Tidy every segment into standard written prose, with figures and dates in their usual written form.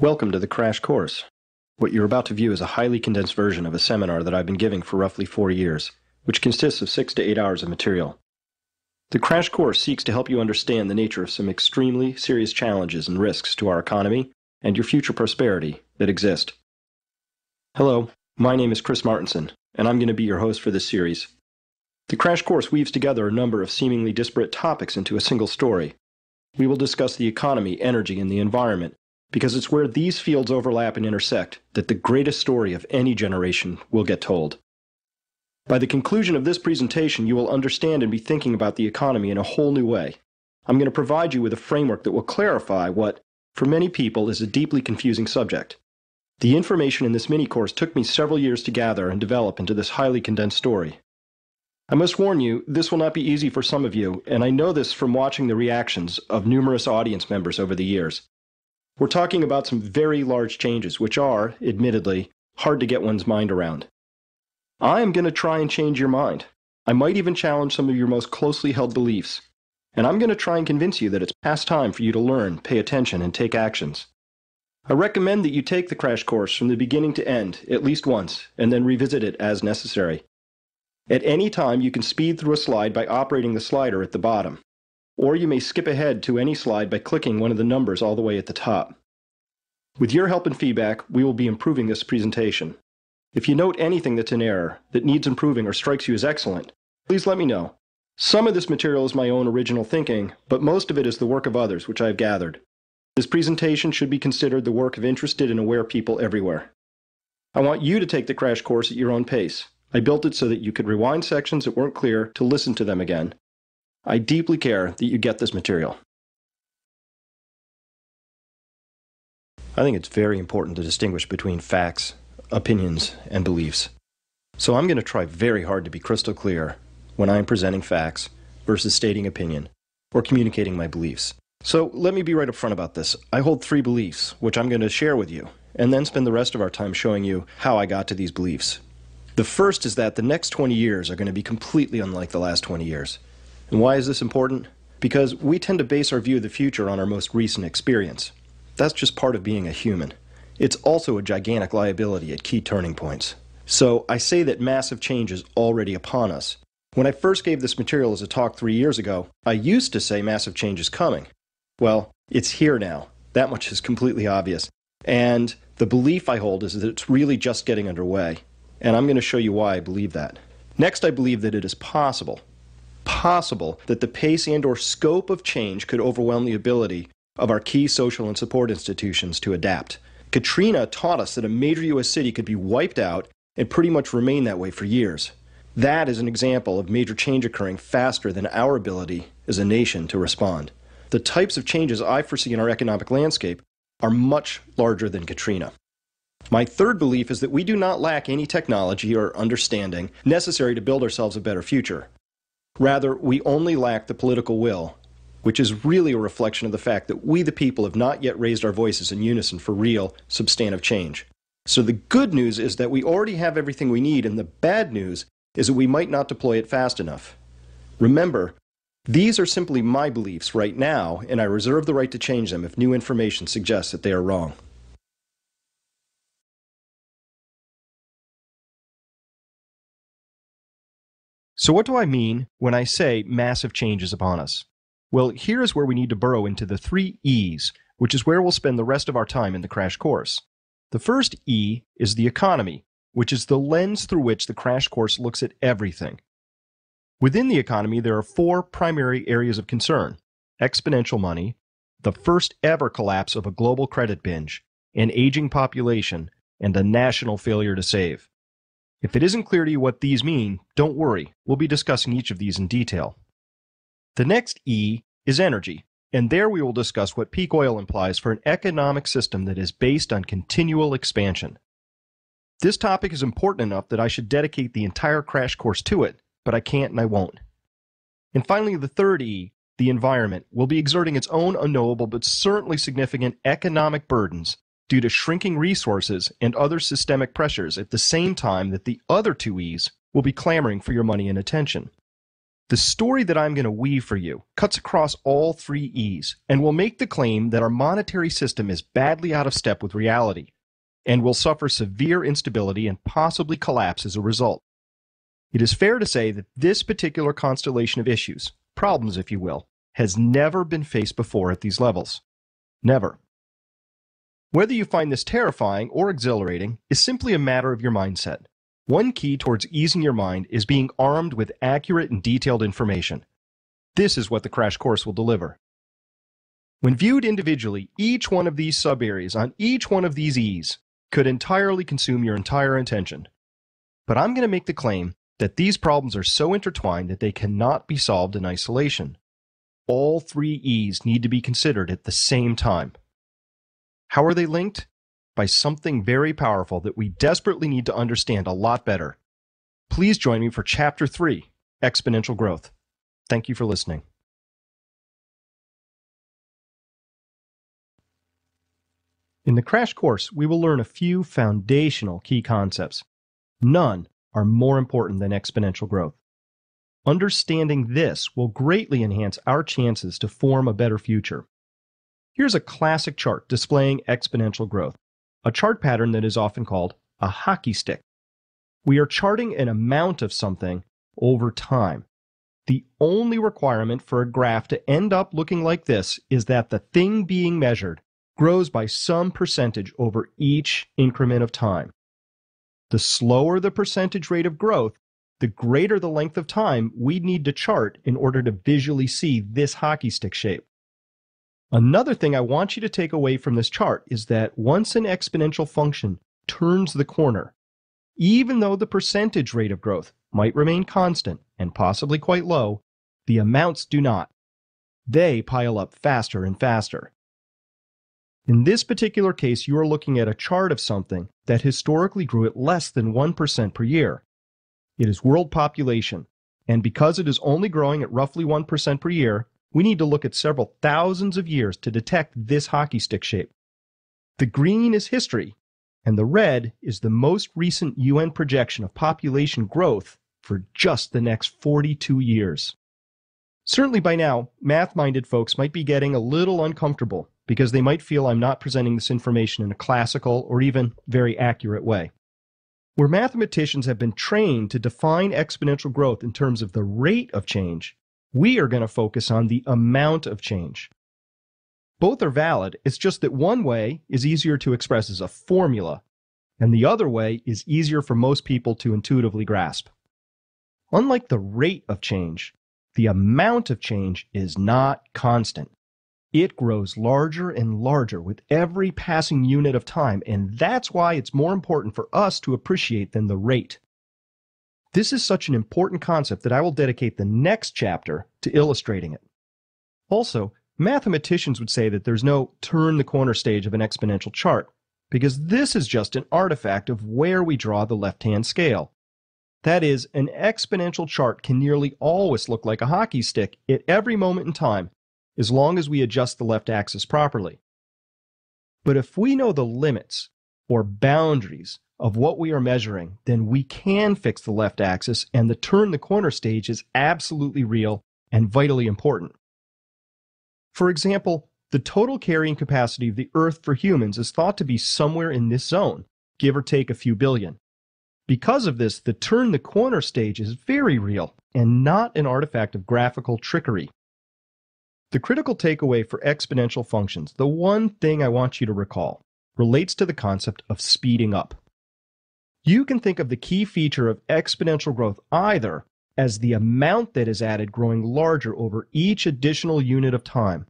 Welcome to the crash course. What you're about to view is a highly condensed version of a seminar that I've been giving for roughly 4 years, which consists of 6 to 8 hours of material. The crash course seeks to help you understand the nature of some extremely serious challenges and risks to our economy and your future prosperity that exist. Hello, my name is Chris Martinson, and I'm going to be your host for this series. The crash course weaves together a number of seemingly disparate topics into a single story. We will discuss the economy, energy, and the environment, because it's where these fields overlap and intersect that the greatest story of any generation will get told. By the conclusion of this presentation, you will understand and be thinking about the economy in a whole new way. I'm going to provide you with a framework that will clarify what, for many people, is a deeply confusing subject. The information in this mini-course took me several years to gather and develop into this highly condensed story. I must warn you, this will not be easy for some of you, and I know this from watching the reactions of numerous audience members over the years. We're talking about some very large changes, which are, admittedly, hard to get one's mind around. I am going to try and change your mind. I might even challenge some of your most closely held beliefs. And I'm going to try and convince you that it's past time for you to learn, pay attention, and take actions. I recommend that you take the crash course from the beginning to end, at least once, and then revisit it as necessary. At any time, you can speed through a slide by operating the slider at the bottom. Or you may skip ahead to any slide by clicking one of the numbers all the way at the top. With your help and feedback, we will be improving this presentation. If you note anything that's in error, that needs improving, or strikes you as excellent, please let me know. Some of this material is my own original thinking, but most of it is the work of others, which I have gathered. This presentation should be considered the work of interested and aware people everywhere. I want you to take the crash course at your own pace. I built it so that you could rewind sections that weren't clear to listen to them again. I deeply care that you get this material. I think it's very important to distinguish between facts, opinions, and beliefs. So I'm going to try very hard to be crystal clear when I'm presenting facts versus stating opinion or communicating my beliefs. So let me be right up front about this. I hold 3 beliefs, which I'm going to share with you, and then spend the rest of our time showing you how I got to these beliefs. The first is that the next 20 years are going to be completely unlike the last 20 years. And why is this important? Because we tend to base our view of the future on our most recent experience. That's just part of being a human. It's also a gigantic liability at key turning points. So I say that massive change is already upon us. When I first gave this material as a talk 3 years ago, I used to say massive change is coming. Well, it's here now. That much is completely obvious. And the belief I hold is that it's really just getting underway. And I'm going to show you why I believe that. Next, I believe that it is possible that the pace and/or scope of change could overwhelm the ability of our key social and support institutions to adapt. Katrina taught us that a major U.S. city could be wiped out and pretty much remain that way for years. That is an example of major change occurring faster than our ability as a nation to respond. The types of changes I foresee in our economic landscape are much larger than Katrina. My third belief is that we do not lack any technology or understanding necessary to build ourselves a better future. Rather, we only lack the political will, which is really a reflection of the fact that we the people have not yet raised our voices in unison for real, substantive change. So the good news is that we already have everything we need, and the bad news is that we might not deploy it fast enough. Remember, these are simply my beliefs right now, and I reserve the right to change them if new information suggests that they are wrong. So what do I mean when I say massive change is upon us? Well, here is where we need to burrow into the 3 E's, which is where we'll spend the rest of our time in the crash course. The first E is the economy, which is the lens through which the crash course looks at everything. Within the economy, there are 4 primary areas of concern: exponential money, the first ever collapse of a global credit binge, an aging population, and a national failure to save. If it isn't clear to you what these mean, don't worry, we'll be discussing each of these in detail. The next E is energy, and there we will discuss what peak oil implies for an economic system that is based on continual expansion. This topic is important enough that I should dedicate the entire crash course to it, but I can't and I won't. And finally, the third E, the environment, will be exerting its own unknowable but certainly significant economic burdens due to shrinking resources and other systemic pressures at the same time that the other 2 E's will be clamoring for your money and attention. The story that I'm going to weave for you cuts across all three E's and will make the claim that our monetary system is badly out of step with reality and will suffer severe instability and possibly collapse as a result. It is fair to say that this particular constellation of issues, problems if you will, has never been faced before at these levels. Never. Whether you find this terrifying or exhilarating is simply a matter of your mindset. One key towards easing your mind is being armed with accurate and detailed information. This is what the crash course will deliver. When viewed individually, each one of these sub-areas on each one of these E's could entirely consume your entire attention. But I'm going to make the claim that these problems are so intertwined that they cannot be solved in isolation. All three E's need to be considered at the same time. How are they linked? By something very powerful that we desperately need to understand a lot better. Please join me for Chapter 3, Exponential Growth. Thank you for listening. In the crash course, we will learn a few foundational key concepts. None are more important than exponential growth. Understanding this will greatly enhance our chances to form a better future. Here's a classic chart displaying exponential growth, a chart pattern that is often called a hockey stick. We are charting an amount of something over time. The only requirement for a graph to end up looking like this is that the thing being measured grows by some percentage over each increment of time. The slower the percentage rate of growth, the greater the length of time we'd need to chart in order to visually see this hockey stick shape. Another thing I want you to take away from this chart is that once an exponential function turns the corner, even though the percentage rate of growth might remain constant and possibly quite low, the amounts do not. They pile up faster and faster. In this particular case, you are looking at a chart of something that historically grew at less than 1% per year. It is world population, and because it is only growing at roughly 1% per year, we need to look at several thousands of years to detect this hockey stick shape. The green is history, and the red is the most recent UN projection of population growth for just the next 42 years. Certainly by now, math-minded folks might be getting a little uncomfortable because they might feel I'm not presenting this information in a classical or even very accurate way. Where mathematicians have been trained to define exponential growth in terms of the rate of change, we are going to focus on the amount of change. Both are valid, it's just that one way is easier to express as a formula, and the other way is easier for most people to intuitively grasp. Unlike the rate of change, the amount of change is not constant. It grows larger and larger with every passing unit of time, and that's why it's more important for us to appreciate than the rate. This is such an important concept that I will dedicate the next chapter to illustrating it. Also, mathematicians would say that there's no turn the corner stage of an exponential chart, because this is just an artifact of where we draw the left-hand scale. That is, an exponential chart can nearly always look like a hockey stick at every moment in time, as long as we adjust the left axis properly. But if we know the limits or boundaries of what we are measuring, then we can fix the left axis, and the turn the corner stage is absolutely real and vitally important. For example, the total carrying capacity of the Earth for humans is thought to be somewhere in this zone, give or take a few billion. Because of this, the turn the corner stage is very real and not an artifact of graphical trickery. The critical takeaway for exponential functions, the one thing I want you to recall, relates to the concept of speeding up. You can think of the key feature of exponential growth either as the amount that is added growing larger over each additional unit of time,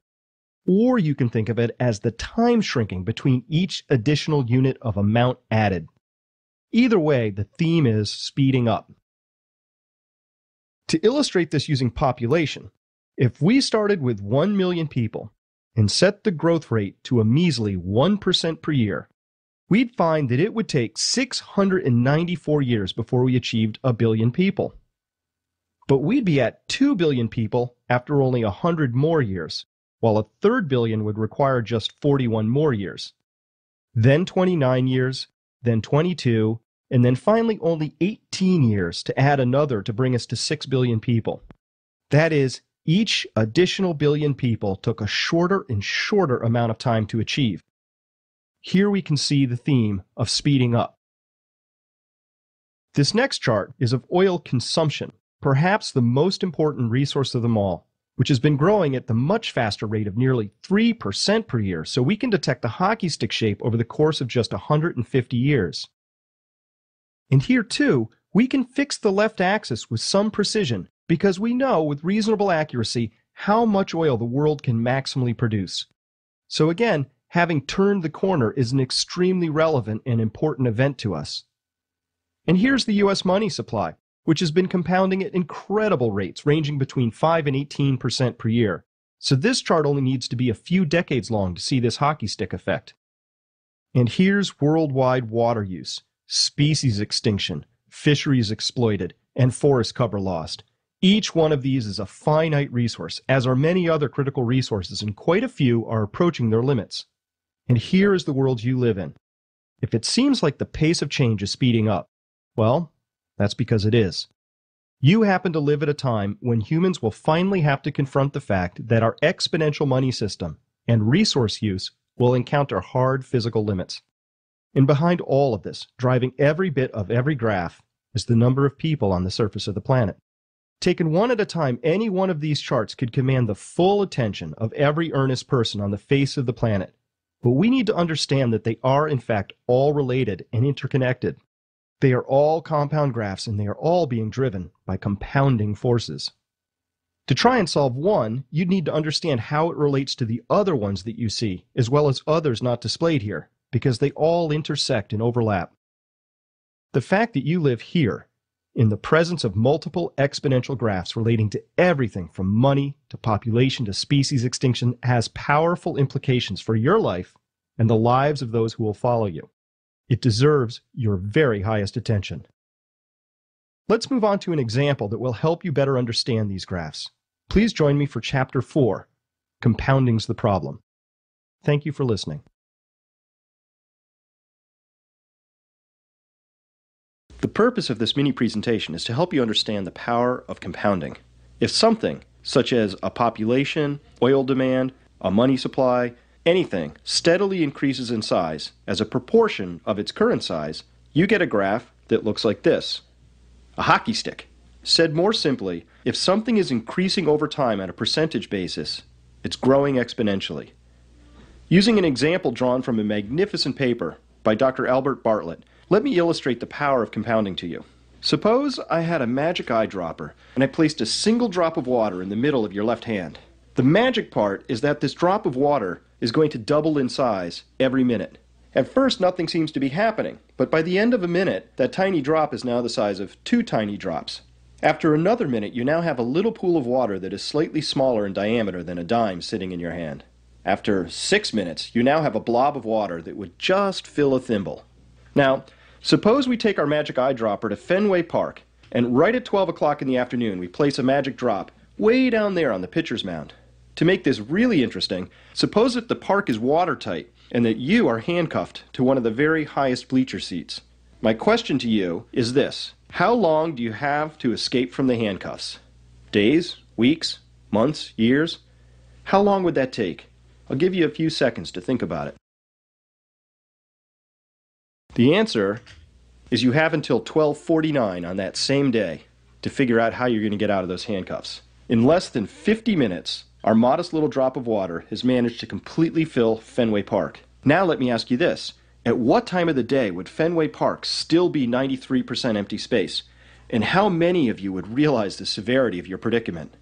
or you can think of it as the time shrinking between each additional unit of amount added. Either way, the theme is speeding up. To illustrate this using population, if we started with 1 million people and set the growth rate to a measly 1% per year, we'd find that it would take 694 years before we achieved 1 billion people. But we'd be at 2 billion people after only 100 more years, while a third billion would require just 41 more years. Then 29 years, then 22, and then finally only 18 years to add another to bring us to 6 billion people. That is, each additional billion people took a shorter and shorter amount of time to achieve. Here we can see the theme of speeding up. This next chart is of oil consumption, perhaps the most important resource of them all, which has been growing at the much faster rate of nearly 3% per year, so we can detect the hockey stick shape over the course of just 150 years. And here, too, we can fix the left axis with some precision because we know with reasonable accuracy how much oil the world can maximally produce. So again, having turned the corner is an extremely relevant and important event to us. And here's the U.S. money supply, which has been compounding at incredible rates, ranging between 5 and 18% per year. So this chart only needs to be a few decades long to see this hockey stick effect. And here's worldwide water use, species extinction, fisheries exploited, and forest cover lost. Each one of these is a finite resource, as are many other critical resources, and quite a few are approaching their limits. And here is the world you live in. If it seems like the pace of change is speeding up, well, that's because it is. You happen to live at a time when humans will finally have to confront the fact that our exponential money system and resource use will encounter hard physical limits. And behind all of this, driving every bit of every graph, is the number of people on the surface of the planet. Taken one at a time, any one of these charts could command the full attention of every earnest person on the face of the planet. But we need to understand that they are, in fact, all related and interconnected. They are all compound graphs, and they are all being driven by compounding forces. To try and solve one, you'd need to understand how it relates to the other ones that you see, as well as others not displayed here, because they all intersect and overlap. The fact that you live here, in the presence of multiple exponential graphs relating to everything from money to population to species extinction, has powerful implications for your life and the lives of those who will follow you. It deserves your very highest attention. Let's move on to an example that will help you better understand these graphs. Please join me for Chapter 4, Compounding's the Problem. Thank you for listening. The purpose of this mini presentation is to help you understand the power of compounding. If something, such as a population, oil demand, a money supply, anything, steadily increases in size as a proportion of its current size, you get a graph that looks like this. A hockey stick. Said more simply, if something is increasing over time at a percentage basis, it's growing exponentially. Using an example drawn from a magnificent paper by Dr. Albert Bartlett, let me illustrate the power of compounding to you. Suppose I had a magic eyedropper and I placed a single drop of water in the middle of your left hand. The magic part is that this drop of water is going to double in size every minute. At first, nothing seems to be happening, but by the end of a minute, that tiny drop is now the size of 2 tiny drops. After another minute, you now have a little pool of water that is slightly smaller in diameter than a dime sitting in your hand. After 6 minutes, you now have a blob of water that would just fill a thimble. Now, suppose we take our magic eyedropper to Fenway Park, and right at 12 o'clock in the afternoon, we place a magic drop way down there on the pitcher's mound. To make this really interesting, suppose that the park is watertight and that you are handcuffed to one of the very highest bleacher seats. My question to you is this: how long do you have to escape from the handcuffs? Days? Weeks? Months? Years? How long would that take? I'll give you a few seconds to think about it. The answer is you have until 12:49 on that same day to figure out how you're going to get out of those handcuffs. In less than 50 minutes, our modest little drop of water has managed to completely fill Fenway Park. Now let me ask you this. At what time of the day would Fenway Park still be 93% empty space? And how many of you would realize the severity of your predicament?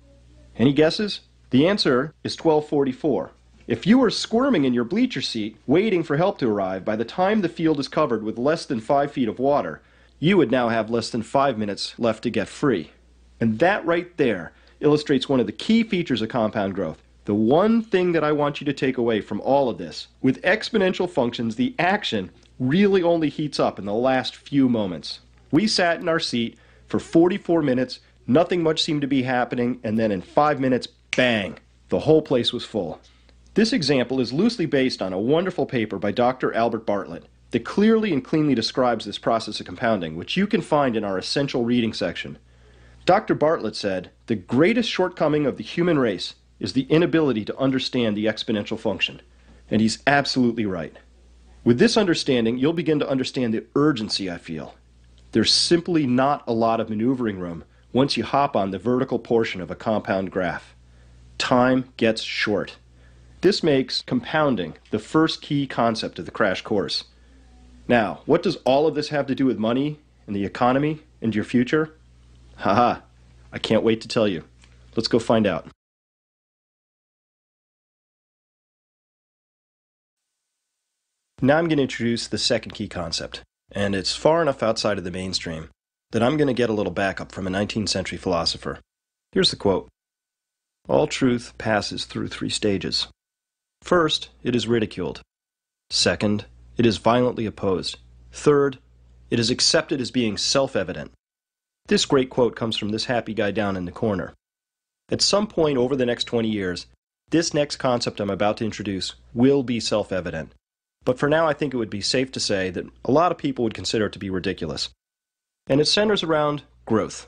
Any guesses? The answer is 12:44. If you were squirming in your bleacher seat, waiting for help to arrive, by the time the field is covered with less than 5 feet of water, you would now have less than 5 minutes left to get free. And that right there illustrates one of the key features of compound growth. The one thing that I want you to take away from all of this: with exponential functions, the action really only heats up in the last few moments. We sat in our seat for 44 minutes, nothing much seemed to be happening, and then in 5 minutes, bang, the whole place was full. This example is loosely based on a wonderful paper by Dr. Albert Bartlett that clearly and cleanly describes this process of compounding, which you can find in our essential reading section. Dr. Bartlett said, "The greatest shortcoming of the human race is the inability to understand the exponential function." And he's absolutely right. With this understanding, you'll begin to understand the urgency I feel. There's simply not a lot of maneuvering room once you hop on the vertical portion of a compound graph. Time gets short. This makes compounding the first key concept of the crash course. Now, what does all of this have to do with money and the economy and your future? Haha, I can't wait to tell you. Let's go find out. Now I'm going to introduce the second key concept, and it's far enough outside of the mainstream that I'm going to get a little backup from a 19th century philosopher. Here's the quote: "All truth passes through three stages. First, it is ridiculed. Second, it is violently opposed. Third, it is accepted as being self-evident." This great quote comes from this happy guy down in the corner. At some point over the next 20 years, this next concept I'm about to introduce will be self-evident. But for now, I think it would be safe to say that a lot of people would consider it to be ridiculous. And it centers around growth.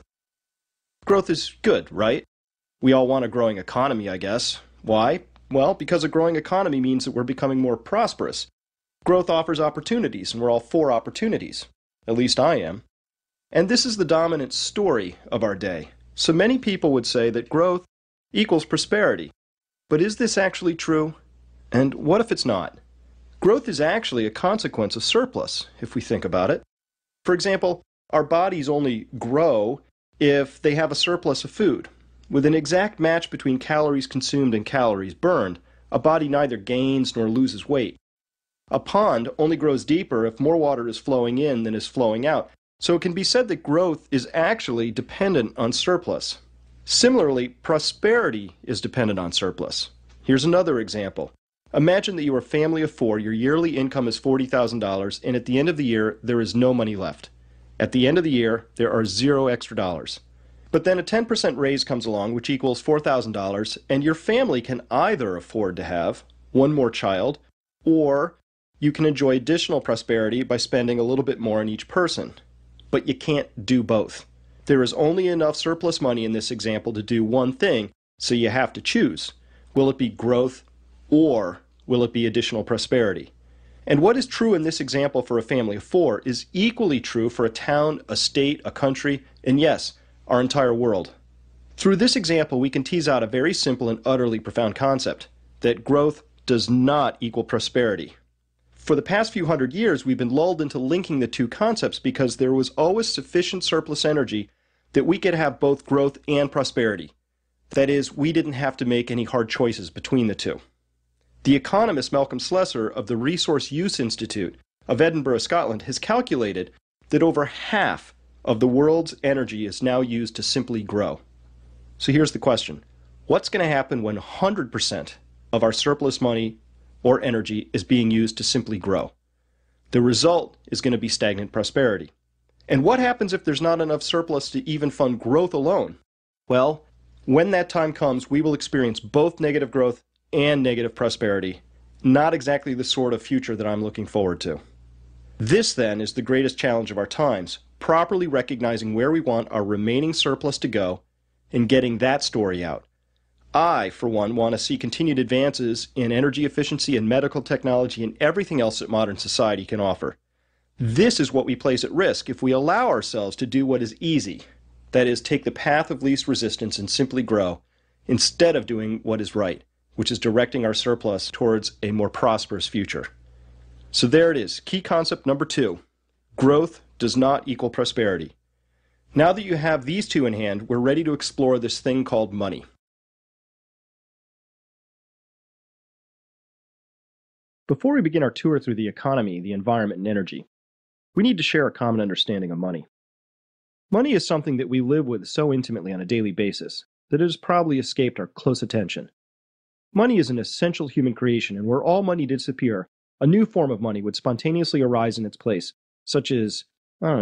Growth is good, right? We all want a growing economy, I guess. Why? Well, because a growing economy means that we're becoming more prosperous. Growth offers opportunities, and we're all for opportunities. At least I am. And this is the dominant story of our day. So many people would say that growth equals prosperity. But is this actually true? And what if it's not? Growth is actually a consequence of surplus, if we think about it. For example, our bodies only grow if they have a surplus of food. With an exact match between calories consumed and calories burned, a body neither gains nor loses weight. A pond only grows deeper if more water is flowing in than is flowing out, so it can be said that growth is actually dependent on surplus. Similarly, prosperity is dependent on surplus. Here's another example. Imagine that you are a family of four, your yearly income is $40,000, and at the end of the year, there is no money left. At the end of the year, there are $0 extra dollars. But then a 10% raise comes along, which equals $4,000, and your family can either afford to have one more child, or you can enjoy additional prosperity by spending a little bit more on each person. But you can't do both. There is only enough surplus money in this example to do one thing, so you have to choose. Will it be growth, or will it be additional prosperity? And what is true in this example for a family of four is equally true for a town, a state, a country, and yes, our entire world. Through this example, we can tease out a very simple and utterly profound concept, that growth does not equal prosperity. For the past few hundred years, we've been lulled into linking the two concepts because there was always sufficient surplus energy that we could have both growth and prosperity. That is, we didn't have to make any hard choices between the two. The economist Malcolm Slessor of the Resource Use Institute of Edinburgh, Scotland, has calculated that over half of the world's energy is now used to simply grow. So here's the question. What's going to happen when 100% of our surplus money or energy is being used to simply grow? The result is going to be stagnant prosperity. And what happens if there's not enough surplus to even fund growth alone? Well, when that time comes, we will experience both negative growth and negative prosperity. Not exactly the sort of future that I'm looking forward to. This, then, is the greatest challenge of our times, properly recognizing where we want our remaining surplus to go and getting that story out. I, for one, want to see continued advances in energy efficiency and medical technology and everything else that modern society can offer. This is what we place at risk if we allow ourselves to do what is easy, that is, take the path of least resistance and simply grow, instead of doing what is right, which is directing our surplus towards a more prosperous future. So there it is, key concept number 2. Growth does not equal prosperity. Now that you have these two in hand, we're ready to explore this thing called money. Before we begin our tour through the economy, the environment, and energy, we need to share a common understanding of money. Money is something that we live with so intimately on a daily basis that it has probably escaped our close attention. Money is an essential human creation, and were all money to disappear, a new form of money would spontaneously arise in its place, such as,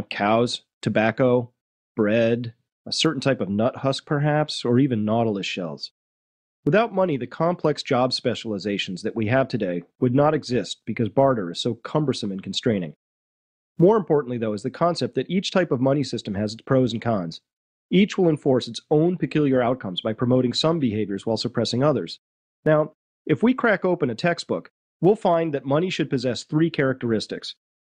cows, tobacco, bread, a certain type of nut husk perhaps, or even nautilus shells. Without money, the complex job specializations that we have today would not exist because barter is so cumbersome and constraining. More importantly, though, is the concept that each type of money system has its pros and cons. Each will enforce its own peculiar outcomes by promoting some behaviors while suppressing others. Now, if we crack open a textbook, we'll find that money should possess three characteristics.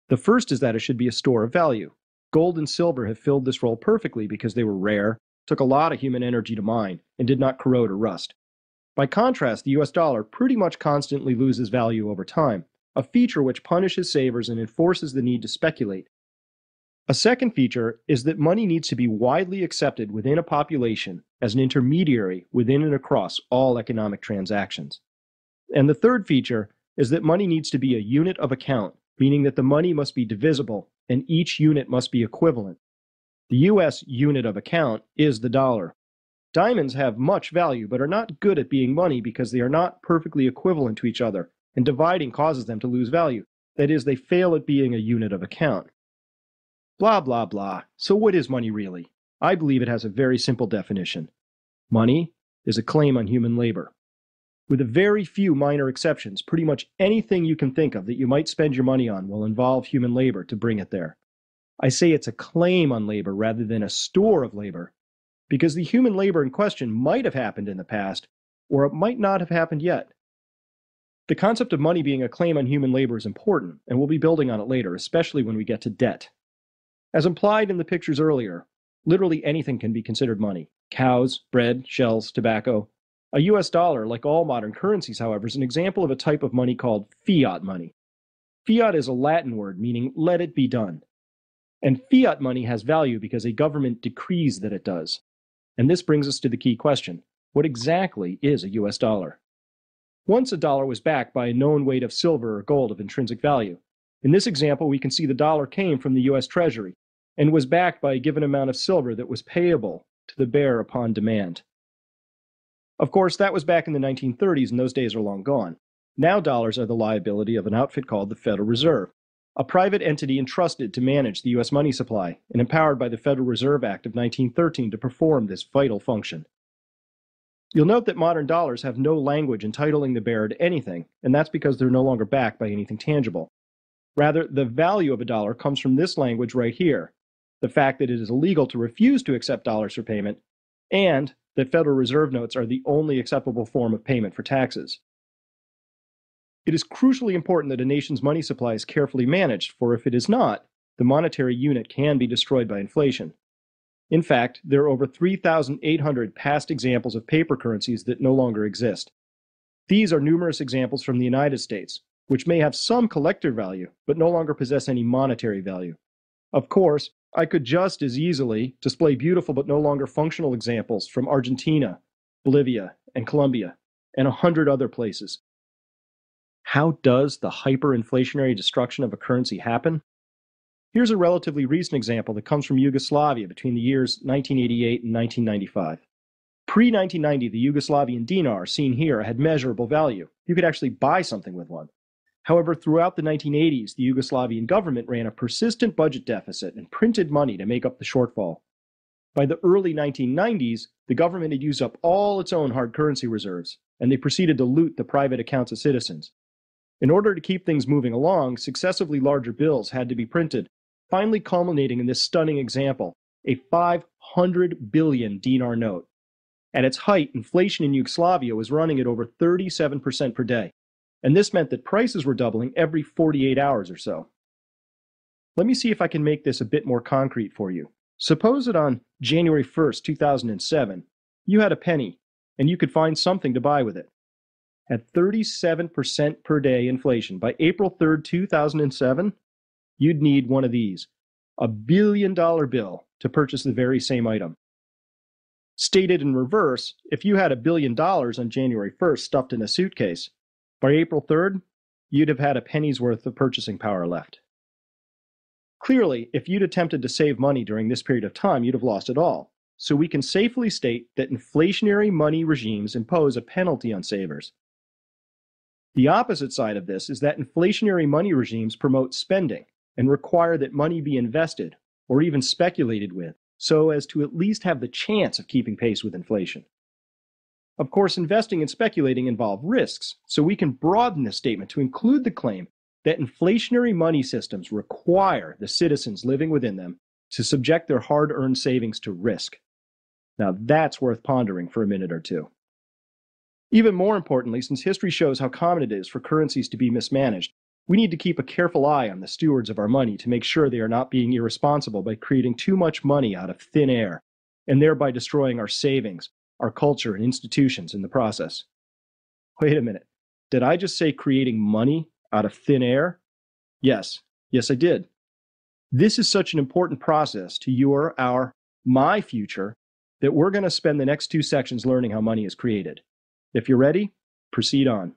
The first is that it should be a store of value. Gold and silver have filled this role perfectly because they were rare, took a lot of human energy to mine, and did not corrode or rust. By contrast, the US dollar pretty much constantly loses value over time, a feature which punishes savers and enforces the need to speculate. A second feature is that money needs to be widely accepted within a population as an intermediary within and across all economic transactions. And the third feature is that money needs to be a unit of account, meaning that the money must be divisible and each unit must be equivalent. The US unit of account is the dollar. Diamonds have much value but are not good at being money because they are not perfectly equivalent to each other, and dividing causes them to lose value. That is, they fail at being a unit of account. Blah, blah, blah. So what is money really? I believe it has a very simple definition. Money is a claim on human labor. With a very few minor exceptions, pretty much anything you can think of that you might spend your money on will involve human labor to bring it there. I say it's a claim on labor rather than a store of labor, because the human labor in question might have happened in the past, or it might not have happened yet. The concept of money being a claim on human labor is important, and we'll be building on it later, especially when we get to debt. As implied in the pictures earlier, literally anything can be considered money. Cows, bread, shells, tobacco. A US dollar, like all modern currencies, however, is an example of a type of money called fiat money. Fiat is a Latin word meaning let it be done. And fiat money has value because a government decrees that it does. And this brings us to the key question. What exactly is a US dollar? Once a dollar was backed by a known weight of silver or gold of intrinsic value. In this example, we can see the dollar came from the US Treasury and was backed by a given amount of silver that was payable to the bearer upon demand. Of course, that was back in the 1930s, and those days are long gone. Now dollars are the liability of an outfit called the Federal Reserve, a private entity entrusted to manage the U.S. money supply and empowered by the Federal Reserve Act of 1913 to perform this vital function. You'll note that modern dollars have no language entitling the bearer to anything, and that's because they're no longer backed by anything tangible. Rather, the value of a dollar comes from this language right here, the fact that it is illegal to refuse to accept dollars for payment, and that Federal Reserve notes are the only acceptable form of payment for taxes. It is crucially important that a nation's money supply is carefully managed, for if it is not, the monetary unit can be destroyed by inflation. In fact, there are over 3,800 past examples of paper currencies that no longer exist. These are numerous examples from the United States, which may have some collector value, but no longer possess any monetary value. Of course, I could just as easily display beautiful but no longer functional examples from Argentina, Bolivia, and Colombia, and 100 other places. How does the hyperinflationary destruction of a currency happen? Here's a relatively recent example that comes from Yugoslavia between the years 1988 and 1995. Pre-1990, the Yugoslavian dinar, seen here, had measurable value. You could actually buy something with one. However, throughout the 1980s, the Yugoslavian government ran a persistent budget deficit and printed money to make up the shortfall. By the early 1990s, the government had used up all its own hard currency reserves, and they proceeded to loot the private accounts of citizens. In order to keep things moving along, successively larger bills had to be printed, finally culminating in this stunning example, a 500 billion dinar note. At its height, inflation in Yugoslavia was running at over 37% per day, and this meant that prices were doubling every 48 hours or so. Let me see if I can make this a bit more concrete for you. Suppose that on January 1st, 2007, you had a penny, and you could find something to buy with it. At 37% per day inflation, by April 3rd, 2007, you'd need one of these, a $1 billion bill, to purchase the very same item. Stated in reverse, if you had $1 billion on January 1st stuffed in a suitcase, by April 3rd, you'd have had a penny's worth of purchasing power left. Clearly, if you'd attempted to save money during this period of time, you'd have lost it all. So we can safely state that inflationary money regimes impose a penalty on savers. The opposite side of this is that inflationary money regimes promote spending and require that money be invested or even speculated with, so as to at least have the chance of keeping pace with inflation. Of course, investing and speculating involve risks, so we can broaden this statement to include the claim that inflationary money systems require the citizens living within them to subject their hard-earned savings to risk. Now that's worth pondering for a minute or two. Even more importantly, since history shows how common it is for currencies to be mismanaged, we need to keep a careful eye on the stewards of our money to make sure they are not being irresponsible by creating too much money out of thin air, and thereby destroying our savings, our culture, and institutions in the process. Wait a minute. Did I just say creating money out of thin air? Yes. Yes, I did. This is such an important process to your, our, my future that we're going to spend the next 2 sections learning how money is created. If you're ready, proceed on.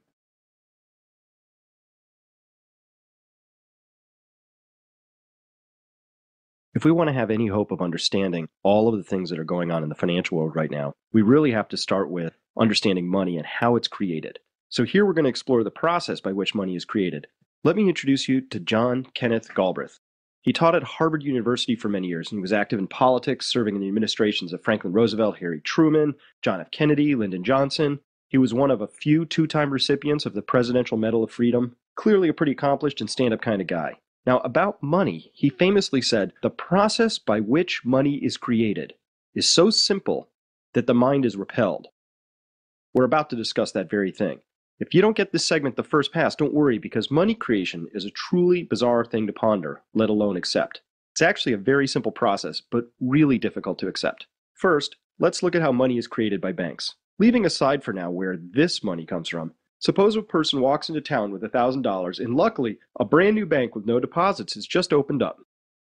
If we want to have any hope of understanding all of the things that are going on in the financial world right now, we really have to start with understanding money and how it's created. So here we're going to explore the process by which money is created. Let me introduce you to John Kenneth Galbraith. He taught at Harvard University for many years, and he was active in politics, serving in the administrations of Franklin Roosevelt, Harry Truman, John F. Kennedy, Lyndon Johnson. He was one of a few 2-time recipients of the Presidential Medal of Freedom. Clearly a pretty accomplished and stand-up kind of guy. Now, about money, he famously said, the process by which money is created is so simple that the mind is repelled. We're about to discuss that very thing. If you don't get this segment the first pass, don't worry, because money creation is a truly bizarre thing to ponder, let alone accept. It's actually a very simple process, but really difficult to accept. First, let's look at how money is created by banks. Leaving aside for now where this money comes from, suppose a person walks into town with $1,000 and luckily a brand new bank with no deposits has just opened up.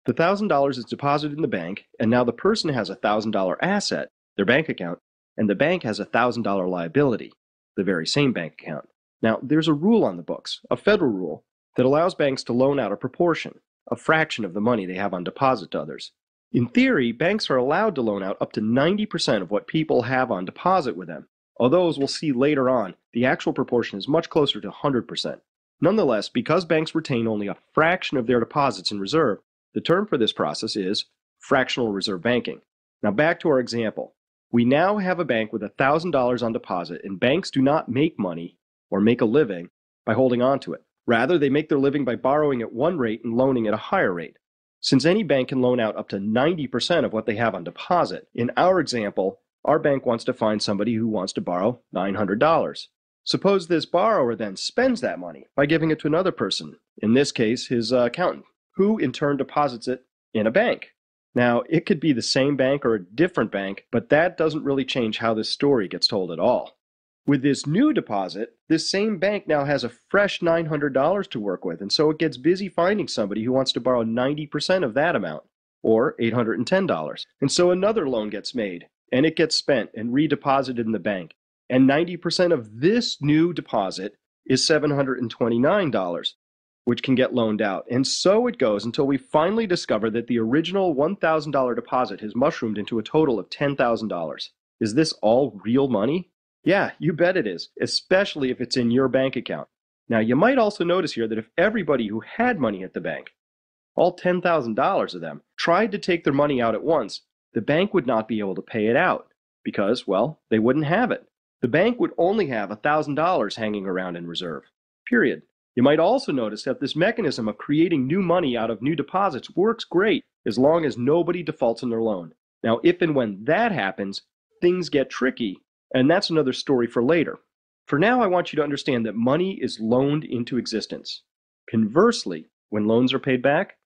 The $1,000 is deposited in the bank, and now the person has a $1,000 asset, their bank account, and the bank has a $1,000 liability, the very same bank account. Now, there's a rule on the books, a federal rule, that allows banks to loan out a proportion, a fraction of the money they have on deposit to others. In theory, banks are allowed to loan out up to 90% of what people have on deposit with them. Although, as we'll see later on, the actual proportion is much closer to 100%. Nonetheless, because banks retain only a fraction of their deposits in reserve, the term for this process is fractional reserve banking. Now back to our example. We now have a bank with $1,000 on deposit, and banks do not make money or make a living by holding on to it. Rather, they make their living by borrowing at one rate and loaning at a higher rate. Since any bank can loan out up to 90% of what they have on deposit, in our example, our bank wants to find somebody who wants to borrow $900. Suppose this borrower then spends that money by giving it to another person, in this case his accountant, who in turn deposits it in a bank. Now, it could be the same bank or a different bank, but that doesn't really change how this story gets told at all. With this new deposit, this same bank now has a fresh $900 to work with, and so it gets busy finding somebody who wants to borrow 90% of that amount, or $810. And so another loan gets made, and it gets spent and redeposited in the bank. And 90% of this new deposit is $729, which can get loaned out. And so it goes until we finally discover that the original $1,000 deposit has mushroomed into a total of $10,000. Is this all real money? Yeah, you bet it is, especially if it's in your bank account. Now, you might also notice here that if everybody who had money at the bank, all $10,000 of them, tried to take their money out at once, the bank would not be able to pay it out because, well, they wouldn't have it. The bank would only have $1,000 hanging around in reserve, period. You might also notice that this mechanism of creating new money out of new deposits works great as long as nobody defaults on their loan. Now, if and when that happens, things get tricky, and that's another story for later. For now, I want you to understand that money is loaned into existence. Conversely, when loans are paid back,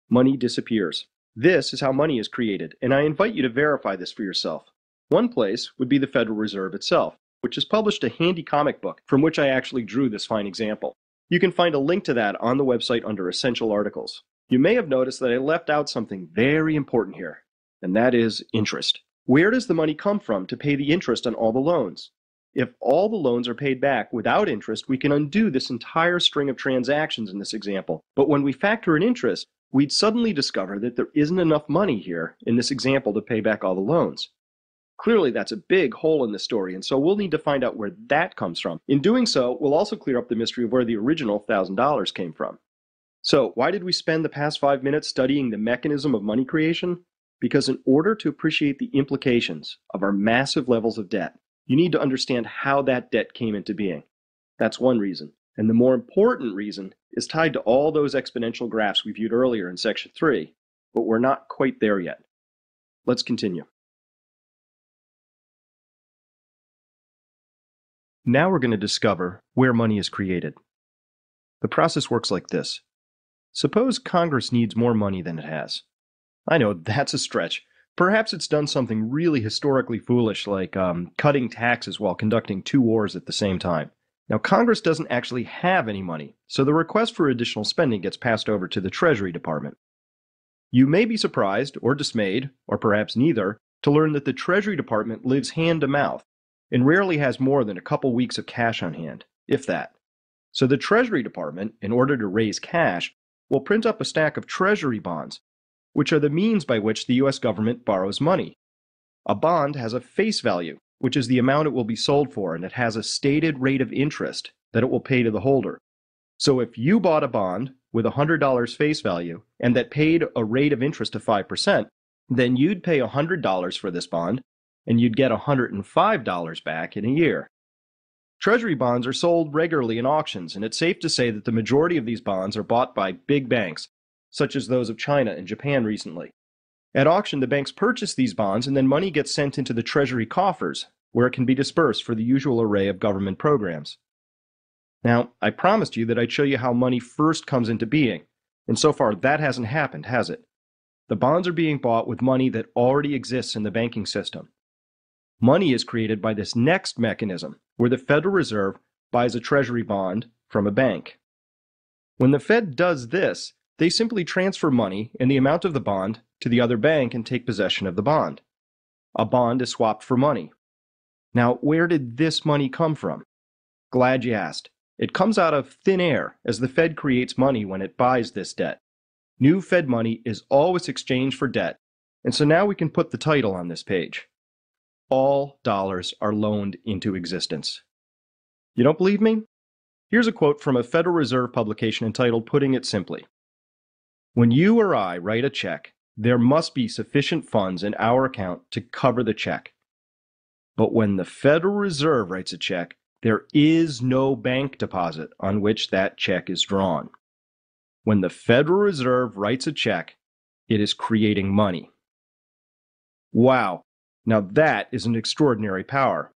money disappears. This is how money is created, and I invite you to verify this for yourself. One place would be the Federal Reserve itself, which has published a handy comic book from which I actually drew this fine example. You can find a link to that on the website under Essential Articles. You may have noticed that I left out something very important here, and that is interest. Where does the money come from to pay the interest on all the loans? If all the loans are paid back without interest, we can undo this entire string of transactions in this example. But when we factor in interest, we'd suddenly discover that there isn't enough money here in this example to pay back all the loans. Clearly, that's a big hole in the story, and so we'll need to find out where that comes from. In doing so, we'll also clear up the mystery of where the original $1,000 came from. So, why did we spend the past 5 minutes studying the mechanism of money creation? Because in order to appreciate the implications of our massive levels of debt, you need to understand how that debt came into being. That's one reason. And the more important reason is tied to all those exponential graphs we viewed earlier in Section 3, but we're not quite there yet. Let's continue. Now we're going to discover where money is created. The process works like this. Suppose Congress needs more money than it has. I know, that's a stretch. Perhaps it's done something really historically foolish, like cutting taxes while conducting 2 wars at the same time. Now, Congress doesn't actually have any money, so the request for additional spending gets passed over to the Treasury Department. You may be surprised, or dismayed, or perhaps neither, to learn that the Treasury Department lives hand to mouth and rarely has more than a couple weeks of cash on hand, if that. So the Treasury Department, in order to raise cash, will print up a stack of Treasury bonds, which are the means by which the U.S. government borrows money. A bond has a face value, which is the amount it will be sold for, and it has a stated rate of interest that it will pay to the holder. So if you bought a bond with $100 face value and that paid a rate of interest of 5%, then you'd pay $100 for this bond, and you'd get $105 back in a year. Treasury bonds are sold regularly in auctions, and it's safe to say that the majority of these bonds are bought by big banks, such as those of China and Japan recently. At auction, the banks purchase these bonds, and then money gets sent into the Treasury coffers, where it can be dispersed for the usual array of government programs. Now, I promised you that I'd show you how money first comes into being, and so far that hasn't happened, has it? The bonds are being bought with money that already exists in the banking system. Money is created by this next mechanism, where the Federal Reserve buys a Treasury bond from a bank. When the Fed does this, they simply transfer money and the amount of the bond to the other bank and take possession of the bond. A bond is swapped for money. Now, where did this money come from? Glad you asked. It comes out of thin air as the Fed creates money when it buys this debt. New Fed money is always exchanged for debt, and so now we can put the title on this page. All dollars are loaned into existence. You don't believe me? Here's a quote from a Federal Reserve publication entitled Putting It Simply. When you or I write a check, there must be sufficient funds in our account to cover the check. But when the Federal Reserve writes a check, there is no bank deposit on which that check is drawn. When the Federal Reserve writes a check, it is creating money. Wow, now that is an extraordinary power.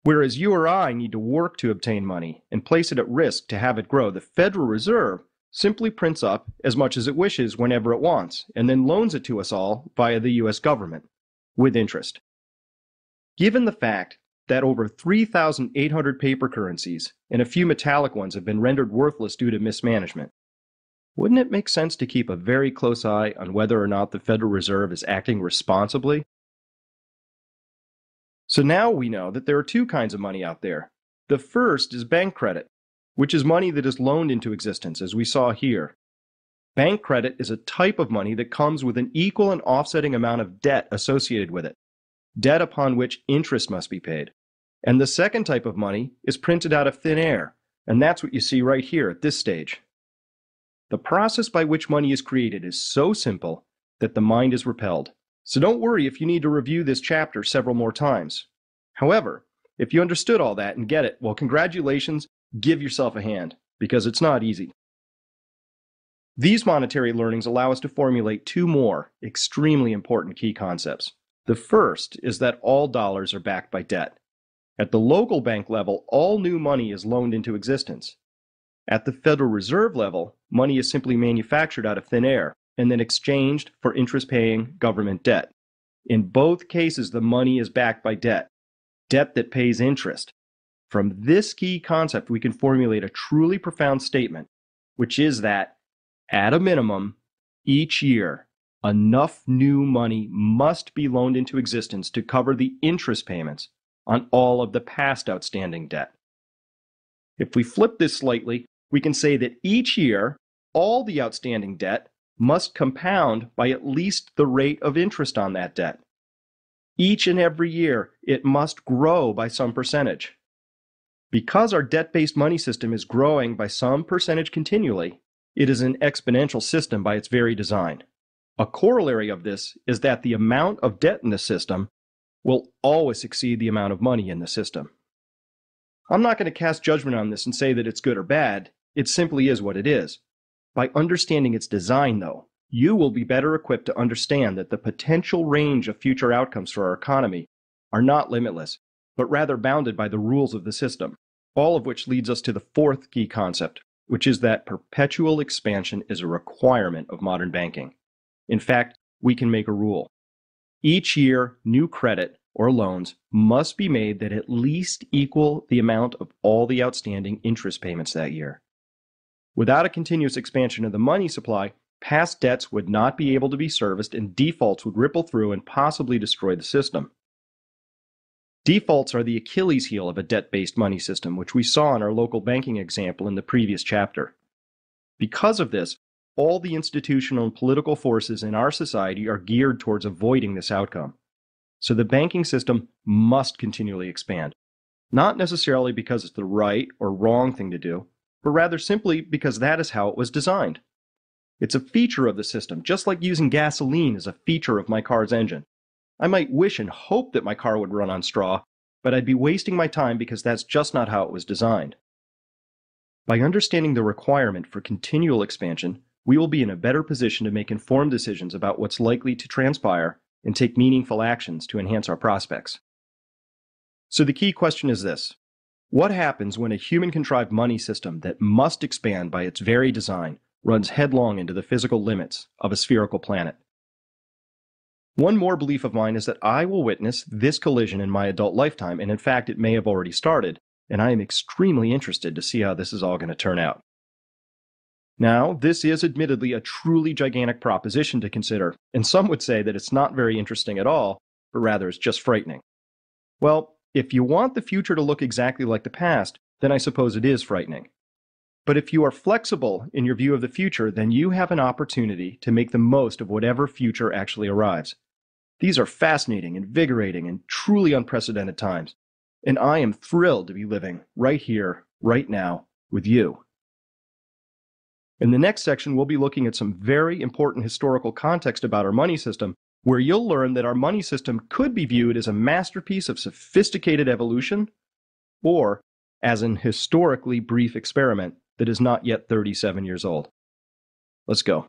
Whereas you or I need to work to obtain money and place it at risk to have it grow, the Federal Reserve simply prints up as much as it wishes whenever it wants, and then loans it to us all via the U.S. government, with interest. Given the fact that over 3,800 paper currencies and a few metallic ones have been rendered worthless due to mismanagement, wouldn't it make sense to keep a very close eye on whether or not the Federal Reserve is acting responsibly? So now we know that there are 2 kinds of money out there. The first is bank credit, which is money that is loaned into existence, as we saw here. Bank credit is a type of money that comes with an equal and offsetting amount of debt associated with it, debt upon which interest must be paid. And the second type of money is printed out of thin air, and that's what you see right here at this stage. The process by which money is created is so simple that the mind is repelled. So don't worry if you need to review this chapter several more times. However, if you understood all that and get it, well, congratulations, give yourself a hand, because it's not easy. These monetary learnings allow us to formulate 2 more extremely important key concepts. The first is that all dollars are backed by debt. At the local bank level, all new money is loaned into existence. At the Federal Reserve level, money is simply manufactured out of thin air and then exchanged for interest-paying government debt. In both cases, the money is backed by debt, debt that pays interest. From this key concept, we can formulate a truly profound statement, which is that, at a minimum, each year, enough new money must be loaned into existence to cover the interest payments on all of the past outstanding debt. If we flip this slightly, we can say that each year, all the outstanding debt must compound by at least the rate of interest on that debt. Each and every year, it must grow by some percentage. Because our debt-based money system is growing by some percentage continually, it is an exponential system by its very design. A corollary of this is that the amount of debt in the system will always exceed the amount of money in the system. I'm not going to cast judgment on this and say that it's good or bad. It simply is what it is. By understanding its design, though, you will be better equipped to understand that the potential range of future outcomes for our economy are not limitless, but rather bounded by the rules of the system, all of which leads us to the fourth key concept, which is that perpetual expansion is a requirement of modern banking. In fact, we can make a rule. Each year, new credit or loans must be made that at least equal the amount of all the outstanding interest payments that year. Without a continuous expansion of the money supply, past debts would not be able to be serviced and defaults would ripple through and possibly destroy the system. Defaults are the Achilles heel of a debt-based money system, which we saw in our local banking example in the previous chapter. Because of this, all the institutional and political forces in our society are geared towards avoiding this outcome. So the banking system must continually expand, not necessarily because it's the right or wrong thing to do, but rather simply because that is how it was designed. It's a feature of the system, just like using gasoline is a feature of my car's engine. I might wish and hope that my car would run on straw, but I'd be wasting my time because that's just not how it was designed. By understanding the requirement for continual expansion, we will be in a better position to make informed decisions about what's likely to transpire and take meaningful actions to enhance our prospects. So the key question is this: what happens when a human-contrived money system that must expand by its very design runs headlong into the physical limits of a spherical planet? One more belief of mine is that I will witness this collision in my adult lifetime, and in fact it may have already started, and I am extremely interested to see how this is all going to turn out. Now, this is admittedly a truly gigantic proposition to consider, and some would say that it's not very interesting at all, but rather it's just frightening. Well, if you want the future to look exactly like the past, then I suppose it is frightening. But if you are flexible in your view of the future, then you have an opportunity to make the most of whatever future actually arrives. These are fascinating, invigorating, and truly unprecedented times, and I am thrilled to be living right here, right now, with you. In the next section, we'll be looking at some very important historical context about our money system, where you'll learn that our money system could be viewed as a masterpiece of sophisticated evolution, or as an historically brief experiment that is not yet 37 years old. Let's go.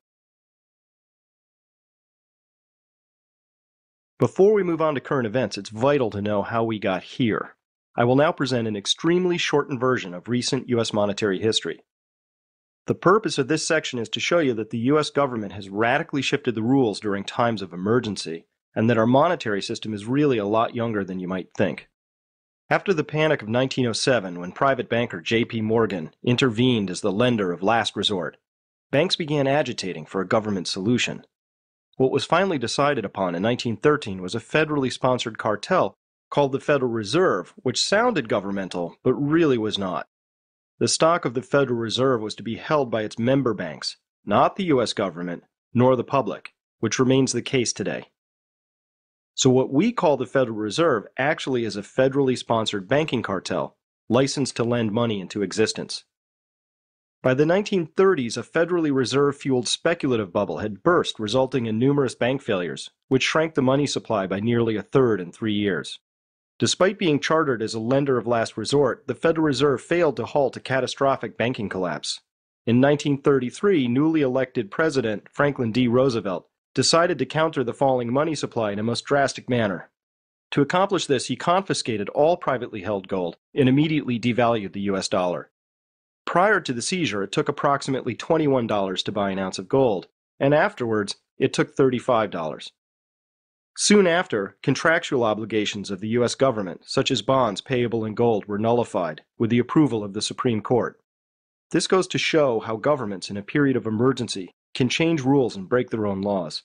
Before we move on to current events, it's vital to know how we got here. I will now present an extremely shortened version of recent U.S. monetary history. The purpose of this section is to show you that the U.S. government has radically shifted the rules during times of emergency, and that our monetary system is really a lot younger than you might think. After the panic of 1907, when private banker J.P. Morgan intervened as the lender of last resort, banks began agitating for a government solution. What was finally decided upon in 1913 was a federally sponsored cartel called the Federal Reserve, which sounded governmental, but really was not. The stock of the Federal Reserve was to be held by its member banks, not the U.S. government, nor the public, which remains the case today. So what we call the Federal Reserve actually is a federally sponsored banking cartel, licensed to lend money into existence. By the 1930s, a federally reserve-fueled speculative bubble had burst, resulting in numerous bank failures, which shrank the money supply by nearly a third in 3 years. Despite being chartered as a lender of last resort, the Federal Reserve failed to halt a catastrophic banking collapse. In 1933, newly elected President Franklin D. Roosevelt decided to counter the falling money supply in a most drastic manner. To accomplish this, he confiscated all privately held gold and immediately devalued the U.S. dollar. Prior to the seizure, it took approximately $21 to buy an ounce of gold, and afterwards, it took $35. Soon after, contractual obligations of the U.S. government, such as bonds payable in gold, were nullified with the approval of the Supreme Court. This goes to show how governments in a period of emergency can change rules and break their own laws.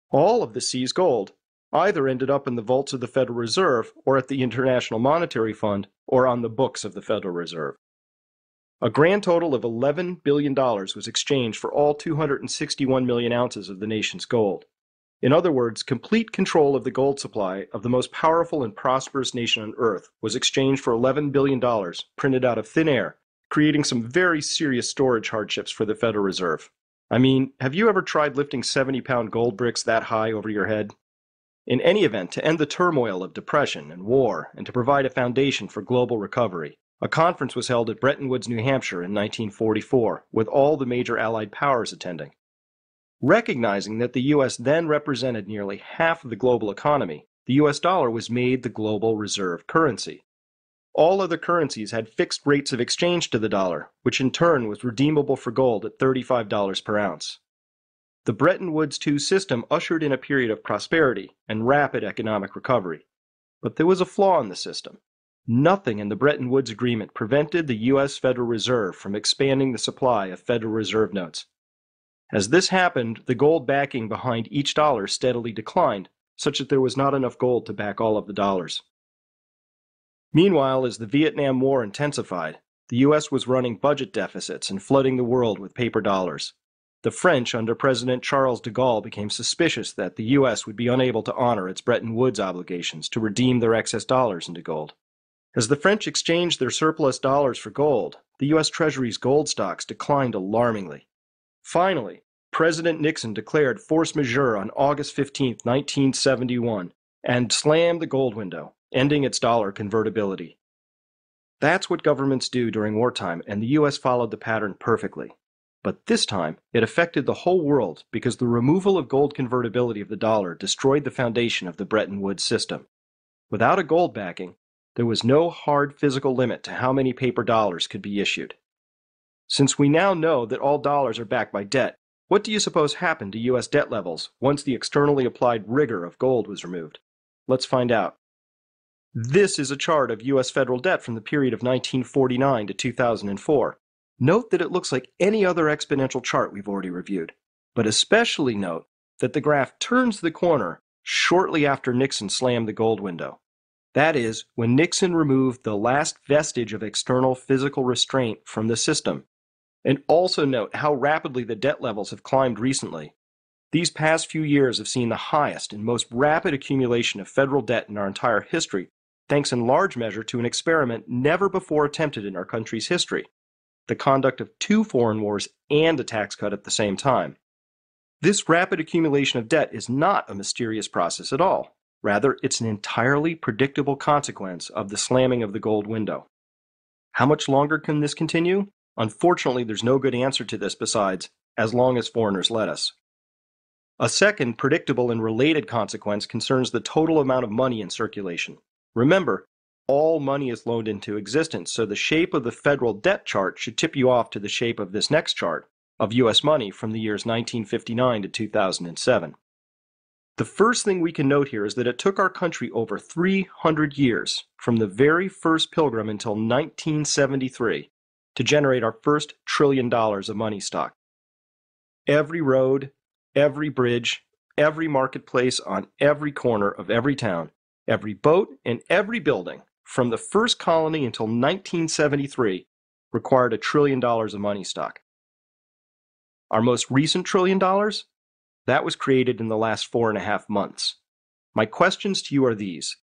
All of the seized gold either ended up in the vaults of the Federal Reserve or at the International Monetary Fund or on the books of the Federal Reserve. A grand total of $11 billion was exchanged for all 261 million ounces of the nation's gold. In other words, complete control of the gold supply of the most powerful and prosperous nation on earth was exchanged for $11 billion printed out of thin air, creating some very serious storage hardships for the Federal Reserve. I mean, have you ever tried lifting 70-pound gold bricks that high over your head? In any event, to end the turmoil of depression and war and to provide a foundation for global recovery, a conference was held at Bretton Woods, New Hampshire in 1944, with all the major Allied powers attending. Recognizing that the U.S. then represented nearly half of the global economy, the US dollar was made the global reserve currency. All other currencies had fixed rates of exchange to the dollar, which in turn was redeemable for gold at $35 per ounce. The Bretton Woods II system ushered in a period of prosperity and rapid economic recovery. But there was a flaw in the system. Nothing in the Bretton Woods Agreement prevented the U.S. Federal Reserve from expanding the supply of Federal Reserve notes. As this happened, the gold backing behind each dollar steadily declined, such that there was not enough gold to back all of the dollars. Meanwhile, as the Vietnam War intensified, the U.S. was running budget deficits and flooding the world with paper dollars. The French, under President Charles de Gaulle, became suspicious that the U.S. would be unable to honor its Bretton Woods obligations to redeem their excess dollars into gold. As the French exchanged their surplus dollars for gold, the U.S. Treasury's gold stocks declined alarmingly. Finally, President Nixon declared force majeure on August 15, 1971, and slammed the gold window, ending its dollar convertibility. That's what governments do during wartime, and the U.S. followed the pattern perfectly. But this time, it affected the whole world because the removal of gold convertibility of the dollar destroyed the foundation of the Bretton Woods system. Without a gold backing, there was no hard physical limit to how many paper dollars could be issued. Since we now know that all dollars are backed by debt, what do you suppose happened to U.S. debt levels once the externally applied rigor of gold was removed? Let's find out. This is a chart of U.S. federal debt from the period of 1949 to 2004. Note that it looks like any other exponential chart we've already reviewed, but especially note that the graph turns the corner shortly after Nixon slammed the gold window. That is, when Nixon removed the last vestige of external physical restraint from the system. And also note how rapidly the debt levels have climbed recently. These past few years have seen the highest and most rapid accumulation of federal debt in our entire history, thanks in large measure to an experiment never before attempted in our country's history: the conduct of 2 foreign wars and a tax cut at the same time. This rapid accumulation of debt is not a mysterious process at all. Rather, it's an entirely predictable consequence of the slamming of the gold window. How much longer can this continue? Unfortunately, there's no good answer to this besides, as long as foreigners let us. A second predictable and related consequence concerns the total amount of money in circulation. Remember, all money is loaned into existence, so the shape of the federal debt chart should tip you off to the shape of this next chart of U.S. money from the years 1959 to 2007. The first thing we can note here is that it took our country over 300 years, from the very first Pilgrim until 1973, to generate our first $1 trillion of money stock. Every road, every bridge, every marketplace on every corner of every town, every boat, and every building, from the first colony until 1973, required $1 trillion of money stock. Our most recent $1 trillion? That was created in the last 4.5 months. My questions to you are these.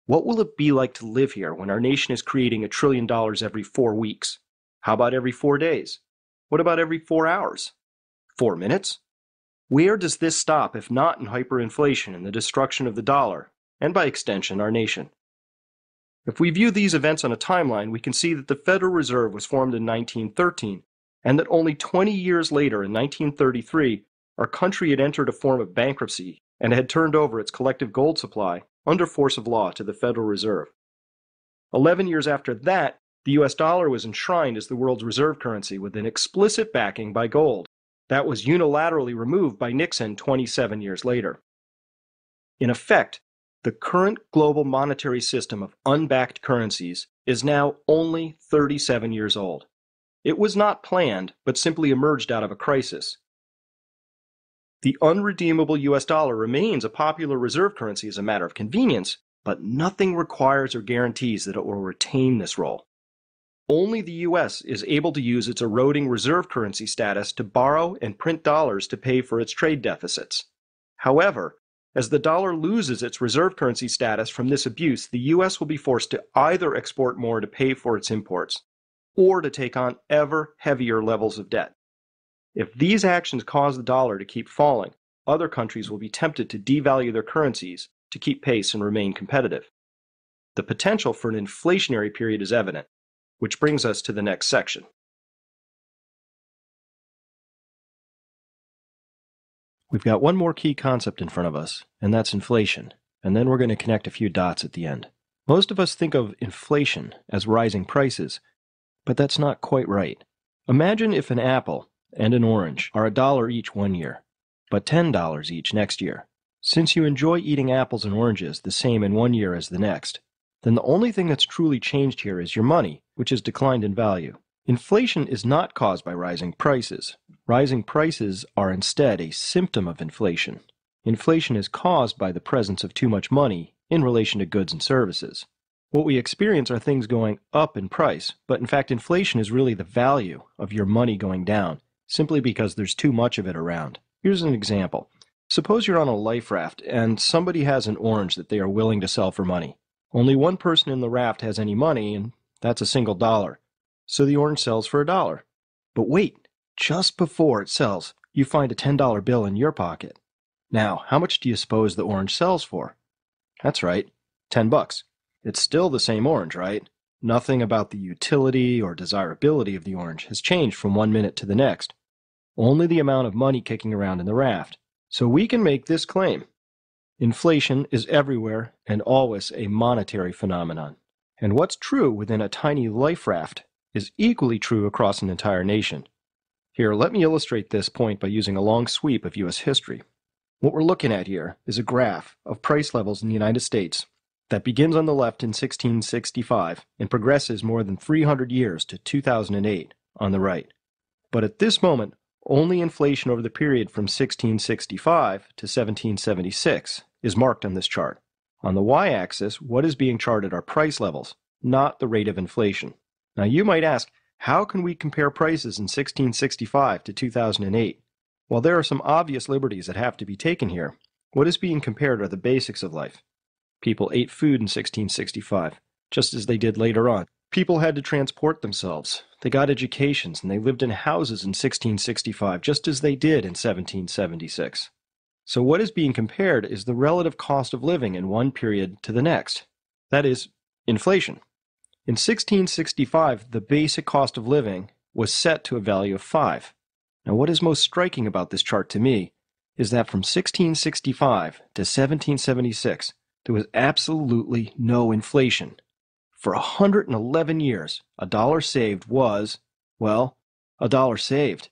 What will it be like to live here when our nation is creating $1 trillion every 4 weeks? How about every 4 days? What about every 4 hours? 4 minutes? Where does this stop if not in hyperinflation and the destruction of the dollar, and by extension, our nation? If we view these events on a timeline, we can see that the Federal Reserve was formed in 1913, and that only 20 years later, in 1933, our country had entered a form of bankruptcy and had turned over its collective gold supply under force of law to the Federal Reserve. 11 years after that, the US dollar was enshrined as the world's reserve currency with an explicit backing by gold. That was unilaterally removed by Nixon 27 years later. In effect, the current global monetary system of unbacked currencies is now only 37 years old. It was not planned, but simply emerged out of a crisis. The unredeemable US dollar remains a popular reserve currency as a matter of convenience, but nothing requires or guarantees that it will retain this role. Only the US is able to use its eroding reserve currency status to borrow and print dollars to pay for its trade deficits. However, as the dollar loses its reserve currency status from this abuse, the US will be forced to either export more to pay for its imports, or to take on ever heavier levels of debt. If these actions cause the dollar to keep falling, other countries will be tempted to devalue their currencies to keep pace and remain competitive. The potential for an inflationary period is evident, which brings us to the next section. We've got one more key concept in front of us, and that's inflation. and then we're going to connect a few dots at the end. Most of us think of inflation as rising prices, but that's not quite right. Imagine if an apple and an orange are $1 each one year, but $10 each next year. Since you enjoy eating apples and oranges the same in one year as the next, then the only thing that's truly changed here is your money, which has declined in value. Inflation is not caused by rising prices. Rising prices are instead a symptom of inflation. Inflation is caused by the presence of too much money in relation to goods and services. What we experience are things going up in price, but in fact inflation is really the value of your money going down, simply because there's too much of it around. Here's an example. Suppose you're on a life raft and somebody has an orange that they are willing to sell for money. Only one person in the raft has any money, and that's a single dollar. So the orange sells for $1. But wait, just before it sells, you find a $10 bill in your pocket. Now, how much do you suppose the orange sells for? That's right, $10. It's still the same orange, right? Nothing about the utility or desirability of the orange has changed from one minute to the next. Only the amount of money kicking around in the raft. So we can make this claim. Inflation is everywhere and always a monetary phenomenon. And what's true within a tiny life raft is equally true across an entire nation. Here, let me illustrate this point by using a long sweep of U.S. history. What we're looking at here is a graph of price levels in the United States that begins on the left in 1665 and progresses more than 300 years to 2008 on the right. But at this moment, only inflation over the period from 1665 to 1776 is marked on this chart. On the y-axis, what is being charted are price levels, not the rate of inflation. Now you might ask, how can we compare prices in 1665 to 2008? While there are some obvious liberties that have to be taken here, what is being compared are the basics of life. People ate food in 1665, just as they did later on. People had to transport themselves. They got educations, and they lived in houses in 1665, just as they did in 1776. So what is being compared is the relative cost of living in one period to the next. That is, inflation. In 1665, the basic cost of living was set to a value of 5. Now, what is most striking about this chart to me is that from 1665 to 1776, there was absolutely no inflation. For 111 years, $1 saved was, well, $1 saved.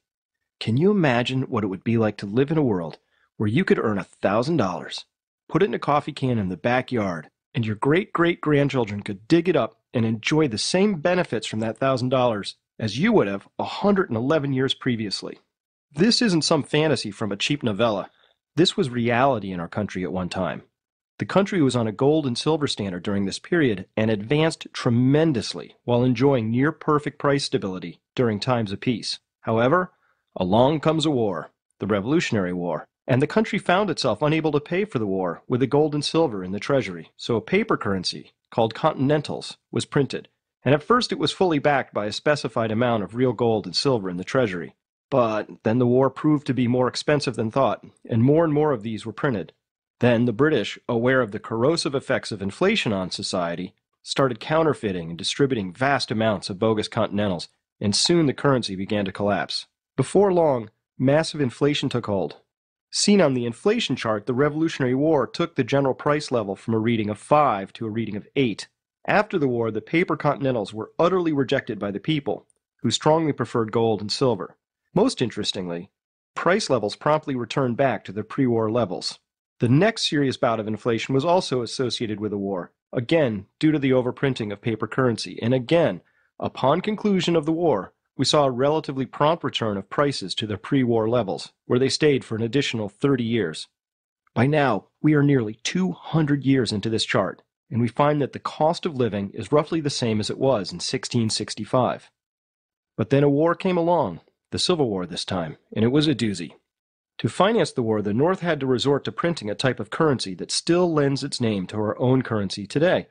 Can you imagine what it would be like to live in a world where you could earn $1,000, put it in a coffee can in the backyard, and your great-great-grandchildren could dig it up and enjoy the same benefits from that $1,000 as you would have 111 years previously? This isn't some fantasy from a cheap novella. This was reality in our country at one time. The country was on a gold and silver standard during this period and advanced tremendously while enjoying near-perfect price stability during times of peace. However, along comes a war, the Revolutionary War, and the country found itself unable to pay for the war with the gold and silver in the treasury. So a paper currency, called Continentals, was printed, and at first it was fully backed by a specified amount of real gold and silver in the treasury. But then the war proved to be more expensive than thought, and more of these were printed. Then the British, aware of the corrosive effects of inflation on society, started counterfeiting and distributing vast amounts of bogus Continentals, and soon the currency began to collapse. Before long, massive inflation took hold. Seen on the inflation chart, the Revolutionary War took the general price level from a reading of 5 to a reading of 8. After the war, the paper Continentals were utterly rejected by the people, who strongly preferred gold and silver. Most interestingly, price levels promptly returned back to their pre-war levels. The next serious bout of inflation was also associated with the war, again due to the overprinting of paper currency, and again, upon conclusion of the war, we saw a relatively prompt return of prices to their pre-war levels, where they stayed for an additional 30 years. By now, we are nearly 200 years into this chart, and we find that the cost of living is roughly the same as it was in 1665. But then a war came along, the Civil War this time, and it was a doozy. To finance the war, the North had to resort to printing a type of currency that still lends its name to our own currency today.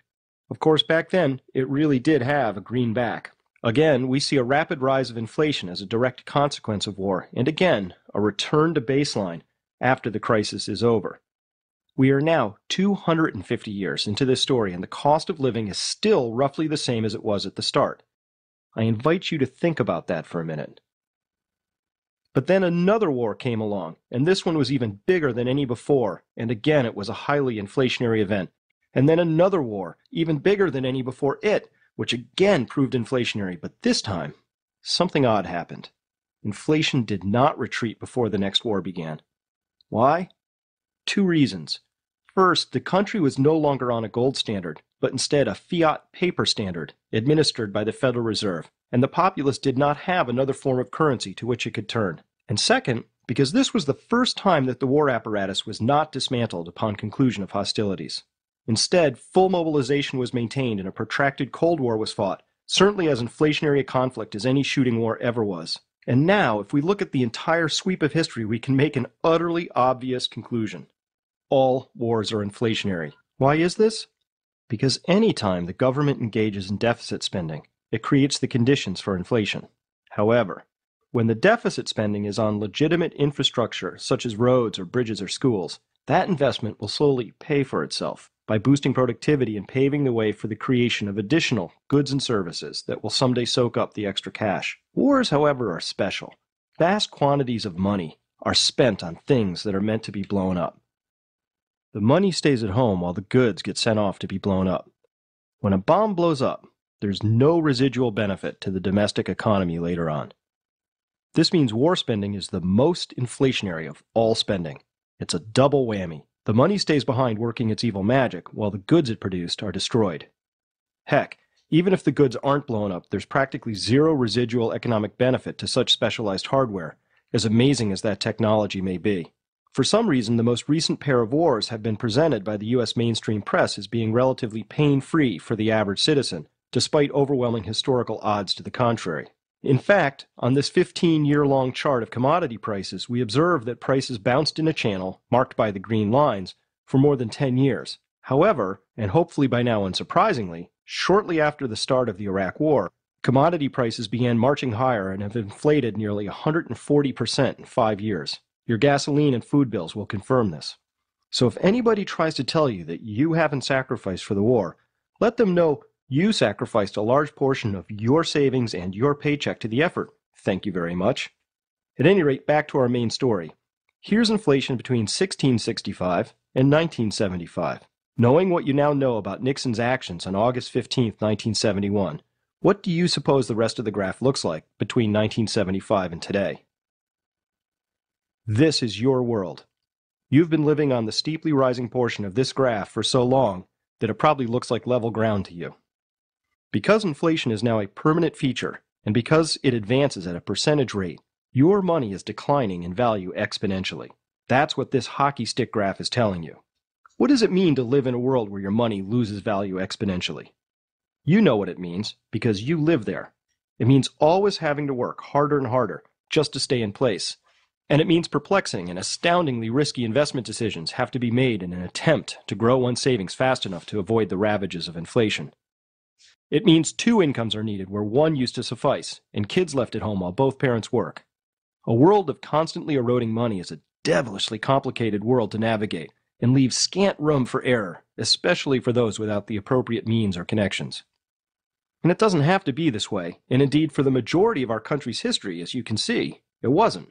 Of course, back then, it really did have a green back. Again, we see a rapid rise of inflation as a direct consequence of war, and again, a return to baseline after the crisis is over. We are now 250 years into this story, and the cost of living is still roughly the same as it was at the start. I invite you to think about that for a minute. But then another war came along, and this one was even bigger than any before, and again it was a highly inflationary event. And then another war, even bigger than any before it, which again proved inflationary, but this time, something odd happened. Inflation did not retreat before the next war began. Why? Two reasons. First, the country was no longer on a gold standard, but instead a fiat paper standard, administered by the Federal Reserve, and the populace did not have another form of currency to which it could turn. And second, because this was the first time that the war apparatus was not dismantled upon conclusion of hostilities. Instead, full mobilization was maintained and a protracted Cold War was fought, certainly as inflationary a conflict as any shooting war ever was. And now, if we look at the entire sweep of history, we can make an utterly obvious conclusion. All wars are inflationary. Why is this? Because any time the government engages in deficit spending, it creates the conditions for inflation. However, when the deficit spending is on legitimate infrastructure, such as roads or bridges or schools, that investment will slowly pay for itself by boosting productivity and paving the way for the creation of additional goods and services that will someday soak up the extra cash. Wars, however, are special. Vast quantities of money are spent on things that are meant to be blown up. The money stays at home while the goods get sent off to be blown up. When a bomb blows up, there's no residual benefit to the domestic economy later on. This means war spending is the most inflationary of all spending. It's a double whammy. The money stays behind working its evil magic, while the goods it produced are destroyed. Heck, even if the goods aren't blown up, there's practically zero residual economic benefit to such specialized hardware, as amazing as that technology may be. For some reason, the most recent pair of wars have been presented by the U.S. mainstream press as being relatively pain-free for the average citizen, despite overwhelming historical odds to the contrary. In fact, on this 15-year-long chart of commodity prices, we observe that prices bounced in a channel, marked by the green lines, for more than 10 years. However, and hopefully by now unsurprisingly, shortly after the start of the Iraq War, commodity prices began marching higher and have inflated nearly 140% in 5 years. Your gasoline and food bills will confirm this. So if anybody tries to tell you that you haven't sacrificed for the war, let them know you sacrificed a large portion of your savings and your paycheck to the effort. Thank you very much. At any rate, back to our main story. Here's inflation between 1665 and 1975. Knowing what you now know about Nixon's actions on August 15, 1971, what do you suppose the rest of the graph looks like between 1975 and today? This is your world. You've been living on the steeply rising portion of this graph for so long that it probably looks like level ground to you. Because inflation is now a permanent feature, and because it advances at a percentage rate, your money is declining in value exponentially. That's what this hockey stick graph is telling you. What does it mean to live in a world where your money loses value exponentially? You know what it means, because you live there. It means always having to work harder and harder just to stay in place. And it means perplexing and astoundingly risky investment decisions have to be made in an attempt to grow one's savings fast enough to avoid the ravages of inflation. It means two incomes are needed where one used to suffice, and kids left at home while both parents work. A world of constantly eroding money is a devilishly complicated world to navigate and leaves scant room for error, especially for those without the appropriate means or connections. And it doesn't have to be this way, and indeed for the majority of our country's history, as you can see, it wasn't.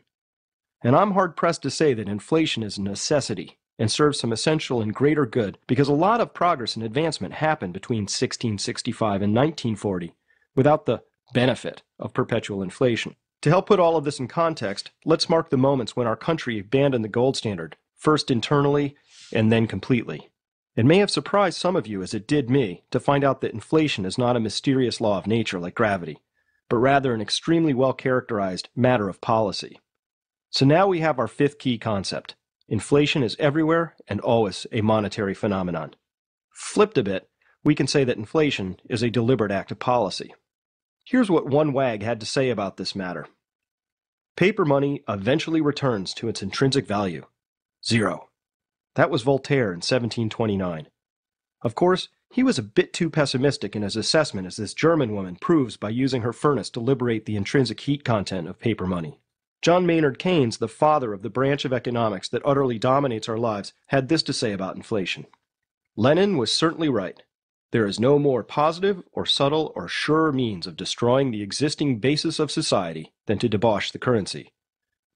And I'm hard-pressed to say that inflation is a necessity and serves some essential and greater good because a lot of progress and advancement happened between 1665 and 1940 without the benefit of perpetual inflation. To help put all of this in context, let's mark the moments when our country abandoned the gold standard, first internally and then completely. It may have surprised some of you, as it did me, to find out that inflation is not a mysterious law of nature like gravity, but rather an extremely well-characterized matter of policy. So now we have our fifth key concept. Inflation is everywhere and always a monetary phenomenon. Flipped a bit, we can say that inflation is a deliberate act of policy. Here's what one wag had to say about this matter. Paper money eventually returns to its intrinsic value. 0. That was Voltaire in 1729. Of course, he was a bit too pessimistic in his assessment, as this German woman proves by using her furnace to liberate the intrinsic heat content of paper money. John Maynard Keynes, the father of the branch of economics that utterly dominates our lives, had this to say about inflation. Lenin was certainly right. There is no more positive or subtle or surer means of destroying the existing basis of society than to debauch the currency.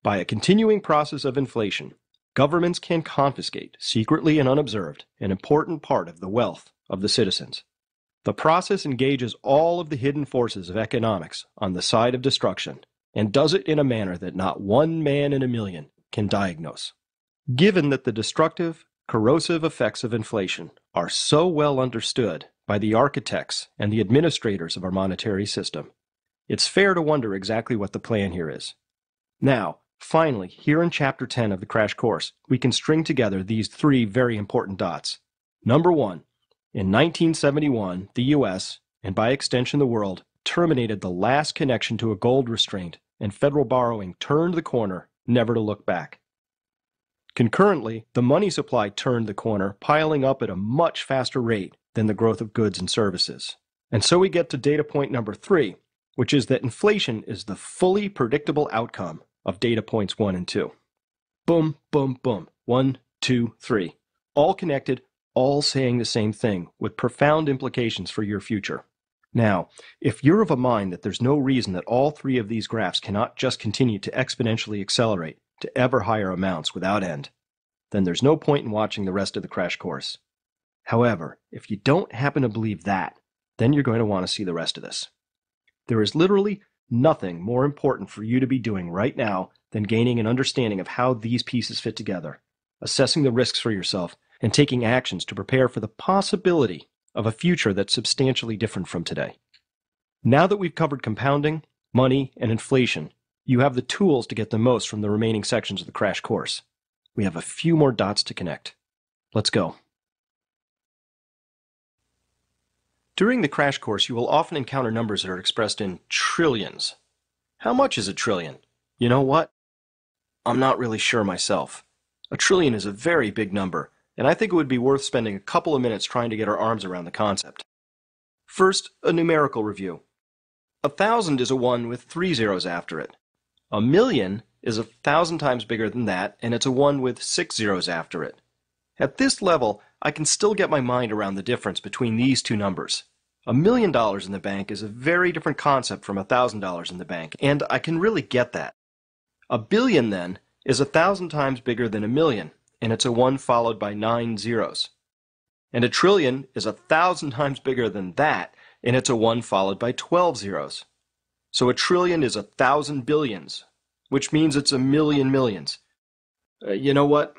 By a continuing process of inflation, governments can confiscate, secretly and unobserved, an important part of the wealth of the citizens. The process engages all of the hidden forces of economics on the side of destruction, and does it in a manner that not one man in a million can diagnose. Given that the destructive, corrosive effects of inflation are so well understood by the architects and the administrators of our monetary system, it's fair to wonder exactly what the plan here is. Now, finally, here in Chapter 10 of the Crash Course, we can string together these three very important dots. Number one, in 1971, the U.S., and by extension the world, terminated the last connection to a gold restraint, and federal borrowing turned the corner, never to look back. Concurrently, the money supply turned the corner, piling up at a much faster rate than the growth of goods and services. And so we get to data point number 3, which is that inflation is the fully predictable outcome of data points 1 and 2. Boom, boom, boom. 1, 2, 3. All connected, all saying the same thing, with profound implications for your future. Now, if you're of a mind that there's no reason that all three of these graphs cannot just continue to exponentially accelerate to ever higher amounts without end, then there's no point in watching the rest of the crash course. However, if you don't happen to believe that, then you're going to want to see the rest of this. There is literally nothing more important for you to be doing right now than gaining an understanding of how these pieces fit together, assessing the risks for yourself, and taking actions to prepare for the possibility of a future that's substantially different from today. Now that we've covered compounding, money, and inflation, you have the tools to get the most from the remaining sections of the crash course. We have a few more dots to connect. Let's go. During the crash course, you will often encounter numbers that are expressed in trillions. How much is a trillion? You know what? I'm not really sure myself. A trillion is a very big number, and I think it would be worth spending a couple of minutes trying to get our arms around the concept. First, a numerical review. 1,000 is a 1 with 3 zeros after it. A million is 1,000 times bigger than that, and it's a 1 with 6 zeros after it. At this level, I can still get my mind around the difference between these two numbers. $1 million in the bank is a very different concept from $1,000 in the bank, and I can really get that. A billion, then, is 1,000 times bigger than a million, and it's a 1 followed by 9 zeros. And a trillion is 1,000 times bigger than that, and it's a 1 followed by 12 zeros. So a trillion is 1,000 billions, which means it's a million millions. You know what?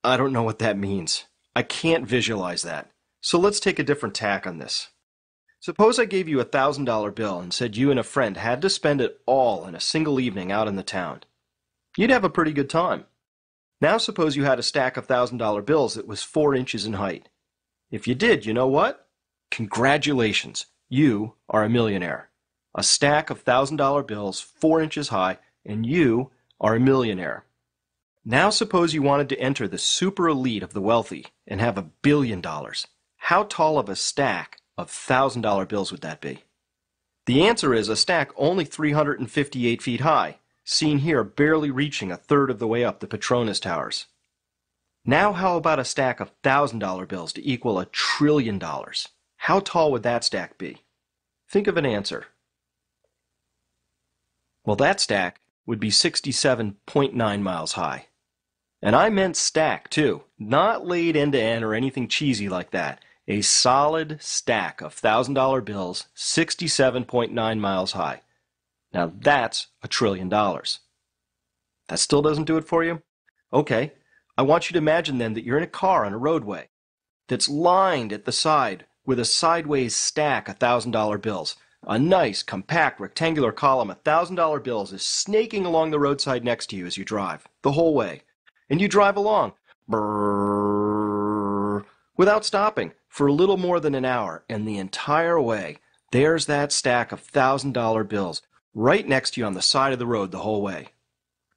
I don't know what that means. I can't visualize that. So let's take a different tack on this. Suppose I gave you a $1,000 bill and said you and a friend had to spend it all in a single evening out in the town. You'd have a pretty good time. Now suppose you had a stack of $1,000 bills that was 4 inches in height. If you did, you know what? Congratulations, you are a millionaire. A stack of $1,000 bills 4 inches high, and you are a millionaire. Now suppose you wanted to enter the super elite of the wealthy and have $1 billion. How tall of a stack of $1,000 bills would that be? The answer is a stack only 358 feet high, seen here barely reaching a third of the way up the Petronas Towers. Now how about a stack of $1,000 bills to equal $1 trillion? How tall would that stack be? Think of an answer. Well, that stack would be 67.9 miles high. And I meant stack, too, not laid end to end or anything cheesy like that. A solid stack of $1,000 bills, 67.9 miles high. Now that's $1 trillion. That still doesn't do it for you? Okay, I want you to imagine then that you're in a car on a roadway that's lined at the side with a sideways stack of $1,000 bills. A nice, compact, rectangular column of $1,000 bills is snaking along the roadside next to you as you drive, the whole way. And you drive along, brrrr, without stopping, for a little more than an hour, and the entire way, there's that stack of $1,000 bills, right next to you on the side of the road the whole way.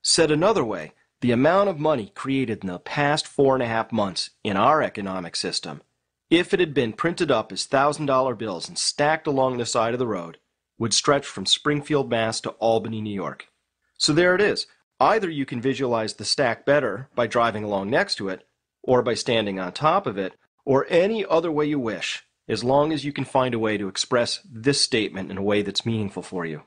Said another way, the amount of money created in the past 4.5 months in our economic system, if it had been printed up as $1,000 bills and stacked along the side of the road, would stretch from Springfield, Mass. To Albany, New York. So there it is. Either you can visualize the stack better by driving along next to it, or by standing on top of it, or any other way you wish, as long as you can find a way to express this statement in a way that's meaningful for you.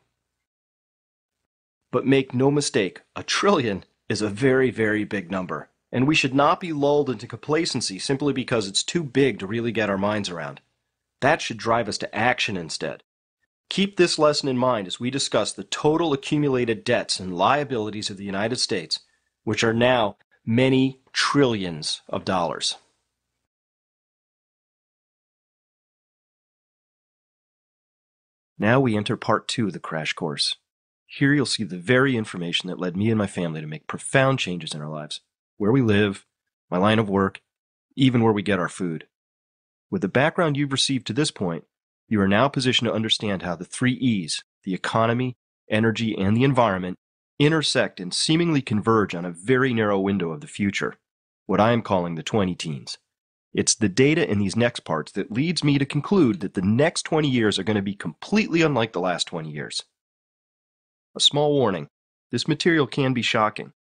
But make no mistake, $1 trillion is a very, very big number. And we should not be lulled into complacency simply because it's too big to really get our minds around. That should drive us to action instead. Keep this lesson in mind as we discuss the total accumulated debts and liabilities of the United States, which are now many trillions of dollars. Now we enter part 2 of the crash course. Here you'll see the very information that led me and my family to make profound changes in our lives. Where we live, my line of work, even where we get our food. With the background you've received to this point, you are now positioned to understand how the 3 E's, the economy, energy, and the environment, intersect and seemingly converge on a very narrow window of the future, what I am calling the 20 teens. It's the data in these next parts that leads me to conclude that the next 20 years are going to be completely unlike the last 20 years. A small warning, this material can be shocking.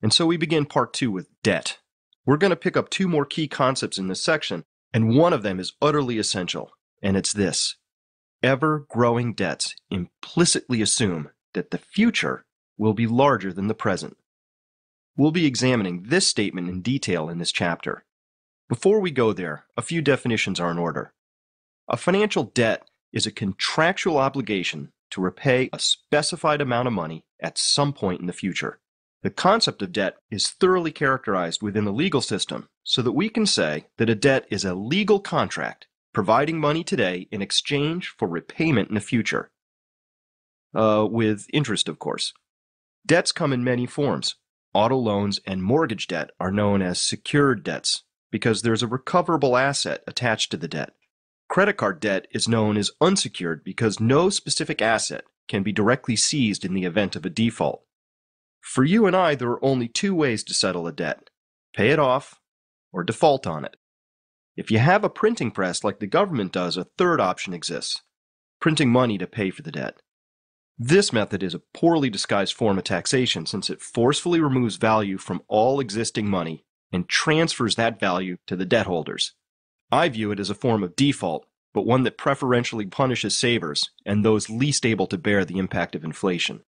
And so we begin part 2 with debt. We're going to pick up 2 more key concepts in this section, and one of them is utterly essential, and it's this. Ever-growing debts implicitly assume that the future will be larger than the present. We'll be examining this statement in detail in this chapter. Before we go there, a few definitions are in order. A financial debt is a contractual obligation to repay a specified amount of money at some point in the future. The concept of debt is thoroughly characterized within the legal system so that we can say that a debt is a legal contract providing money today in exchange for repayment in the future. With interest, of course. Debts come in many forms. Auto loans and mortgage debt are known as secured debts because there's a recoverable asset attached to the debt. Credit card debt is known as unsecured because no specific asset can be directly seized in the event of a default. For you and I, there are only 2 ways to settle a debt: pay it off or default on it. If you have a printing press like the government does, a third option exists: printing money to pay for the debt. This method is a poorly disguised form of taxation since it forcefully removes value from all existing money and transfers that value to the debt holders. I view it as a form of default, but one that preferentially punishes savers and those least able to bear the impact of inflation.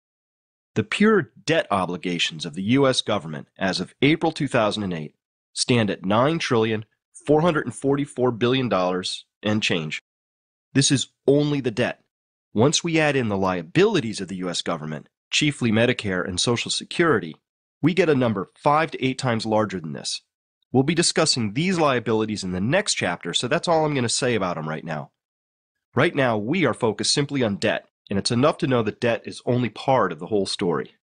The pure debt obligations of the U.S. government as of April 2008 stand at $9,444 billion and change. This is only the debt. Once we add in the liabilities of the U.S. government, chiefly Medicare and Social Security, we get a number 5 to 8 times larger than this. We'll be discussing these liabilities in the next chapter, so that's all I'm going to say about them right now. Right now, we are focused simply on debt, and it's enough to know that debt is only part of the whole story.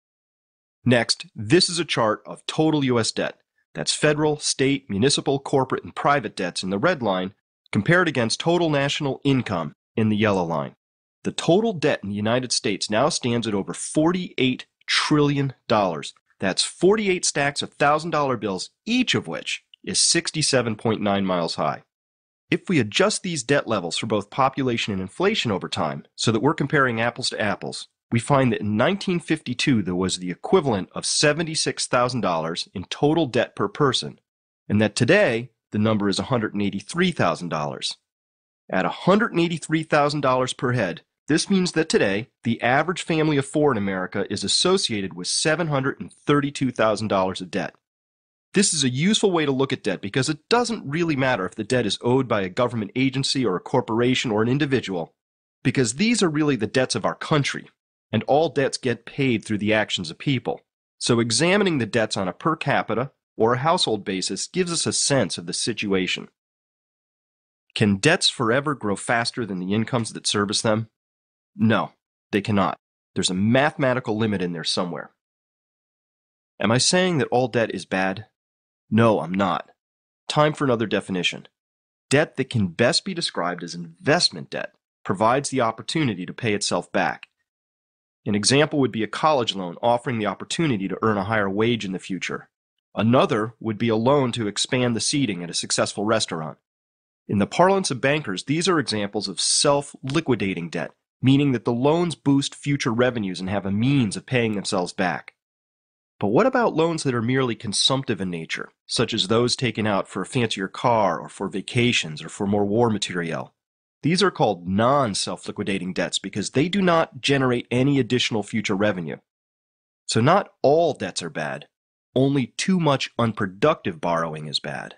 Next, this is a chart of total U.S. debt. That's federal, state, municipal, corporate, and private debts in the red line, compared against total national income in the yellow line. The total debt in the United States now stands at over $48 trillion. That's 48 stacks of $1,000 bills, each of which is 67.9 miles high. If we adjust these debt levels for both population and inflation over time, so that we're comparing apples to apples, we find that in 1952 there was the equivalent of $76,000 in total debt per person, and that today the number is $183,000. At $183,000 per head, this means that today, the average family of 4 in America is associated with $732,000 of debt. This is a useful way to look at debt because it doesn't really matter if the debt is owed by a government agency or a corporation or an individual, because these are really the debts of our country, and all debts get paid through the actions of people. So examining the debts on a per capita or a household basis gives us a sense of the situation. Can debts forever grow faster than the incomes that service them? No, they cannot. There's a mathematical limit in there somewhere. Am I saying that all debt is bad? No, I'm not. Time for another definition. Debt that can best be described as investment debt provides the opportunity to pay itself back. An example would be a college loan offering the opportunity to earn a higher wage in the future. Another would be a loan to expand the seating at a successful restaurant. In the parlance of bankers, these are examples of self-liquidating debt, meaning that the loans boost future revenues and have a means of paying themselves back. But what about loans that are merely consumptive in nature, such as those taken out for a fancier car or for vacations or for more war materiel? These are called non-self-liquidating debts because they do not generate any additional future revenue. So not all debts are bad. Only too much unproductive borrowing is bad.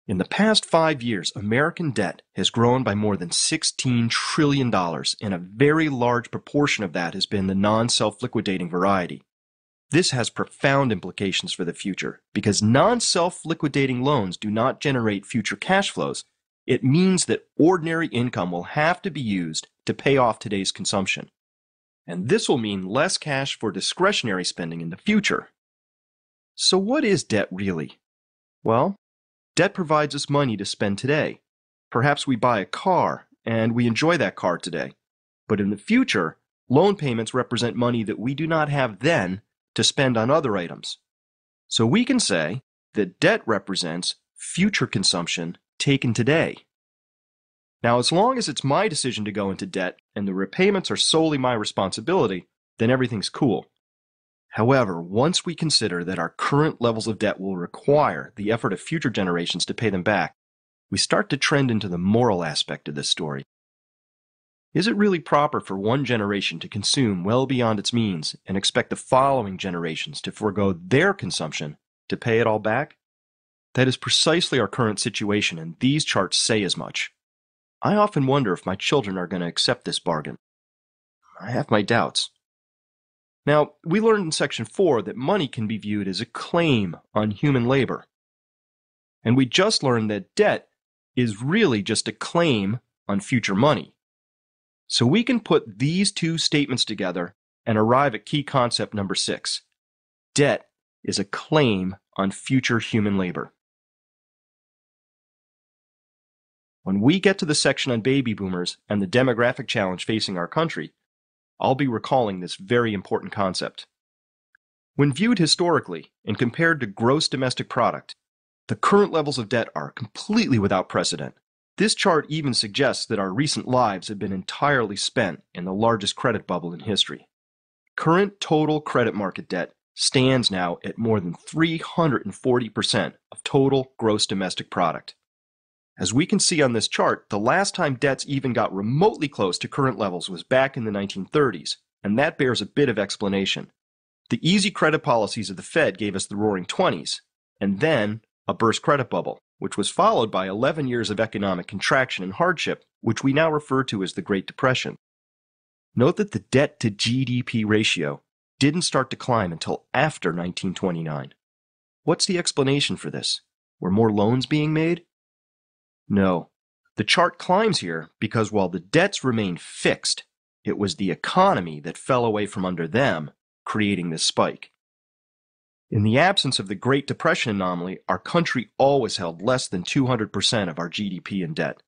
In the past 5 years, American debt has grown by more than $16 trillion, and a very large proportion of that has been the non-self-liquidating variety. This has profound implications for the future. Because non-self-liquidating loans do not generate future cash flows, it means that ordinary income will have to be used to pay off today's consumption. And this will mean less cash for discretionary spending in the future. So what is debt really? Well, debt provides us money to spend today. Perhaps we buy a car, and we enjoy that car today. But in the future, loan payments represent money that we do not have then to spend on other items. So we can say that debt represents future consumption taken today. Now, as long as it's my decision to go into debt and the repayments are solely my responsibility, then everything's cool. However, once we consider that our current levels of debt will require the effort of future generations to pay them back, we start to trend into the moral aspect of this story. Is it really proper for one generation to consume well beyond its means and expect the following generations to forego their consumption to pay it all back? That is precisely our current situation, and these charts say as much. I often wonder if my children are going to accept this bargain. I have my doubts. Now, we learned in Section 4 that money can be viewed as a claim on human labor. And we just learned that debt is really just a claim on future money. So we can put these two statements together and arrive at key concept number 6. Debt is a claim on future human labor. When we get to the section on baby boomers and the demographic challenge facing our country, I'll be recalling this very important concept. When viewed historically and compared to gross domestic product, the current levels of debt are completely without precedent. This chart even suggests that our recent lives have been entirely spent in the largest credit bubble in history. Current total credit market debt stands now at more than 340% of total gross domestic product. As we can see on this chart, the last time debts even got remotely close to current levels was back in the 1930s, and that bears a bit of explanation. The easy credit policies of the Fed gave us the roaring 20s, and then a burst credit bubble, which was followed by 11 years of economic contraction and hardship, which we now refer to as the Great Depression. Note that the debt to GDP ratio didn't start to climb until after 1929. What's the explanation for this? Were more loans being made? No. The chart climbs here because while the debts remained fixed, it was the economy that fell away from under them, creating this spike. In the absence of the Great Depression anomaly, our country always held less than 200% of our GDP in debt.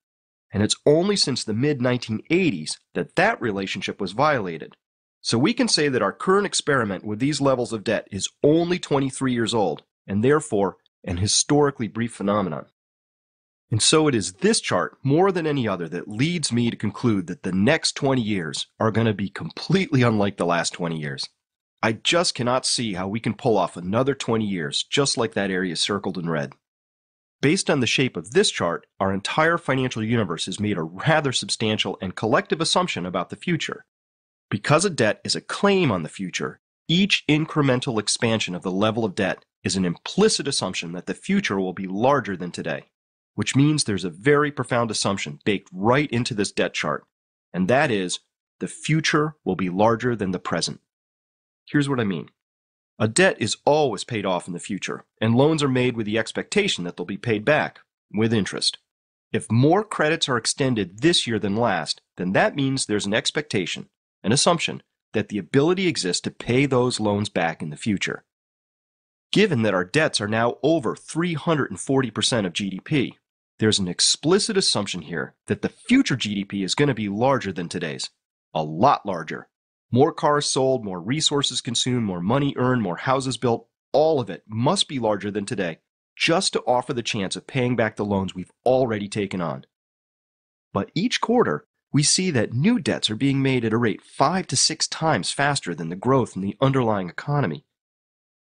And it's only since the mid-1980s that that relationship was violated. So we can say that our current experiment with these levels of debt is only 23 years old, and therefore an historically brief phenomenon. And so it is this chart, more than any other, that leads me to conclude that the next 20 years are going to be completely unlike the last 20 years. I just cannot see how we can pull off another 20 years just like that area circled in red. Based on the shape of this chart, our entire financial universe has made a rather substantial and collective assumption about the future. Because a debt is a claim on the future, each incremental expansion of the level of debt is an implicit assumption that the future will be larger than today. Which means there's a very profound assumption baked right into this debt chart, and that is, the future will be larger than the present. Here's what I mean. A debt is always paid off in the future, and loans are made with the expectation that they'll be paid back, with interest. If more credits are extended this year than last, then that means there's an expectation, an assumption, that the ability exists to pay those loans back in the future. Given that our debts are now over 340% of GDP, there's an explicit assumption here that the future GDP is going to be larger than today's. A lot larger. More cars sold, more resources consumed, more money earned, more houses built, all of it must be larger than today, just to offer the chance of paying back the loans we've already taken on. But each quarter, we see that new debts are being made at a rate 5 to 6 times faster than the growth in the underlying economy.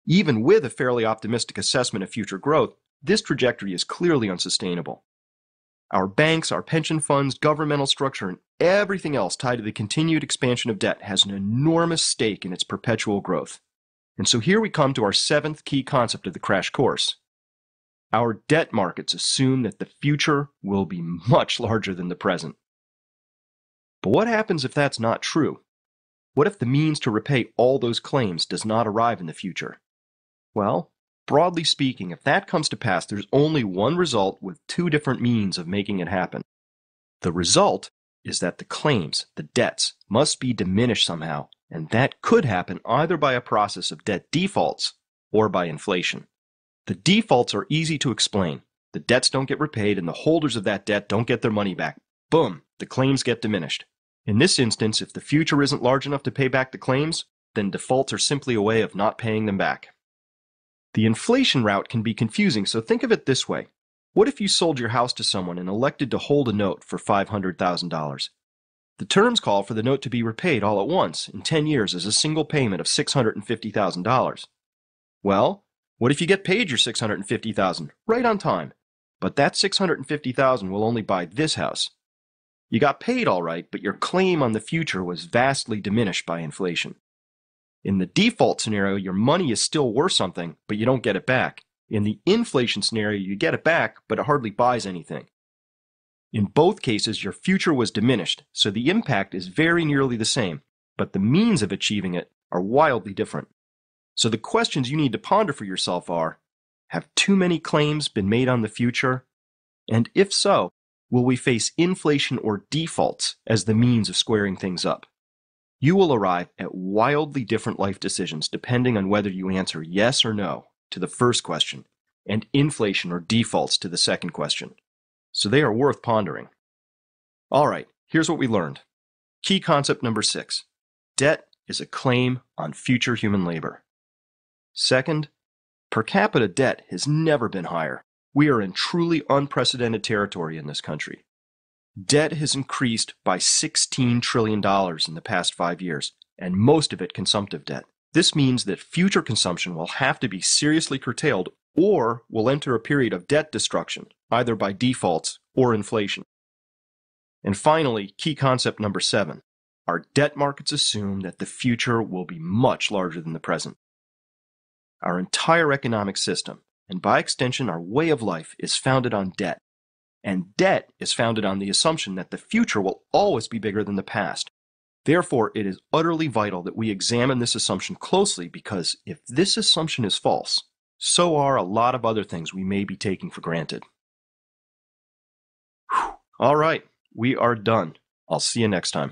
Even with a fairly optimistic assessment of future growth, this trajectory is clearly unsustainable. Our banks, our pension funds, governmental structure, and everything else tied to the continued expansion of debt has an enormous stake in its perpetual growth. And so here we come to our seventh key concept of the crash course. Our debt markets assume that the future will be much larger than the present. But what happens if that's not true? What if the means to repay all those claims does not arrive in the future? Well, broadly speaking, if that comes to pass, there's only one result with two different means of making it happen. The result is that the claims, the debts, must be diminished somehow, and that could happen either by a process of debt defaults or by inflation. The defaults are easy to explain. The debts don't get repaid and the holders of that debt don't get their money back. Boom, the claims get diminished. In this instance, if the future isn't large enough to pay back the claims, then defaults are simply a way of not paying them back. The inflation route can be confusing, so think of it this way. What if you sold your house to someone and elected to hold a note for $500,000? The terms call for the note to be repaid all at once in 10 years as a single payment of $650,000. Well, what if you get paid your $650,000 right on time? But that $650,000 will only buy this house. You got paid all right, but your claim on the future was vastly diminished by inflation. In the default scenario, your money is still worth something, but you don't get it back. In the inflation scenario, you get it back, but it hardly buys anything. In both cases, your future was diminished, so the impact is very nearly the same, but the means of achieving it are wildly different. So the questions you need to ponder for yourself are, have too many claims been made on the future? And if so, will we face inflation or defaults as the means of squaring things up? You will arrive at wildly different life decisions depending on whether you answer yes or no to the first question, and inflation or defaults to the second question. So they are worth pondering. All right, here's what we learned. Key concept number 6. Debt is a claim on future human labor. Second, per capita debt has never been higher. We are in truly unprecedented territory in this country. Debt has increased by $16 trillion in the past 5 years, and most of it consumptive debt. This means that future consumption will have to be seriously curtailed or will enter a period of debt destruction, either by defaults or inflation. And finally, key concept number 7. Our debt markets assume that the future will be much larger than the present. Our entire economic system, and by extension our way of life, is founded on debt. And debt is founded on the assumption that the future will always be bigger than the past. Therefore, it is utterly vital that we examine this assumption closely, because if this assumption is false, so are a lot of other things we may be taking for granted. Whew. All right, we are done. I'll see you next time.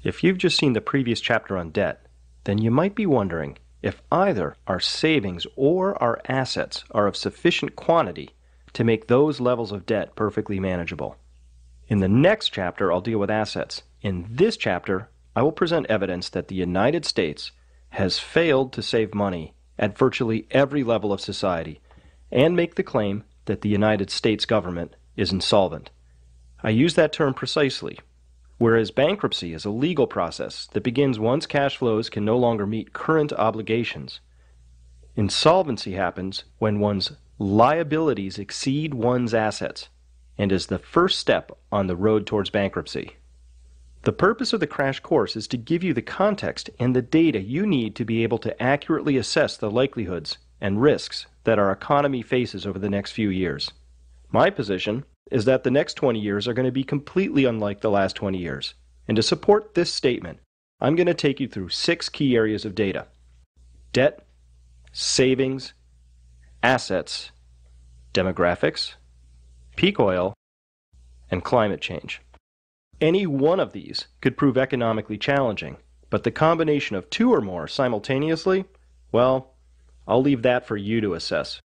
If you've just seen the previous chapter on debt, then you might be wondering if either our savings or our assets are of sufficient quantity to make those levels of debt perfectly manageable. In the next chapter, I'll deal with assets. In this chapter, I will present evidence that the United States has failed to save money at virtually every level of society, and make the claim that the United States government is insolvent. I use that term precisely. Whereas bankruptcy is a legal process that begins once cash flows can no longer meet current obligations, insolvency happens when one's liabilities exceed one's assets and is the first step on the road towards bankruptcy. The purpose of the crash course is to give you the context and the data you need to be able to accurately assess the likelihoods and risks that our economy faces over the next few years. My position is that the next 20 years are going to be completely unlike the last 20 years. And to support this statement, I'm going to take you through 6 key areas of data: debt, savings, assets, demographics, peak oil, and climate change. Any one of these could prove economically challenging, but the combination of 2 or more simultaneously, well, I'll leave that for you to assess.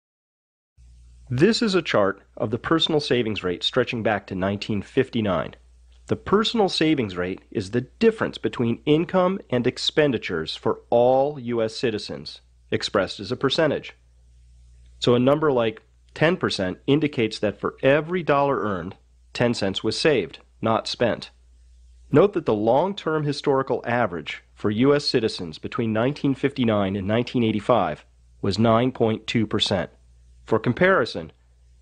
This is a chart of the personal savings rate stretching back to 1959. The personal savings rate is the difference between income and expenditures for all U.S. citizens, expressed as a percentage. So a number like 10% indicates that for every dollar earned, 10 cents was saved, not spent. Note that the long-term historical average for U.S. citizens between 1959 and 1985 was 9.2%. For comparison,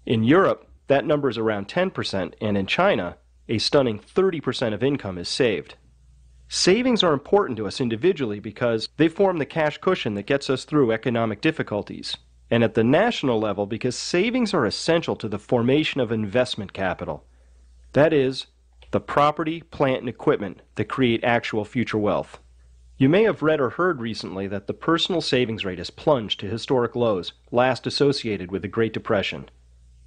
in Europe, that number is around 10%, and in China, a stunning 30% of income is saved. Savings are important to us individually because they form the cash cushion that gets us through economic difficulties, and at the national level because savings are essential to the formation of investment capital. That is, the property, plant, and equipment that create actual future wealth. You may have read or heard recently that the personal savings rate has plunged to historic lows, last associated with the Great Depression.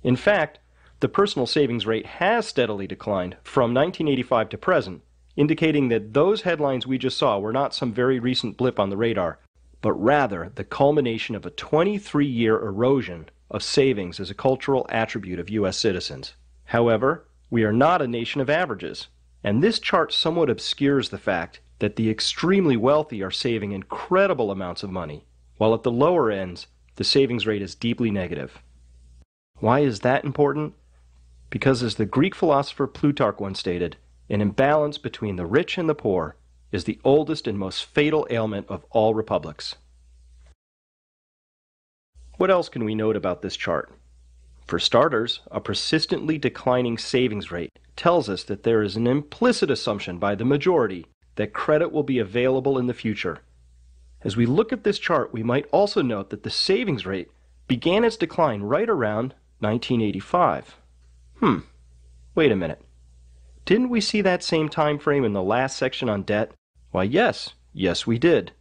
In fact, the personal savings rate has steadily declined from 1985 to present, indicating that those headlines we just saw were not some very recent blip on the radar, but rather the culmination of a 23-year erosion of savings as a cultural attribute of U.S. citizens. However, we are not a nation of averages, and this chart somewhat obscures the fact that the extremely wealthy are saving incredible amounts of money, while at the lower ends, the savings rate is deeply negative. Why is that important? Because as the Greek philosopher Plutarch once stated, an imbalance between the rich and the poor is the oldest and most fatal ailment of all republics. What else can we note about this chart? For starters, a persistently declining savings rate tells us that there is an implicit assumption by the majority that credit will be available in the future. As we look at this chart, we might also note that the savings rate began its decline right around 1985. Wait a minute. Didn't we see that same time frame in the last section on debt? Why, yes, we did.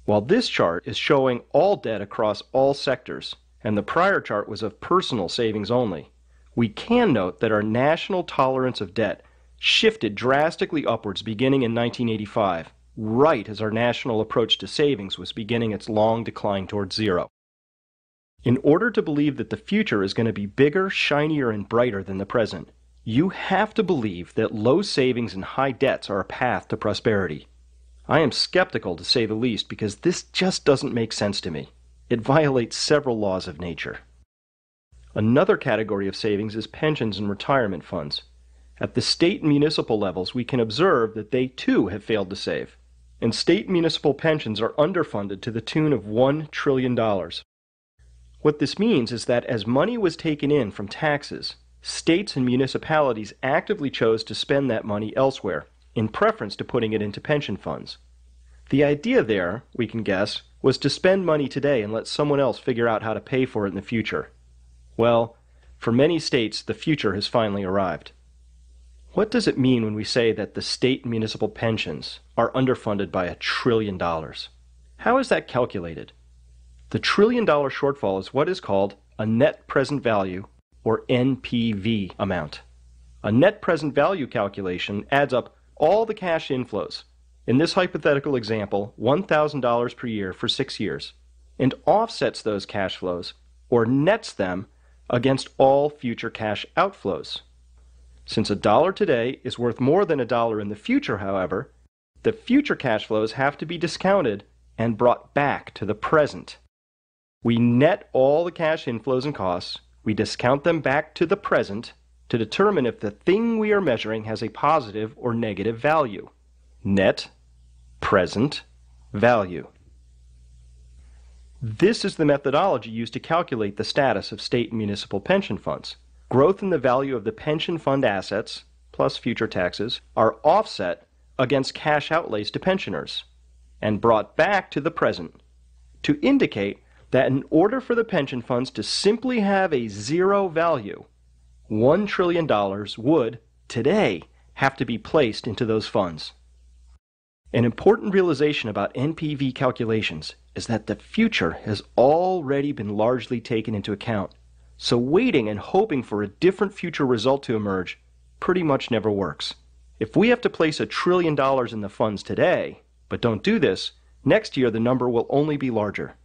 While this chart is showing all debt across all sectors, and the prior chart was of personal savings only, we can note that our national tolerance of debt shifted drastically upwards beginning in 1985, right as our national approach to savings was beginning its long decline towards zero. In order to believe that the future is going to be bigger, shinier, and brighter than the present, you have to believe that low savings and high debts are a path to prosperity. I am skeptical, to say the least, because this just doesn't make sense to me. It violates several laws of nature. Another category of savings is pensions and retirement funds. At the state and municipal levels, we can observe that they too have failed to save, and state and municipal pensions are underfunded to the tune of $1 trillion. What this means is that as money was taken in from taxes, states and municipalities actively chose to spend that money elsewhere, in preference to putting it into pension funds. The idea there, we can guess, was to spend money today and let someone else figure out how to pay for it in the future. Well, for many states, the future has finally arrived. What does it mean when we say that the state and municipal pensions are underfunded by $1 trillion? How is that calculated? The $1 trillion shortfall is what is called a net present value, or NPV amount. A net present value calculation adds up all the cash inflows, in this hypothetical example, $1,000 per year for 6 years, and offsets those cash flows, or nets them, against all future cash outflows. Since $1 today is worth more than $1 in the future, however, the future cash flows have to be discounted and brought back to the present. We net all the cash inflows and costs, we discount them back to the present to determine if the thing we are measuring has a positive or negative value. Net present value. This is the methodology used to calculate the status of state and municipal pension funds. Growth in the value of the pension fund assets, plus future taxes, are offset against cash outlays to pensioners and brought back to the present to indicate that in order for the pension funds to simply have a zero value, $1 trillion would, today, have to be placed into those funds. An important realization about NPV calculations is that the future has already been largely taken into account, so waiting and hoping for a different future result to emerge pretty much never works. If we have to place $1 trillion in the funds today, but don't do this, next year the number will only be larger.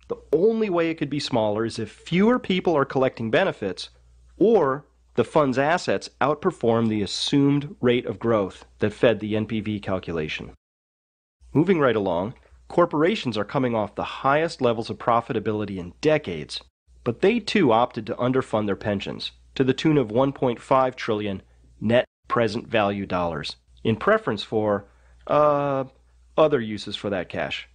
The only way it could be smaller is if fewer people are collecting benefits, or the fund's assets outperform the assumed rate of growth that fed the NPV calculation. Moving right along, corporations are coming off the highest levels of profitability in decades, but they too opted to underfund their pensions to the tune of $1.5 trillion net present value dollars, in preference for other uses for that cash.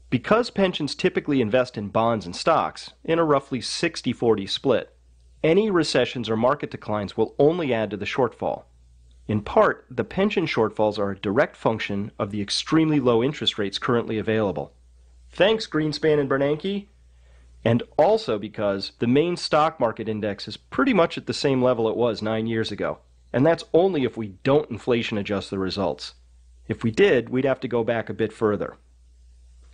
Because pensions typically invest in bonds and stocks in a roughly 60-40 split, Any recessions or market declines will only add to the shortfall. In part, the pension shortfalls are a direct function of the extremely low interest rates currently available. Thanks, Greenspan and Bernanke. And also because the main stock market index is pretty much at the same level it was 9 years ago. And that's only if we don't inflation adjust the results. If we did, we'd have to go back a bit further.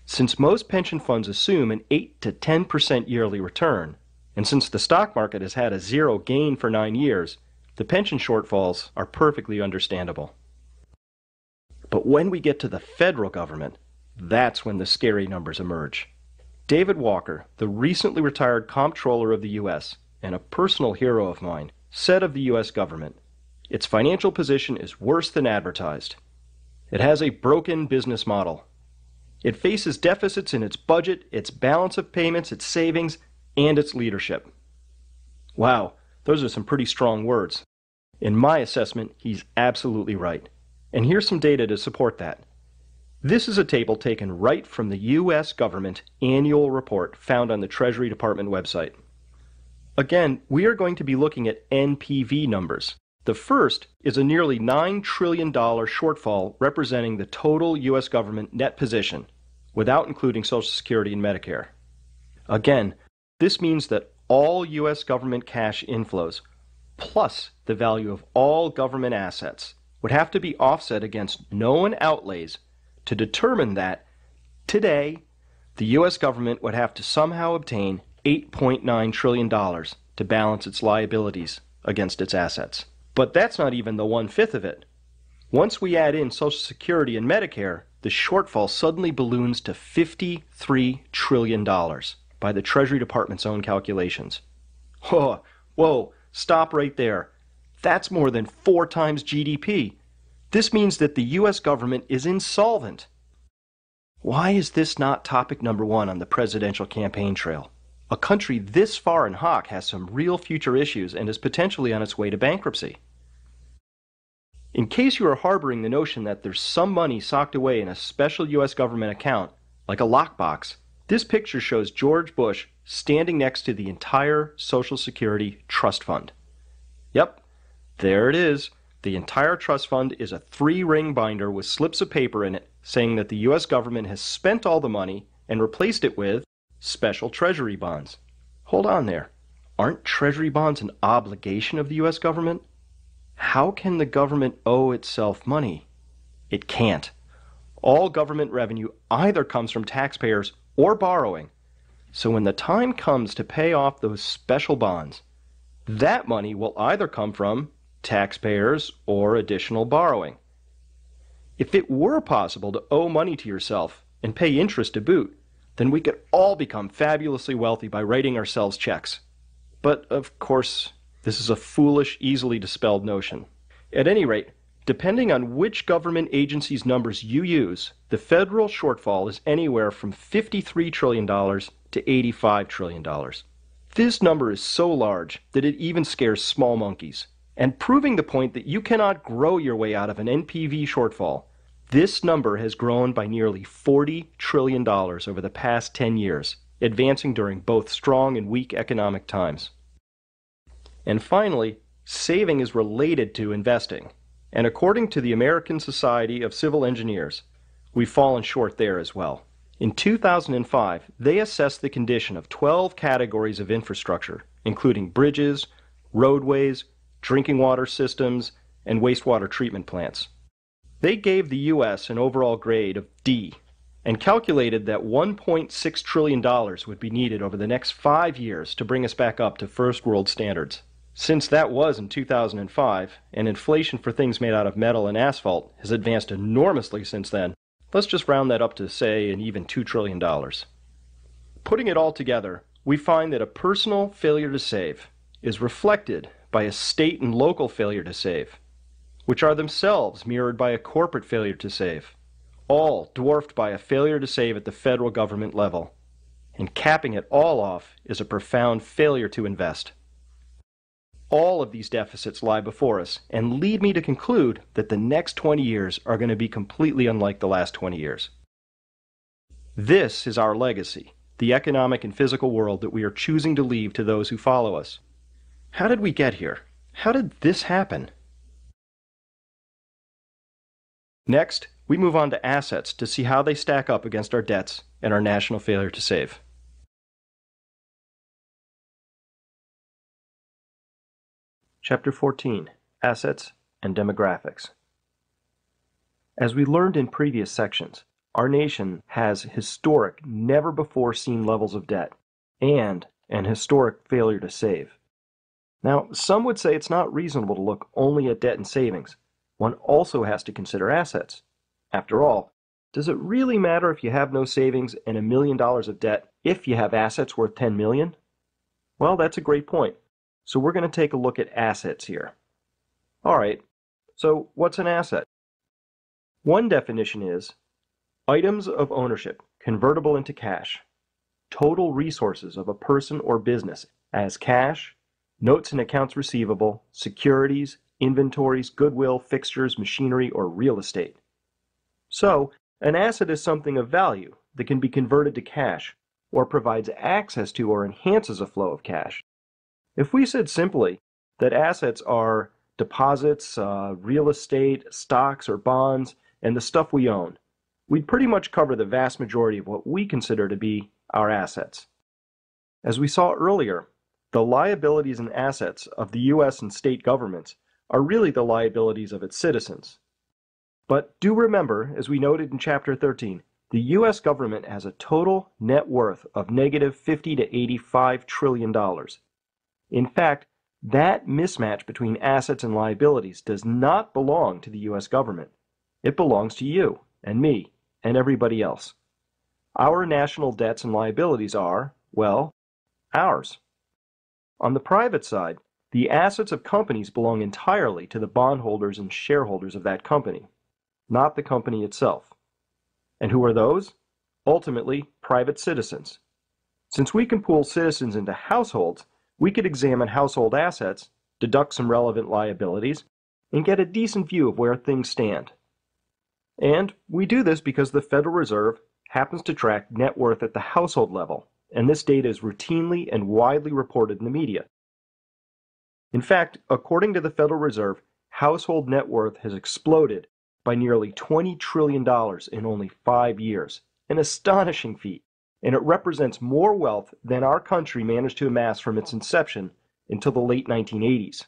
Since most pension funds assume an 8 to 10% yearly return, and since the stock market has had a zero gain for 9 years, the pension shortfalls are perfectly understandable. But when we get to the federal government, that's when the scary numbers emerge. David Walker, the recently retired comptroller of the U.S. and a personal hero of mine, said of the U.S. government, "Its financial position is worse than advertised. It has a broken business model. It faces deficits in its budget, its balance of payments, its savings, and its leadership." Wow, those are some pretty strong words. In my assessment, he's absolutely right. And here's some data to support that. This is a table taken right from the U.S. government annual report found on the Treasury Department website. Again, we are going to be looking at NPV numbers. The first is a nearly $9 trillion shortfall representing the total U.S. government net position, without including Social Security and Medicare. Again, this means that all U.S. government cash inflows, plus the value of all government assets, would have to be offset against known outlays to determine that, today, the U.S. government would have to somehow obtain $8.9 trillion to balance its liabilities against its assets. But that's not even the 1/5 of it. Once we add in Social Security and Medicare, the shortfall suddenly balloons to $53 trillion by the Treasury Department's own calculations. Whoa, stop right there. That's more than 4 times GDP. This means that the U.S. government is insolvent. Why is this not topic number 1 on the presidential campaign trail? A country this far in hock has some real future issues and is potentially on its way to bankruptcy. In case you are harboring the notion that there's some money socked away in a special U.S. government account, like a lockbox, this picture shows George Bush standing next to the entire Social Security trust fund. Yep, there it is. The entire trust fund is a 3-ring binder with slips of paper in it saying that the U.S. government has spent all the money and replaced it with special Treasury bonds. Hold on there. Aren't Treasury bonds an obligation of the U.S. government? How can the government owe itself money? It can't. All government revenue either comes from taxpayers or borrowing. So when the time comes to pay off those special bonds, that money will either come from taxpayers or additional borrowing. If it were possible to owe money to yourself and pay interest to boot, then we could all become fabulously wealthy by writing ourselves checks. But, of course, this is a foolish, easily dispelled notion. At any rate, depending on which government agency's numbers you use, the federal shortfall is anywhere from $53 trillion to $85 trillion. This number is so large that it even scares small monkeys. And proving the point that you cannot grow your way out of an NPV shortfall, this number has grown by nearly $40 trillion over the past 10 years, advancing during both strong and weak economic times. And finally, saving is related to investing. And according to the American Society of Civil Engineers, we've fallen short there as well. In 2005, they assessed the condition of 12 categories of infrastructure, including bridges, roadways, drinking water systems, and wastewater treatment plants. They gave the U.S. an overall grade of D and calculated that $1.6 trillion would be needed over the next 5 years to bring us back up to first world standards. Since that was in 2005, and inflation for things made out of metal and asphalt has advanced enormously since then, let's just round that up to, say, an even $2 trillion. Putting it all together, we find that a personal failure to save is reflected by a state and local failure to save, which are themselves mirrored by a corporate failure to save, all dwarfed by a failure to save at the federal government level. And capping it all off is a profound failure to invest. All of these deficits lie before us and lead me to conclude that the next 20 years are going to be completely unlike the last 20 years. This is our legacy, the economic and physical world that we are choosing to leave to those who follow us. How did we get here? How did this happen? Next, we move on to assets to see how they stack up against our debts and our national failure to save. Chapter 14, Assets and Demographics. As we learned in previous sections, our nation has historic, never-before-seen levels of debt and an historic failure to save. Now, some would say it's not reasonable to look only at debt and savings. One also has to consider assets. After all, does it really matter if you have no savings and $1 million of debt if you have assets worth $10 million? Well, that's a great point. So we're going to take a look at assets here. All right, so what's an asset? One definition is items of ownership convertible into cash, total resources of a person or business as cash, notes and accounts receivable, securities, inventories, goodwill, fixtures, machinery, or real estate. So, an asset is something of value that can be converted to cash or provides access to or enhances a flow of cash. If we said simply that assets are deposits, real estate, stocks or bonds, and the stuff we own, we'd pretty much cover the vast majority of what we consider to be our assets. As we saw earlier, the liabilities and assets of the U.S. and state governments are really the liabilities of its citizens. But do remember, as we noted in Chapter 13, the U.S. government has a total net worth of negative $50 to $85 trillion. In fact, that mismatch between assets and liabilities does not belong to the U.S. government. It belongs to you and me and everybody else. Our national debts and liabilities are, well, ours. On the private side, the assets of companies belong entirely to the bondholders and shareholders of that company, not the company itself. And who are those? Ultimately, private citizens. Since we can pool citizens into households, we could examine household assets, deduct some relevant liabilities, and get a decent view of where things stand. And we do this because the Federal Reserve happens to track net worth at the household level, and this data is routinely and widely reported in the media. In fact, according to the Federal Reserve, household net worth has exploded by nearly $20 trillion in only 5 years, an astonishing feat, and it represents more wealth than our country managed to amass from its inception until the late 1980s.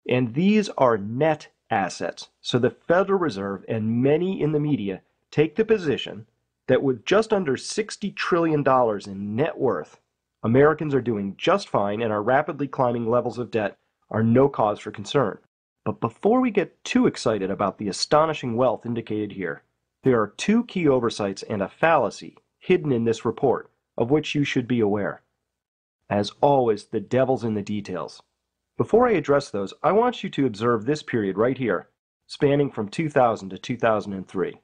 And these are net assets, so the Federal Reserve and many in the media take the position that with just under $60 trillion in net worth, Americans are doing just fine and our rapidly climbing levels of debt are no cause for concern. But before we get too excited about the astonishing wealth indicated here, there are two key oversights and a fallacy hidden in this report, of which you should be aware. As always, the devil's in the details. Before I address those, I want you to observe this period right here, spanning from 2000 to 2003.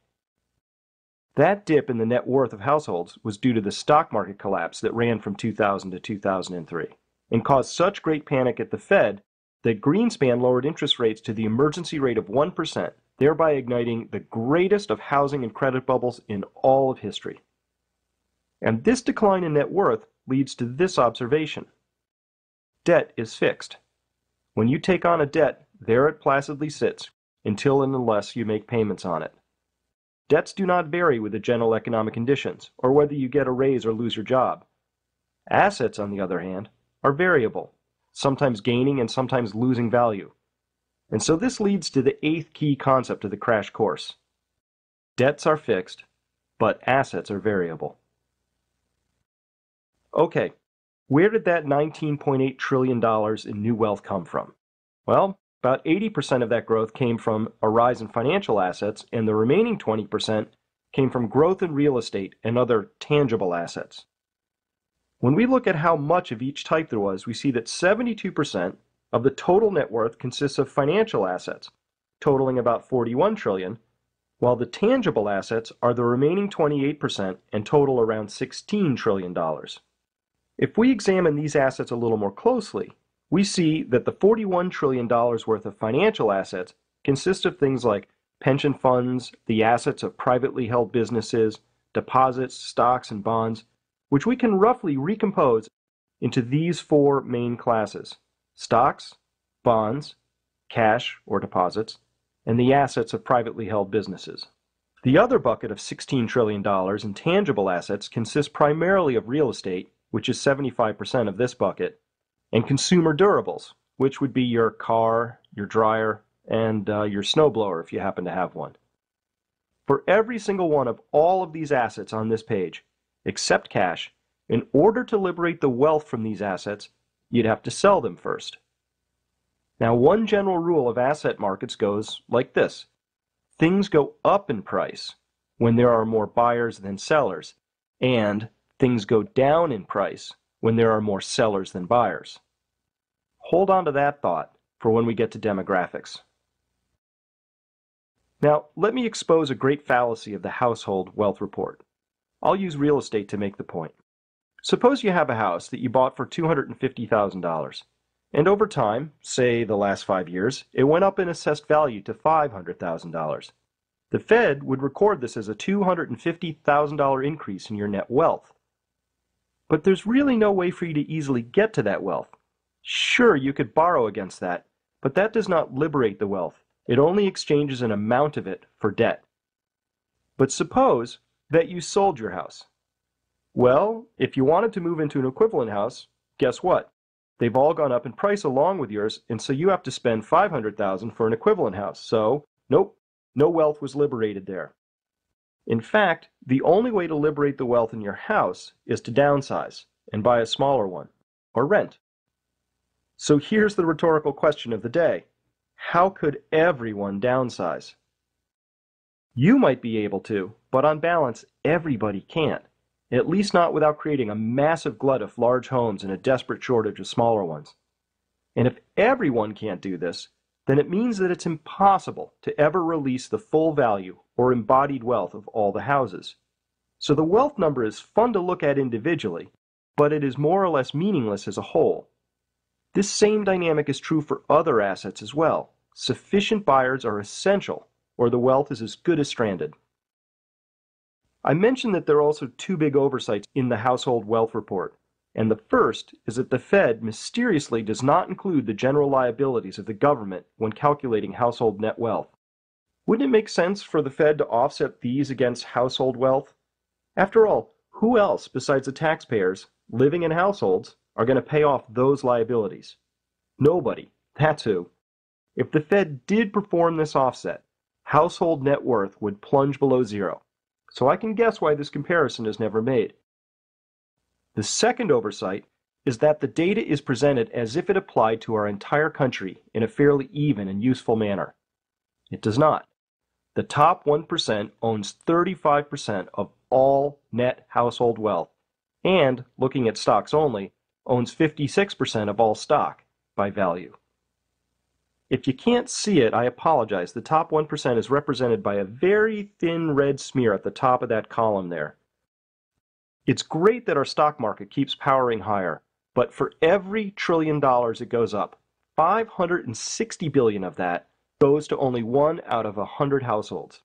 That dip in the net worth of households was due to the stock market collapse that ran from 2000 to 2003 and caused such great panic at the Fed that Greenspan lowered interest rates to the emergency rate of 1%, thereby igniting the greatest of housing and credit bubbles in all of history. And this decline in net worth leads to this observation. Debt is fixed. When you take on a debt, there it placidly sits, until and unless you make payments on it. Debts do not vary with the general economic conditions, or whether you get a raise or lose your job. Assets, on the other hand, are variable, sometimes gaining and sometimes losing value. And so this leads to the 8th key concept of the crash course. Debts are fixed, but assets are variable. Okay, where did that $19.8 trillion in new wealth come from? Well, about 80% of that growth came from a rise in financial assets, and the remaining 20% came from growth in real estate and other tangible assets. When we look at how much of each type there was, we see that 72% of the total net worth consists of financial assets, totaling about $41 trillion, while the tangible assets are the remaining 28% and total around $16 trillion. If we examine these assets a little more closely, we see that the $41 trillion worth of financial assets consist of things like pension funds, the assets of privately held businesses, deposits, stocks, and bonds, which we can roughly recompose into these 4 main classes. stocks, bonds, cash or deposits, and the assets of privately held businesses. The other bucket of $16 trillion in tangible assets consists primarily of real estate, which is 75% of this bucket, and consumer durables, which would be your car, your dryer, and your snowblower if you happen to have one. For every single one of all of these assets on this page, except cash, in order to liberate the wealth from these assets, you'd have to sell them first. Now, one general rule of asset markets goes like this. Things go up in price when there are more buyers than sellers, and things go down in price when there are more sellers than buyers. Hold on to that thought for when we get to demographics. Now, let me expose a great fallacy of the household wealth report. I'll use real estate to make the point. Suppose you have a house that you bought for $250,000, and over time, say the last 5 years, it went up in assessed value to $500,000. The Fed would record this as a $250,000 increase in your net wealth. But there's really no way for you to easily get to that wealth. Sure, you could borrow against that, but that does not liberate the wealth. It only exchanges an amount of it for debt. But suppose that you sold your house. Well, if you wanted to move into an equivalent house, guess what? They've all gone up in price along with yours, and so you have to spend $500,000 for an equivalent house. So, nope, no wealth was liberated there. In fact, the only way to liberate the wealth in your house is to downsize and buy a smaller one, or rent. So here's the rhetorical question of the day. How could everyone downsize? You might be able to, but on balance, everybody can't. At least not without creating a massive glut of large homes and a desperate shortage of smaller ones. And if everyone can't do this, then it means that it's impossible to ever release the full value or embodied wealth of all the houses. So the wealth number is fun to look at individually, but it is more or less meaningless as a whole. This same dynamic is true for other assets as well. Sufficient buyers are essential, or the wealth is as good as stranded. I mentioned that there are also two big oversights in the household wealth report, and the first is that the Fed mysteriously does not include the general liabilities of the government when calculating household net wealth. Wouldn't it make sense for the Fed to offset these against household wealth? After all, who else besides the taxpayers living in households are going to pay off those liabilities? Nobody. That's who. If the Fed did perform this offset, household net worth would plunge below zero. So I can guess why this comparison is never made. The second oversight is that the data is presented as if it applied to our entire country in a fairly even and useful manner. It does not. The top 1% owns 35% of all net household wealth, and, looking at stocks only, owns 56% of all stock by value. If you can't see it, I apologize. The top 1% is represented by a very thin red smear at the top of that column there. It's great that our stock market keeps powering higher, but for every $1 trillion it goes up, 560 billion of that goes to only 1 out of 100 households.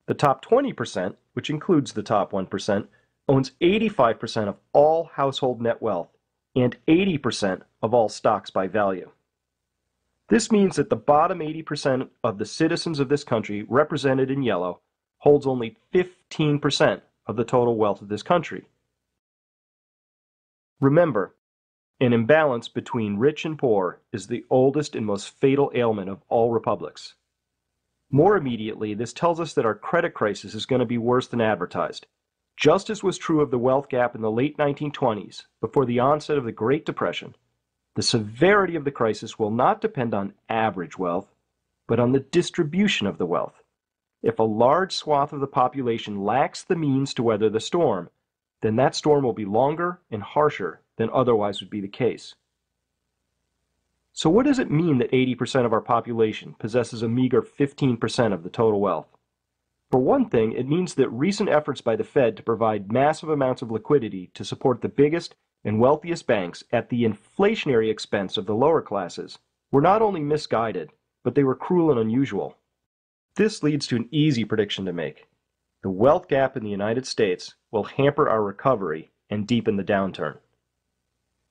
The top 20%, which includes the top 1%, owns 85% of all household net wealth and 80% of all stocks by value. This means that the bottom 80% of the citizens of this country, represented in yellow, holds only 15% of the total wealth of this country. Remember, an imbalance between rich and poor is the oldest and most fatal ailment of all republics. More immediately, this tells us that our credit crisis is going to be worse than advertised. Just as was true of the wealth gap in the late 1920s, before the onset of the Great Depression, the severity of the crisis will not depend on average wealth, but on the distribution of the wealth. If a large swath of the population lacks the means to weather the storm, then that storm will be longer and harsher than otherwise would be the case. So what does it mean that 80% of our population possesses a meager 15% of the total wealth? For one thing, it means that recent efforts by the Fed to provide massive amounts of liquidity to support the biggest and wealthiest banks at the inflationary expense of the lower classes were not only misguided, but they were cruel and unusual. This leads to an easy prediction to make. The wealth gap in the United States will hamper our recovery and deepen the downturn.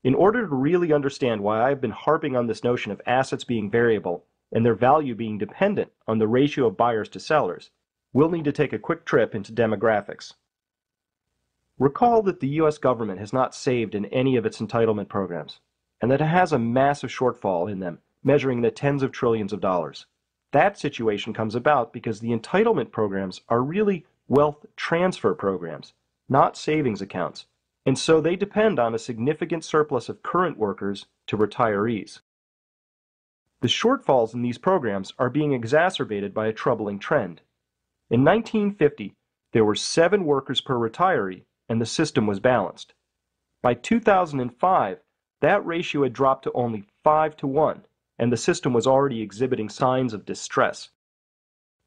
In order to really understand why I've been harping on this notion of assets being variable and their value being dependent on the ratio of buyers to sellers, we'll need to take a quick trip into demographics. Recall that the U.S. government has not saved in any of its entitlement programs, and that it has a massive shortfall in them, measuring in the tens of trillions of dollars. That situation comes about because the entitlement programs are really wealth transfer programs, not savings accounts, and so they depend on a significant surplus of current workers to retirees. The shortfalls in these programs are being exacerbated by a troubling trend. In 1950, there were 7 workers per retiree, and the system was balanced. By 2005, that ratio had dropped to only 5 to 1, and the system was already exhibiting signs of distress.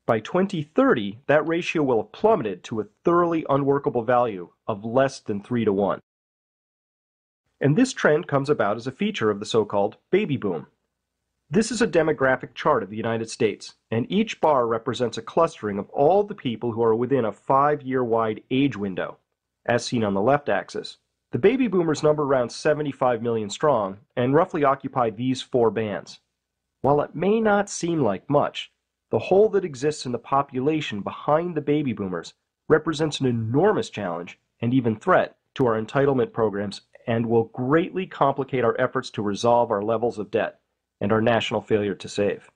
By 2030, that ratio will have plummeted to a thoroughly unworkable value of less than 3 to 1. And this trend comes about as a feature of the so-called baby boom. This is a demographic chart of the United States, and each bar represents a clustering of all the people who are within a 5-year wide age window, as seen on the left axis. The baby boomers number around 75 million strong and roughly occupy these 4 bands. While it may not seem like much, the hole that exists in the population behind the baby boomers represents an enormous challenge and even threat to our entitlement programs and will greatly complicate our efforts to resolve our levels of debt and our national failure to save.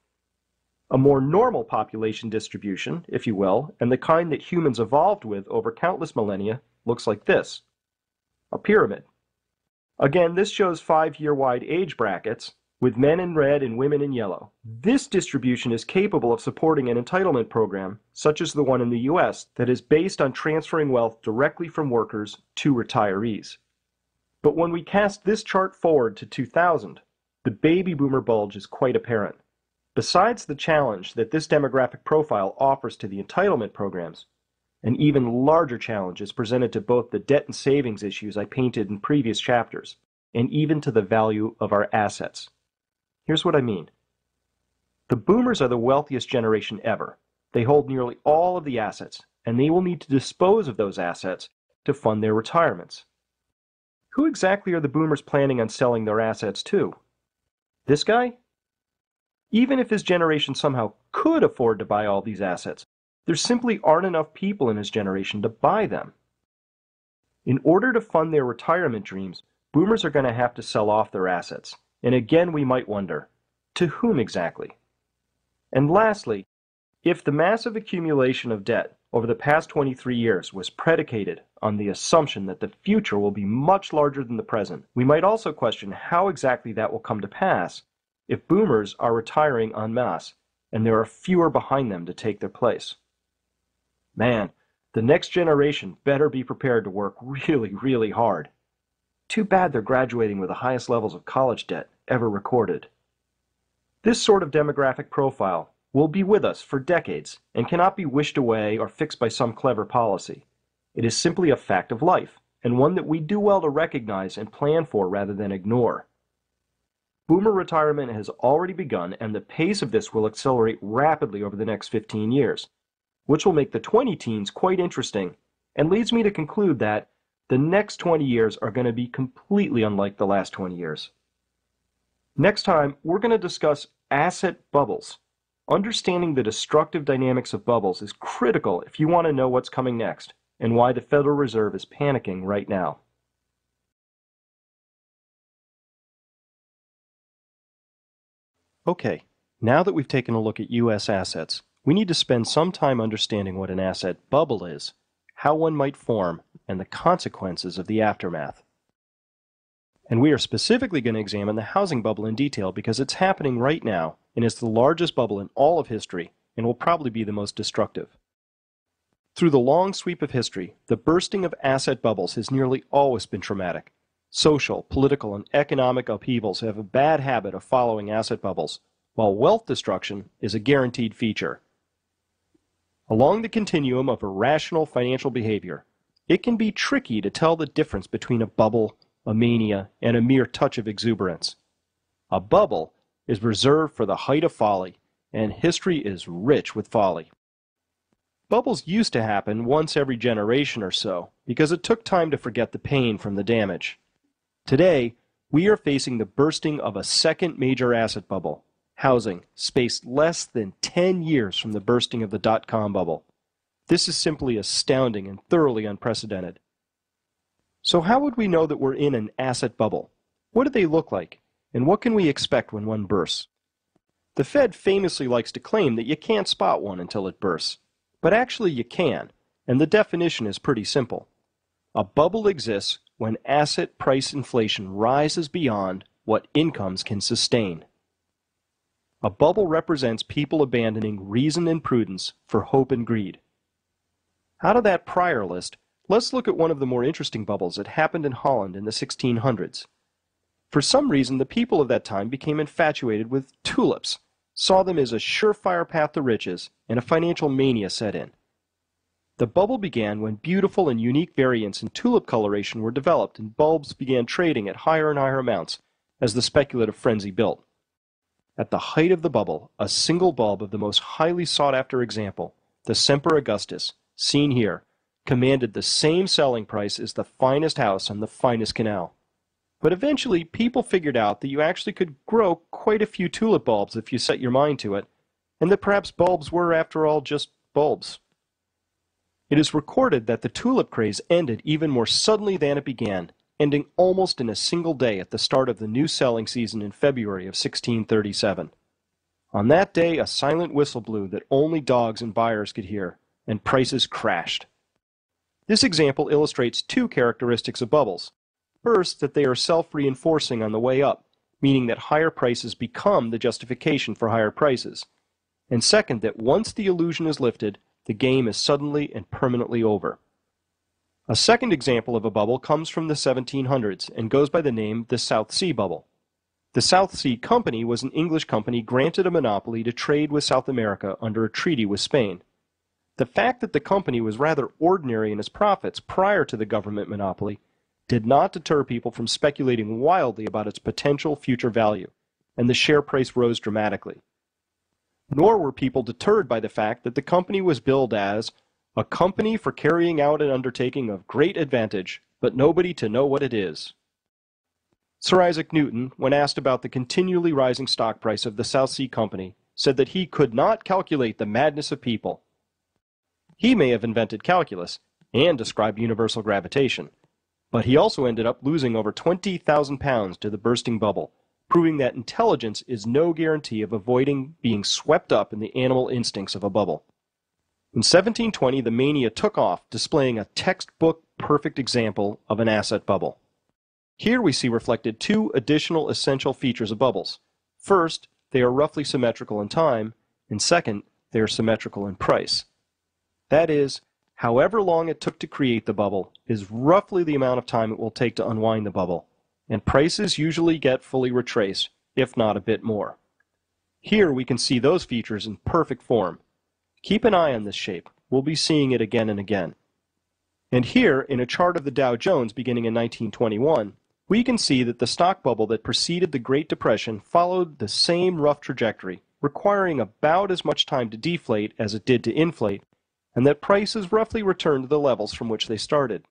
A more normal population distribution, if you will, and the kind that humans evolved with over countless millennia, looks like this: a pyramid. Again, this shows 5-year wide age brackets, with men in red and women in yellow. This distribution is capable of supporting an entitlement program, such as the one in the US, that is based on transferring wealth directly from workers to retirees. But when we cast this chart forward to 2000, the baby boomer bulge is quite apparent. Besides the challenge that this demographic profile offers to the entitlement programs, an even larger challenge is presented to both the debt and savings issues I painted in previous chapters, and even to the value of our assets. Here's what I mean. The boomers are the wealthiest generation ever. They hold nearly all of the assets, and they will need to dispose of those assets to fund their retirements. Who exactly are the boomers planning on selling their assets to? This guy? Even if his generation somehow could afford to buy all these assets, there simply aren't enough people in his generation to buy them. In order to fund their retirement dreams, boomers are going to have to sell off their assets. And again, we might wonder, to whom exactly? And lastly, if the massive accumulation of debt over the past 23 years was predicated on the assumption that the future will be much larger than the present, we might also question how exactly that will come to pass if boomers are retiring en masse and there are fewer behind them to take their place. Man, the next generation better be prepared to work really, really hard. Too bad they're graduating with the highest levels of college debt ever recorded. This sort of demographic profile will be with us for decades and cannot be wished away or fixed by some clever policy. It is simply a fact of life, and one that we do well to recognize and plan for rather than ignore. Boomer retirement has already begun, and the pace of this will accelerate rapidly over the next 15 years, which will make the 20-teens quite interesting, and leads me to conclude that the next 20 years are going to be completely unlike the last 20 years. Next time, we're going to discuss asset bubbles. Understanding the destructive dynamics of bubbles is critical if you want to know what's coming next and why the Federal Reserve is panicking right now. Okay, now that we've taken a look at U.S. assets, we need to spend some time understanding what an asset bubble is, how one might form, and the consequences of the aftermath. And we are specifically going to examine the housing bubble in detail because it's happening right now and is the largest bubble in all of history and will probably be the most destructive. Through the long sweep of history, the bursting of asset bubbles has nearly always been traumatic. Social, political, and economic upheavals have a bad habit of following asset bubbles, while wealth destruction is a guaranteed feature. Along the continuum of irrational financial behavior, it can be tricky to tell the difference between a bubble, a mania, and a mere touch of exuberance. A bubble is reserved for the height of folly, and history is rich with folly. Bubbles used to happen once every generation or so, because it took time to forget the pain from the damage. Today, We are facing the bursting of a second major asset bubble, housing, spaced less than 10 years from the bursting of the dot-com bubble. This is simply astounding and thoroughly unprecedented. So how would we know that we're in an asset bubble? What do they look like? And what can we expect when one bursts? The Fed famously likes to claim that you can't spot one until it bursts. But actually you can, and the definition is pretty simple. A bubble exists when asset price inflation rises beyond what incomes can sustain. A bubble represents people abandoning reason and prudence for hope and greed. Out of that prior list, let's look at one of the more interesting bubbles that happened in Holland in the 1600s. For some reason, the people of that time became infatuated with tulips, saw them as a surefire path to riches, and a financial mania set in. The bubble began when beautiful and unique variants in tulip coloration were developed and bulbs began trading at higher and higher amounts as the speculative frenzy built. At the height of the bubble, a single bulb of the most highly sought-after example, the Semper Augustus, seen here, commanded the same selling price as the finest house on the finest canal. But eventually, people figured out that you actually could grow quite a few tulip bulbs if you set your mind to it, and that perhaps bulbs were, after all, just bulbs. It is recorded that the tulip craze ended even more suddenly than it began, ending almost in a single day at the start of the new selling season in February of 1637. On that day, a silent whistle blew that only dogs and buyers could hear, and prices crashed. This example illustrates two characteristics of bubbles. First, that they are self-reinforcing on the way up, meaning that higher prices become the justification for higher prices. And second, that once the illusion is lifted, the game is suddenly and permanently over. A second example of a bubble comes from the 1700s and goes by the name the South Sea Bubble. The South Sea Company was an English company granted a monopoly to trade with South America under a treaty with Spain. The fact that the company was rather ordinary in its profits prior to the government monopoly did not deter people from speculating wildly about its potential future value, and the share price rose dramatically. Nor were people deterred by the fact that the company was billed as a company for carrying out an undertaking of great advantage, but nobody to know what it is. Sir Isaac Newton, when asked about the continually rising stock price of the South Sea Company, said that he could not calculate the madness of people. He may have invented calculus and described universal gravitation, but he also ended up losing over 20,000 pounds to the bursting bubble, proving that intelligence is no guarantee of avoiding being swept up in the animal instincts of a bubble. In 1720, the mania took off, displaying a textbook perfect example of an asset bubble. Here we see reflected two additional essential features of bubbles. First, they are roughly symmetrical in time, and second, they are symmetrical in price. That is, however long it took to create the bubble is roughly the amount of time it will take to unwind the bubble, and prices usually get fully retraced, if not a bit more. Here we can see those features in perfect form. Keep an eye on this shape. We'll be seeing it again and again. And here, in a chart of the Dow Jones beginning in 1921, we can see that the stock bubble that preceded the Great Depression followed the same rough trajectory, requiring about as much time to deflate as it did to inflate, and that prices roughly returned to the levels from which they started.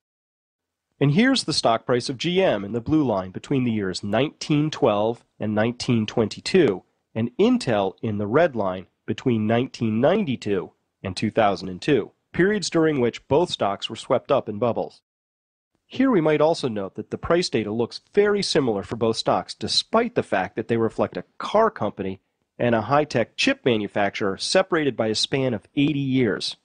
And here's the stock price of GM in the blue line between the years 1912 and 1922, and Intel in the red line between 1992 and 2002, periods during which both stocks were swept up in bubbles. Here we might also note that the price data looks very similar for both stocks, despite the fact that they reflect a car company and a high-tech chip manufacturer separated by a span of 80 years.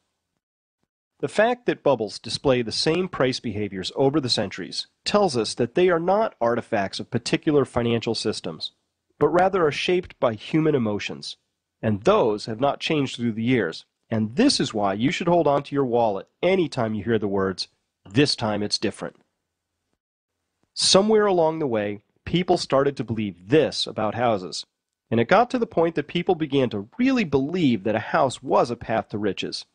The fact that bubbles display the same price behaviors over the centuries tells us that they are not artifacts of particular financial systems, but rather are shaped by human emotions, and those have not changed through the years, and this is why you should hold on to your wallet anytime you hear the words, "This time it's different." Somewhere along the way, people started to believe this about houses, and it got to the point that people began to really believe that a house was a path to riches.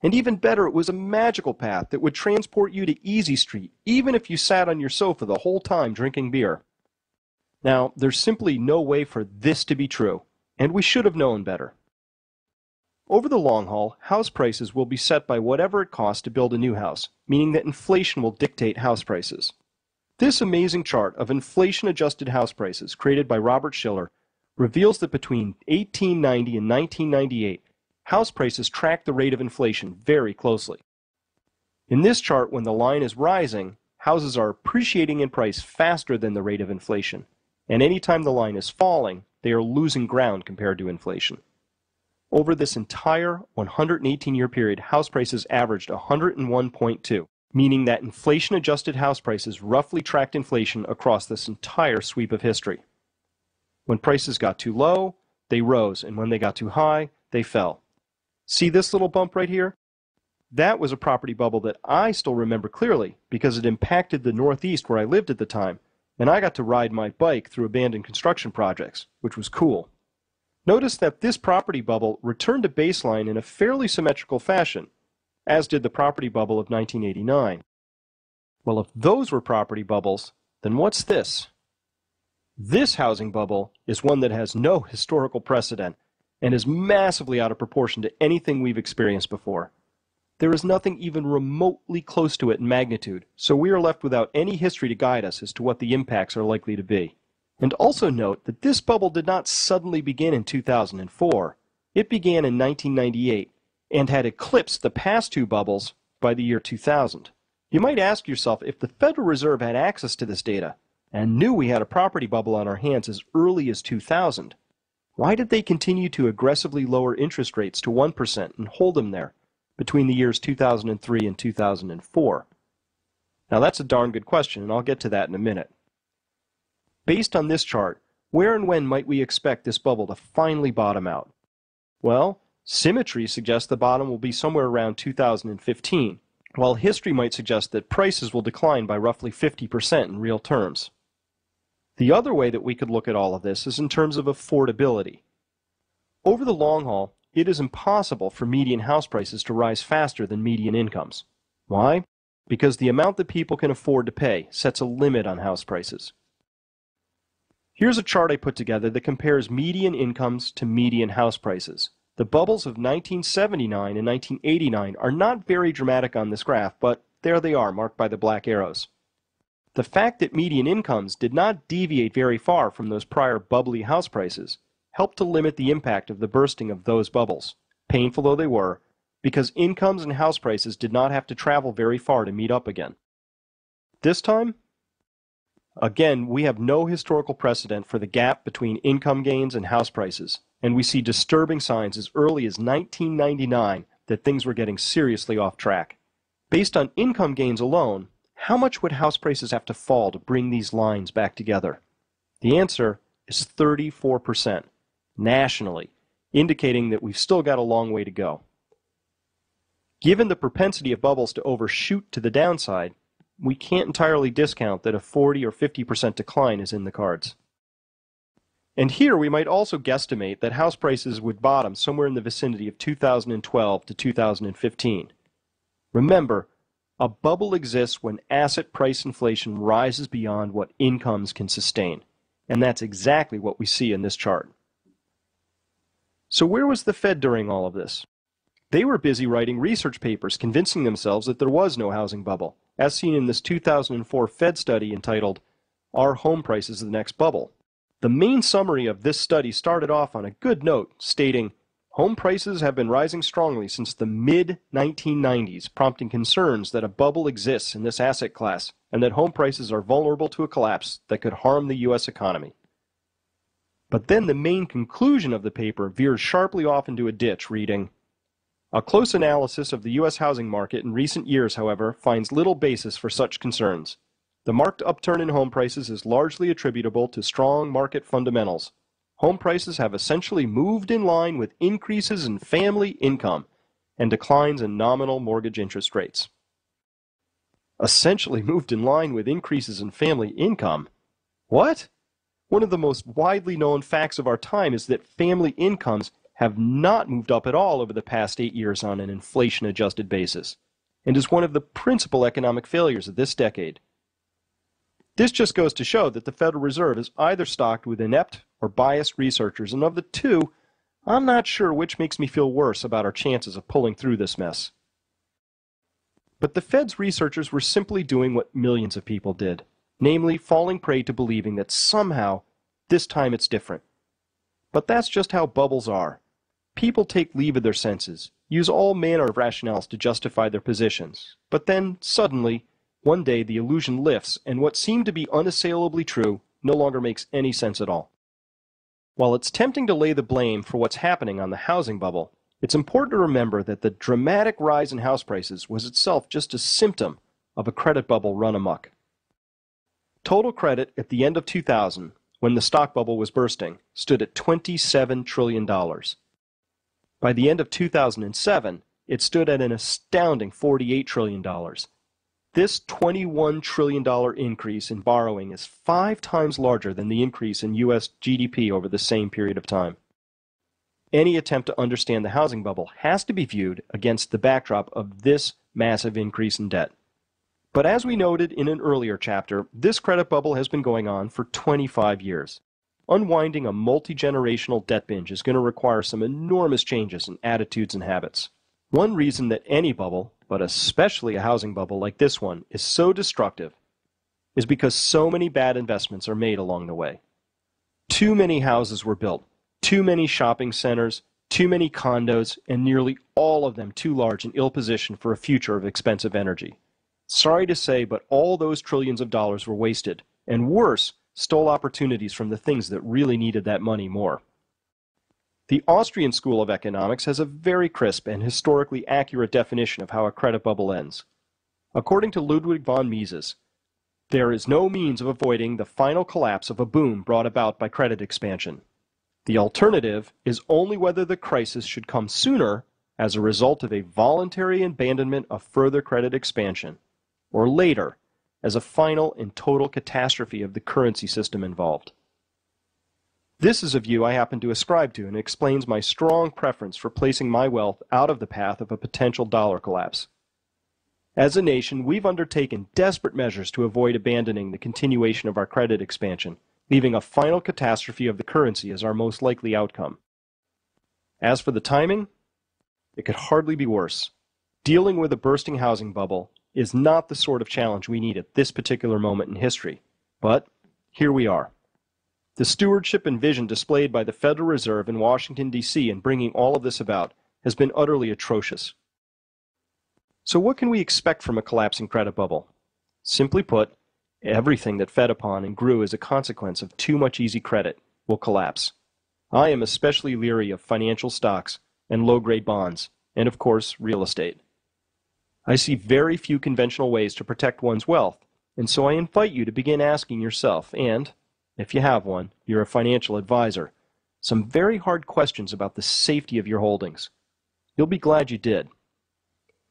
And even better, it was a magical path that would transport you to Easy Street, even if you sat on your sofa the whole time drinking beer. Now, there's simply no way for this to be true, and we should have known better. Over the long haul, house prices will be set by whatever it costs to build a new house, meaning that inflation will dictate house prices. This amazing chart of inflation-adjusted house prices created by Robert Shiller reveals that between 1890 and 1998, house prices tracked the rate of inflation very closely. In this chart, when the line is rising, houses are appreciating in price faster than the rate of inflation, and anytime the line is falling, they are losing ground compared to inflation. Over this entire 118-year period, house prices averaged 101.2, meaning that inflation-adjusted house prices roughly tracked inflation across this entire sweep of history. When prices got too low, they rose, and when they got too high, they fell. See this little bump right here? That was a property bubble that I still remember clearly because it impacted the Northeast where I lived at the time, and I got to ride my bike through abandoned construction projects, which was cool. Notice that this property bubble returned to baseline in a fairly symmetrical fashion, as did the property bubble of 1989. Well, if those were property bubbles, then what's this? This housing bubble is one that has no historical precedent and is massively out of proportion to anything we've experienced before. There is nothing even remotely close to it in magnitude, so we are left without any history to guide us as to what the impacts are likely to be. And also note that this bubble did not suddenly begin in 2004. It began in 1998 and had eclipsed the past two bubbles by the year 2000. You might ask yourself if the Federal Reserve had access to this data and knew we had a property bubble on our hands as early as 2000, why did they continue to aggressively lower interest rates to 1% and hold them there between the years 2003 and 2004? Now that's a darn good question, and I'll get to that in a minute. Based on this chart, where and when might we expect this bubble to finally bottom out? Well, symmetry suggests the bottom will be somewhere around 2015, while history might suggest that prices will decline by roughly 50% in real terms. The other way that we could look at all of this is in terms of affordability. Over the long haul, it is impossible for median house prices to rise faster than median incomes. Why? Because the amount that people can afford to pay sets a limit on house prices. Here's a chart I put together that compares median incomes to median house prices. The bubbles of 1979 and 1989 are not very dramatic on this graph, but there they are, marked by the black arrows. The fact that median incomes did not deviate very far from those prior bubbly house prices helped to limit the impact of the bursting of those bubbles, painful though they were, because incomes and house prices did not have to travel very far to meet up again. This time, again, we have no historical precedent for the gap between income gains and house prices, and we see disturbing signs as early as 1999 that things were getting seriously off track. Based on income gains alone, how much would house prices have to fall to bring these lines back together? The answer is 34%, nationally, indicating that we've still got a long way to go. Given the propensity of bubbles to overshoot to the downside, we can't entirely discount that a 40 or 50% decline is in the cards. And here we might also guesstimate that house prices would bottom somewhere in the vicinity of 2012 to 2015. Remember, a bubble exists when asset price inflation rises beyond what incomes can sustain, and that's exactly what we see in this chart. So where was the Fed during all of this? They were busy writing research papers convincing themselves that there was no housing bubble, as seen in this 2004 Fed study entitled, "Are Home Prices the Next Bubble?" The main summary of this study started off on a good note, stating, "Home prices have been rising strongly since the mid-1990s, prompting concerns that a bubble exists in this asset class and that home prices are vulnerable to a collapse that could harm the U.S. economy." But then the main conclusion of the paper veered sharply off into a ditch, reading, "A close analysis of the U.S. housing market in recent years, however, finds little basis for such concerns. The marked upturn in home prices is largely attributable to strong market fundamentals. Home prices have essentially moved in line with increases in family income and declines in nominal mortgage interest rates." Essentially moved in line with increases in family income? What? One of the most widely known facts of our time is that family incomes have not moved up at all over the past 8 years on an inflation-adjusted basis, and is one of the principal economic failures of this decade. This just goes to show that the Federal Reserve is either stocked with inept or biased researchers, and of the two, I'm not sure which makes me feel worse about our chances of pulling through this mess. But the Fed's researchers were simply doing what millions of people did. namely falling prey to believing that somehow this time it's different. But that's just how bubbles are. People take leave of their senses, use all manner of rationales to justify their positions, but then, suddenly, one day the illusion lifts and what seemed to be unassailably true no longer makes any sense at all. While it's tempting to lay the blame for what's happening on the housing bubble, it's important to remember that the dramatic rise in house prices was itself just a symptom of a credit bubble run amok. Total credit at the end of 2000, when the stock bubble was bursting, stood at $27 trillion. By the end of 2007, it stood at an astounding $48 trillion. This $21 trillion increase in borrowing is 5 times larger than the increase in U.S. GDP over the same period of time. Any attempt to understand the housing bubble has to be viewed against the backdrop of this massive increase in debt. But as we noted in an earlier chapter, this credit bubble has been going on for 25 years. Unwinding a multi-generational debt binge is going to require some enormous changes in attitudes and habits. One reason that any bubble, but especially a housing bubble like this one, is so destructive is because so many bad investments are made along the way. Too many houses were built, too many shopping centers, too many condos, and nearly all of them too large and ill-positioned for a future of expensive energy. Sorry to say, but all those trillions of dollars were wasted, and worse, stole opportunities from the things that really needed that money more. The Austrian School of Economics has a very crisp and historically accurate definition of how a credit bubble ends. According to Ludwig von Mises, there is no means of avoiding the final collapse of a boom brought about by credit expansion. The alternative is only whether the crisis should come sooner as a result of a voluntary abandonment of further credit expansion, or later, as a final and total catastrophe of the currency system involved. This is a view I happen to ascribe to and explains my strong preference for placing my wealth out of the path of a potential dollar collapse. As a nation, we've undertaken desperate measures to avoid abandoning the continuation of our credit expansion, leaving a final catastrophe of the currency as our most likely outcome. As for the timing, it could hardly be worse. Dealing with a bursting housing bubble is not the sort of challenge we need at this particular moment in history. But here we are. The stewardship and vision displayed by the Federal Reserve in Washington, D.C. in bringing all of this about has been utterly atrocious. So what can we expect from a collapsing credit bubble? Simply put, everything that fed upon and grew as a consequence of too much easy credit will collapse. I am especially leery of financial stocks and low-grade bonds, and of course, real estate. I see very few conventional ways to protect one's wealth, and so I invite you to begin asking yourself, and, if you have one, you're a financial advisor, some very hard questions about the safety of your holdings. You'll be glad you did.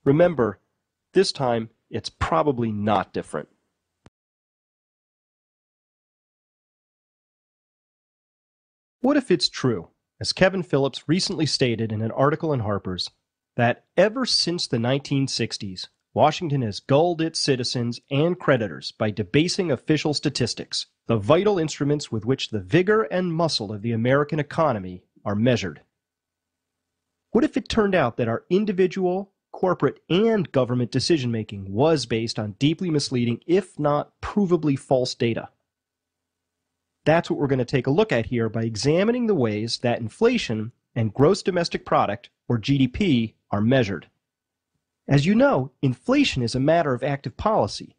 Remember, this time, it's probably not different. What if it's true, as Kevin Phillips recently stated in an article in Harper's, that ever since the 1960s, Washington has gulled its citizens and creditors by debasing official statistics, the vital instruments with which the vigor and muscle of the American economy are measured? What if it turned out that our individual, corporate, and government decision-making was based on deeply misleading, if not provably false data? That's what we're going to take a look at here by examining the ways that inflation and gross domestic product, or GDP, are measured. As you know, inflation is a matter of active policy.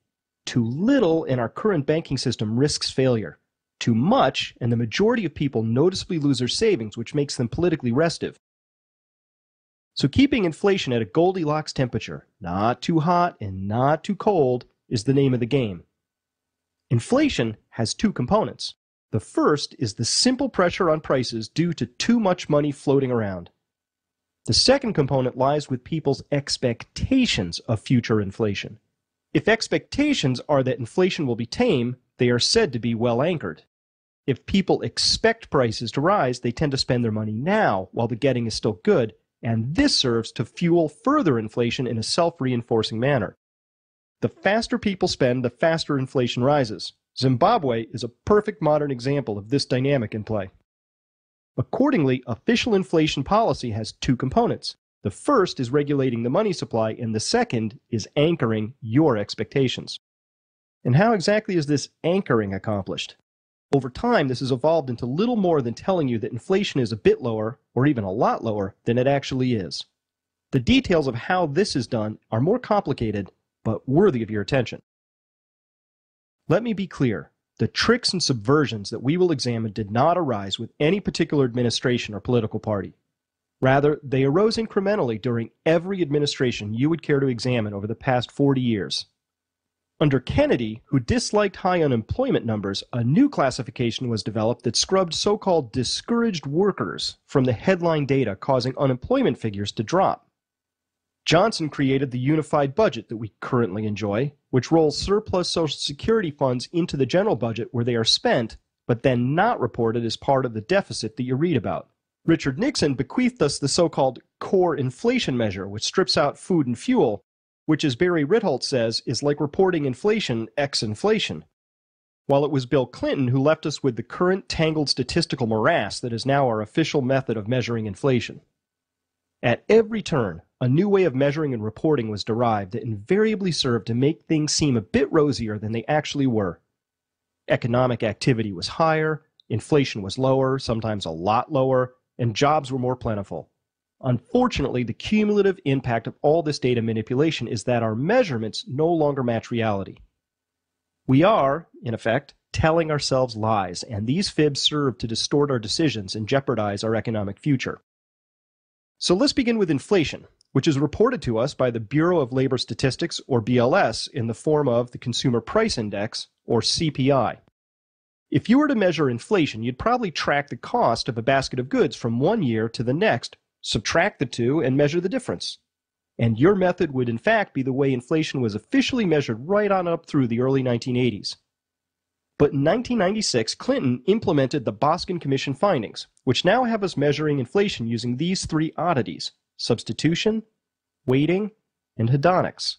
Too little in our current banking system risks failure. Too much, and the majority of people noticeably lose their savings, which makes them politically restive. So keeping inflation at a Goldilocks temperature, not too hot and not too cold, is the name of the game. Inflation has two components. The first is the simple pressure on prices due to too much money floating around. The second component lies with people's expectations of future inflation. If expectations are that inflation will be tame, they are said to be well anchored. If people expect prices to rise, they tend to spend their money now while the getting is still good, and this serves to fuel further inflation in a self-reinforcing manner. The faster people spend, the faster inflation rises. Zimbabwe is a perfect modern example of this dynamic in play. Accordingly, official inflation policy has two components. The first is regulating the money supply, and the second is anchoring your expectations. And how exactly is this anchoring accomplished? Over time, this has evolved into little more than telling you that inflation is a bit lower, or even a lot lower, than it actually is. The details of how this is done are more complicated, but worthy of your attention. Let me be clear. The tricks and subversions that we will examine did not arise with any particular administration or political party. Rather, they arose incrementally during every administration you would care to examine over the past 40 years. Under Kennedy, who disliked high unemployment numbers, a new classification was developed that scrubbed so-called discouraged workers from the headline data, causing unemployment figures to drop. Johnson created the unified budget that we currently enjoy, which rolls surplus Social Security funds into the general budget where they are spent, but then not reported as part of the deficit that you read about. Richard Nixon bequeathed us the so-called core inflation measure, which strips out food and fuel, which, as Barry Ritholtz says, is like reporting inflation ex inflation. While it was Bill Clinton who left us with the current tangled statistical morass that is now our official method of measuring inflation. At every turn, a new way of measuring and reporting was derived that invariably served to make things seem a bit rosier than they actually were. Economic activity was higher, inflation was lower, sometimes a lot lower, and jobs were more plentiful. Unfortunately, the cumulative impact of all this data manipulation is that our measurements no longer match reality. We are, in effect, telling ourselves lies, and these fibs serve to distort our decisions and jeopardize our economic future. So let's begin with inflation, which is reported to us by the Bureau of Labor Statistics, or BLS, in the form of the Consumer Price Index, or CPI. If you were to measure inflation, you'd probably track the cost of a basket of goods from one year to the next, subtract the two, and measure the difference. And your method would in fact be the way inflation was officially measured right on up through the early 1980s. But in 1996, Clinton implemented the Boskin Commission findings, which now have us measuring inflation using these three oddities: substitution, weighting, and hedonics.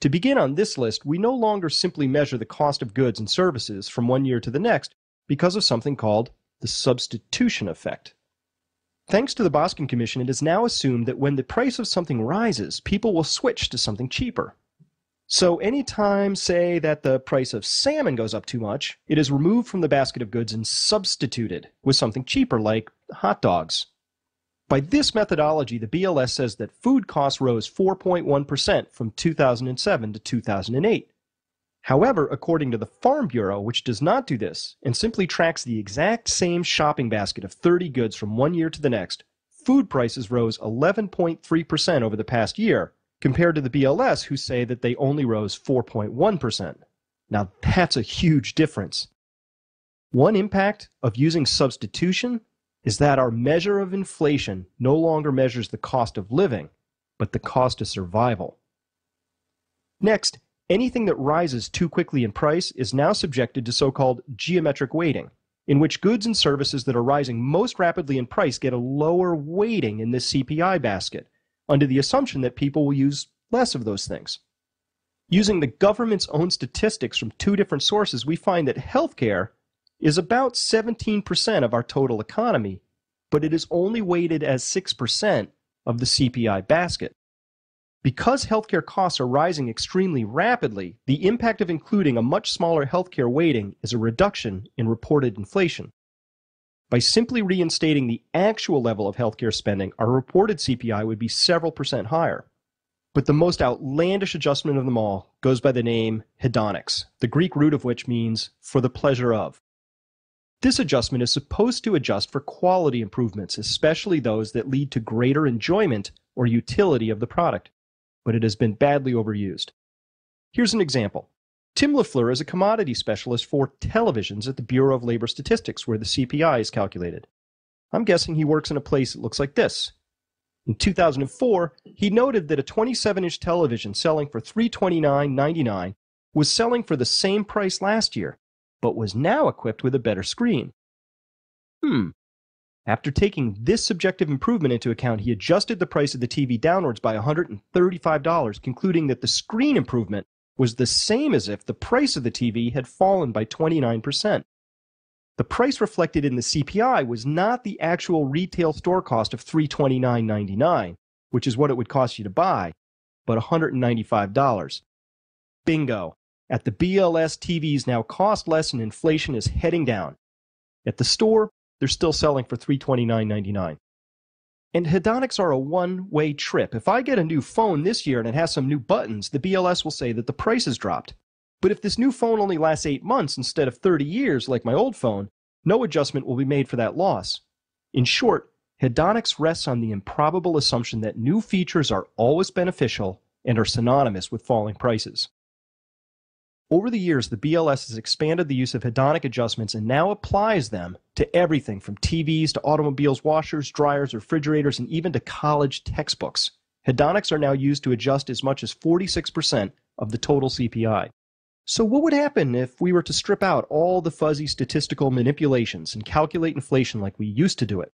To begin on this list, we no longer simply measure the cost of goods and services from one year to the next because of something called the substitution effect. Thanks to the Boskin Commission, it is now assumed that when the price of something rises, people will switch to something cheaper. So anytime, say, that the price of salmon goes up too much, it is removed from the basket of goods and substituted with something cheaper like hot dogs. By this methodology, the BLS says that food costs rose 4.1% from 2007 to 2008. However, according to the Farm Bureau, which does not do this and simply tracks the exact same shopping basket of 30 goods from one year to the next, food prices rose 11.3% over the past year, compared to the BLS, who say that they only rose 4.1%. Now that's a huge difference. One impact of using substitution is that our measure of inflation no longer measures the cost of living, but the cost of survival. Next, anything that rises too quickly in price is now subjected to so-called geometric weighting, in which goods and services that are rising most rapidly in price get a lower weighting in this CPI basket, under the assumption that people will use less of those things. Using the government's own statistics from two different sources, we find that healthcare is about 17% of our total economy, but it is only weighted as 6% of the CPI basket. Because healthcare costs are rising extremely rapidly, the impact of including a much smaller healthcare weighting is a reduction in reported inflation. By simply reinstating the actual level of healthcare spending, our reported CPI would be several percent higher. But the most outlandish adjustment of them all goes by the name hedonics, the Greek root of which means for the pleasure of. This adjustment is supposed to adjust for quality improvements, especially those that lead to greater enjoyment or utility of the product, but it has been badly overused. Here's an example. Tim LaFleur is a commodity specialist for televisions at the Bureau of Labor Statistics, where the CPI is calculated. I'm guessing he works in a place that looks like this. In 2004, he noted that a 27-inch television selling for $329.99 was selling for the same price last year, but was now equipped with a better screen. After taking this subjective improvement into account, he adjusted the price of the TV downwards by $135, concluding that the screen improvement was the same as if the price of the TV had fallen by 29%. The price reflected in the CPI was not the actual retail store cost of $329.99, which is what it would cost you to buy, but $195. Bingo. At the BLS, TVs now cost less and inflation is heading down. At the store, they're still selling for $329.99. And hedonics are a one-way trip. If I get a new phone this year and it has some new buttons, the BLS will say that the price has dropped. But if this new phone only lasts 8 months instead of 30 years like my old phone, no adjustment will be made for that loss. In short, hedonics rests on the improbable assumption that new features are always beneficial and are synonymous with falling prices. Over the years, the BLS has expanded the use of hedonic adjustments and now applies them to everything from TVs to automobiles, washers, dryers, refrigerators, and even to college textbooks. Hedonics are now used to adjust as much as 46% of the total CPI. So what would happen if we were to strip out all the fuzzy statistical manipulations and calculate inflation like we used to do it?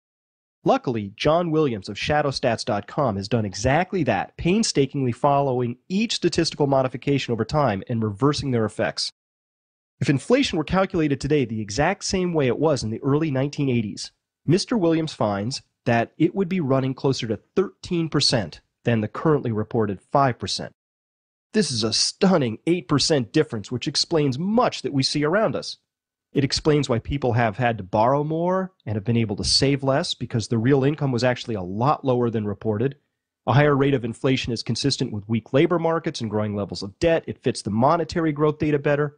Luckily, John Williams of shadowstats.com has done exactly that, painstakingly following each statistical modification over time and reversing their effects. If inflation were calculated today the exact same way it was in the early 1980s, Mr. Williams finds that it would be running closer to 13% than the currently reported 5%. This is a stunning 8% difference, which explains much that we see around us. It explains why people have had to borrow more and have been able to save less because the real income was actually a lot lower than reported. A higher rate of inflation is consistent with weak labor markets and growing levels of debt. It fits the monetary growth data better.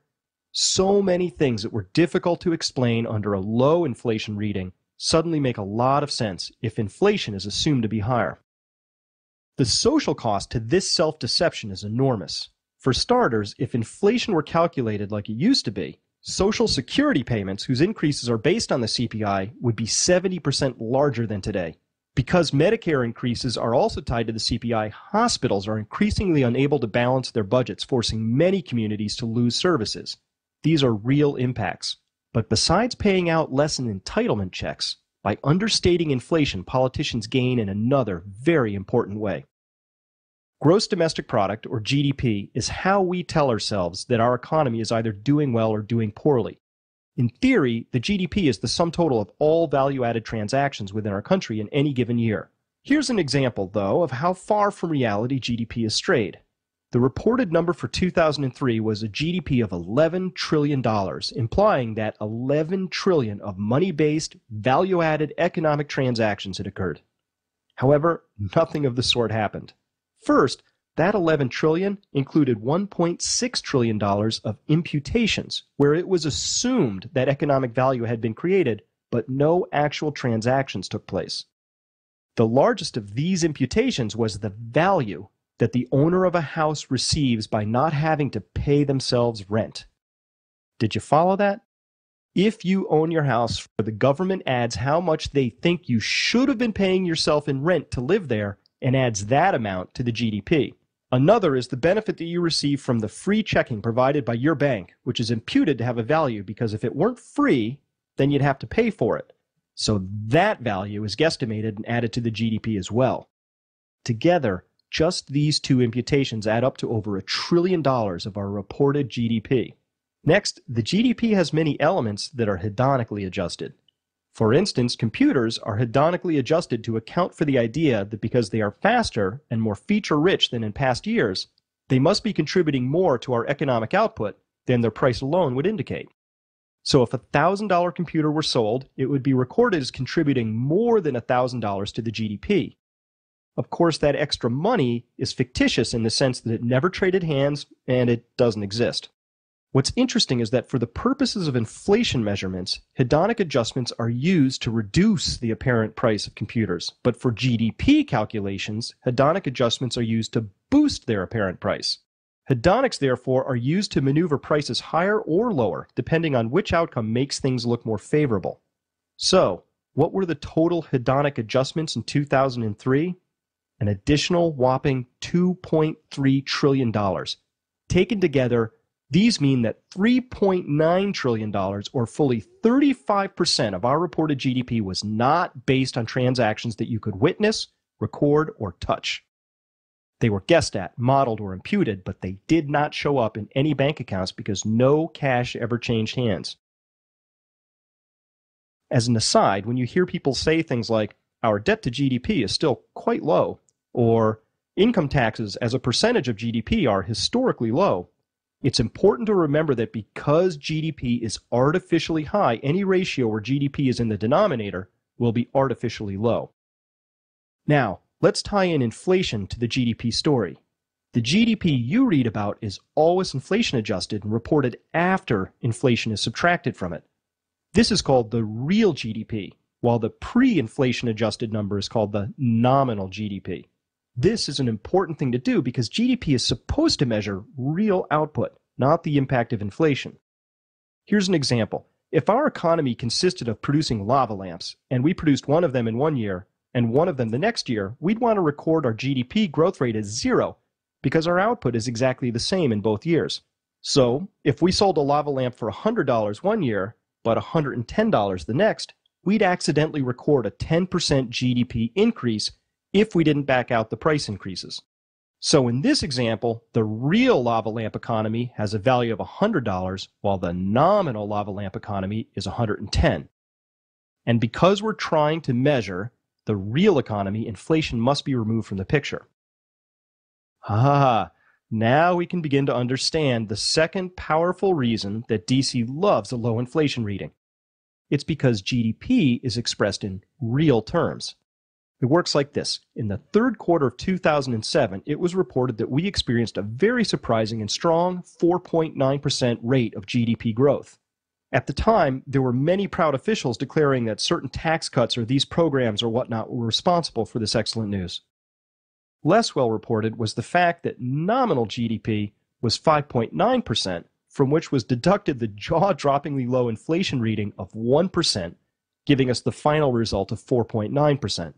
So many things that were difficult to explain under a low inflation reading suddenly make a lot of sense if inflation is assumed to be higher. The social cost to this self-deception is enormous. For starters, if inflation were calculated like it used to be, Social Security payments, whose increases are based on the CPI, would be 70% larger than today. Because Medicare increases are also tied to the CPI, hospitals are increasingly unable to balance their budgets, forcing many communities to lose services. These are real impacts. But besides paying out less in entitlement checks, by understating inflation, politicians gain in another very important way. Gross domestic product, or GDP, is how we tell ourselves that our economy is either doing well or doing poorly. In theory, the GDP is the sum total of all value-added transactions within our country in any given year. Here's an example, though, of how far from reality GDP has strayed. The reported number for 2003 was a GDP of $11 trillion, implying that 11 trillion of money-based, value-added economic transactions had occurred. However, nothing of the sort happened. First, that 11 trillion included $1.6 trillion of imputations, where it was assumed that economic value had been created, but no actual transactions took place. The largest of these imputations was the value that the owner of a house receives by not having to pay themselves rent. Did you follow that? If you own your house, the government adds how much they think you should have been paying yourself in rent to live there, and adds that amount to the GDP. Another is the benefit that you receive from the free checking provided by your bank, which is imputed to have a value because if it weren't free, then you'd have to pay for it. So that value is guesstimated and added to the GDP as well. Together, just these two imputations add up to over $1 trillion of our reported GDP. Next, the GDP has many elements that are hedonically adjusted. For instance, computers are hedonically adjusted to account for the idea that because they are faster and more feature-rich than in past years, they must be contributing more to our economic output than their price alone would indicate. So if a $1,000 computer were sold, it would be recorded as contributing more than $1,000 to the GDP. Of course, that extra money is fictitious in the sense that it never traded hands and it doesn't exist. What's interesting is that for the purposes of inflation measurements, hedonic adjustments are used to reduce the apparent price of computers. But for GDP calculations, hedonic adjustments are used to boost their apparent price. Hedonics, therefore, are used to maneuver prices higher or lower, depending on which outcome makes things look more favorable. So, what were the total hedonic adjustments in 2003? An additional whopping $2.3 trillion. Taken together, these mean that $3.9 trillion, or fully 35% of our reported GDP, was not based on transactions that you could witness, record, or touch. They were guessed at, modeled, or imputed, but they did not show up in any bank accounts because no cash ever changed hands. As an aside, when you hear people say things like, our debt to GDP is still quite low, or income taxes as a percentage of GDP are historically low, It's important to remember that because GDP is artificially high, any ratio where GDP is in the denominator will be artificially low. Now, let's tie in inflation to the GDP story. The GDP you read about is always inflation adjusted and reported after inflation is subtracted from it. This is called the real GDP, while the pre-inflation adjusted number is called the nominal GDP. This is an important thing to do because GDP is supposed to measure real output, not the impact of inflation. Here's an example. If our economy consisted of producing lava lamps, and we produced one of them in one year and one of them the next year, we'd want to record our GDP growth rate as 0 because our output is exactly the same in both years. So, if we sold a lava lamp for $100 one year, but $110 the next, we'd accidentally record a 10% GDP increase if we didn't back out the price increases. So in this example, the real lava lamp economy has a value of $100, while the nominal lava lamp economy is $110. And because we're trying to measure the real economy, inflation must be removed from the picture. Now we can begin to understand the second powerful reason that DC loves a low inflation reading. It's because GDP is expressed in real terms. It works like this. In the third quarter of 2007, it was reported that we experienced a very surprising and strong 4.9% rate of GDP growth. At the time, there were many proud officials declaring that certain tax cuts or these programs or whatnot were responsible for this excellent news. Less well reported was the fact that nominal GDP was 5.9%, from which was deducted the jaw-droppingly low inflation reading of 1%, giving us the final result of 4.9%.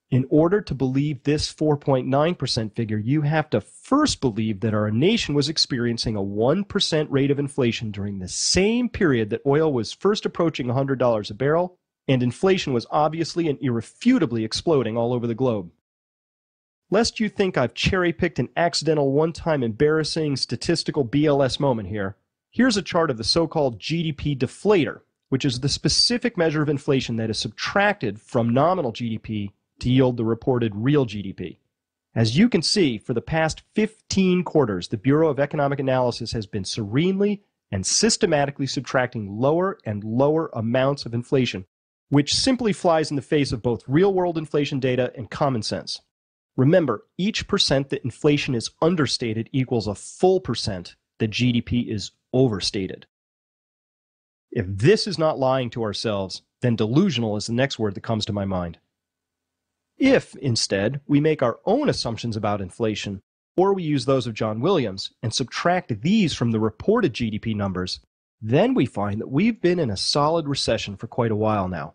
In order to believe this 4.9% figure, you have to first believe that our nation was experiencing a 1% rate of inflation during the same period that oil was first approaching $100 a barrel, and inflation was obviously and irrefutably exploding all over the globe. Lest you think I've cherry-picked an accidental one-time embarrassing statistical BLS moment here, here's a chart of the so-called GDP deflator, which is the specific measure of inflation that is subtracted from nominal GDP to yield the reported real GDP. As you can see, for the past 15 quarters, the Bureau of Economic Analysis has been serenely and systematically subtracting lower and lower amounts of inflation, which simply flies in the face of both real-world inflation data and common sense. Remember, each percent that inflation is understated equals a full percent that GDP is overstated. If this is not lying to ourselves, then delusional is the next word that comes to my mind. If, instead, we make our own assumptions about inflation, or we use those of John Williams, and subtract these from the reported GDP numbers, then we find that we've been in a solid recession for quite a while now.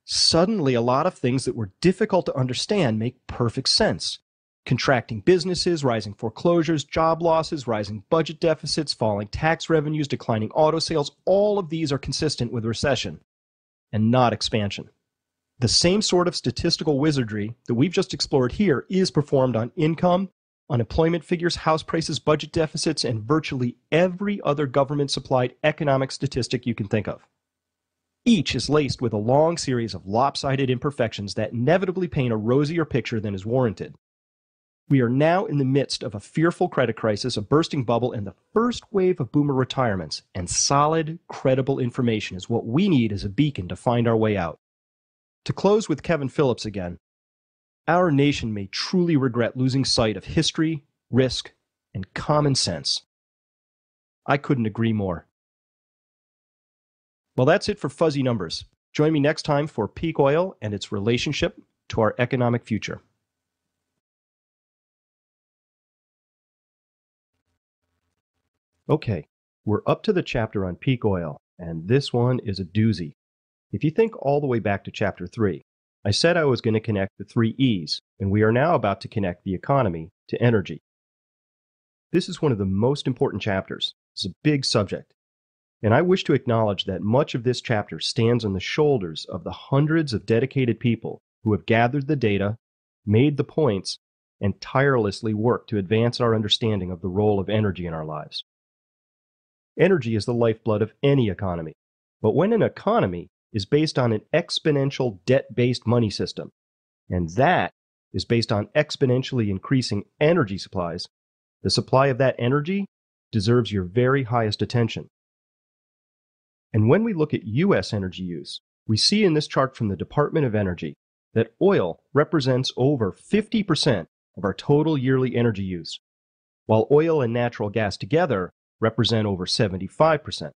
Suddenly a lot of things that were difficult to understand make perfect sense. Contracting businesses, rising foreclosures, job losses, rising budget deficits, falling tax revenues, declining auto sales, all of these are consistent with recession, and not expansion. The same sort of statistical wizardry that we've just explored here is performed on income, unemployment figures, house prices, budget deficits, and virtually every other government-supplied economic statistic you can think of. Each is laced with a long series of lopsided imperfections that inevitably paint a rosier picture than is warranted. We are now in the midst of a fearful credit crisis, a bursting bubble, and the first wave of boomer retirements, and solid, credible information is what we need as a beacon to find our way out. To close with Kevin Phillips again, our nation may truly regret losing sight of history, risk, and common sense. I couldn't agree more. Well, that's it for Fuzzy Numbers. Join me next time for peak oil and its relationship to our economic future. Okay, we're up to the chapter on peak oil, and this one is a doozy. If you think all the way back to Chapter 3, I said I was going to connect the 3 E's, and we are now about to connect the economy to energy. This is one of the most important chapters. It's a big subject. And I wish to acknowledge that much of this chapter stands on the shoulders of the hundreds of dedicated people who have gathered the data, made the points, and tirelessly worked to advance our understanding of the role of energy in our lives. Energy is the lifeblood of any economy. But when an economy is based on an exponential debt-based money system, and that is based on exponentially increasing energy supplies, The supply of that energy deserves your very highest attention. And when we look at U.S. energy use, we see in this chart from the Department of Energy that oil represents over 50% of our total yearly energy use, while oil and natural gas together represent over 75%.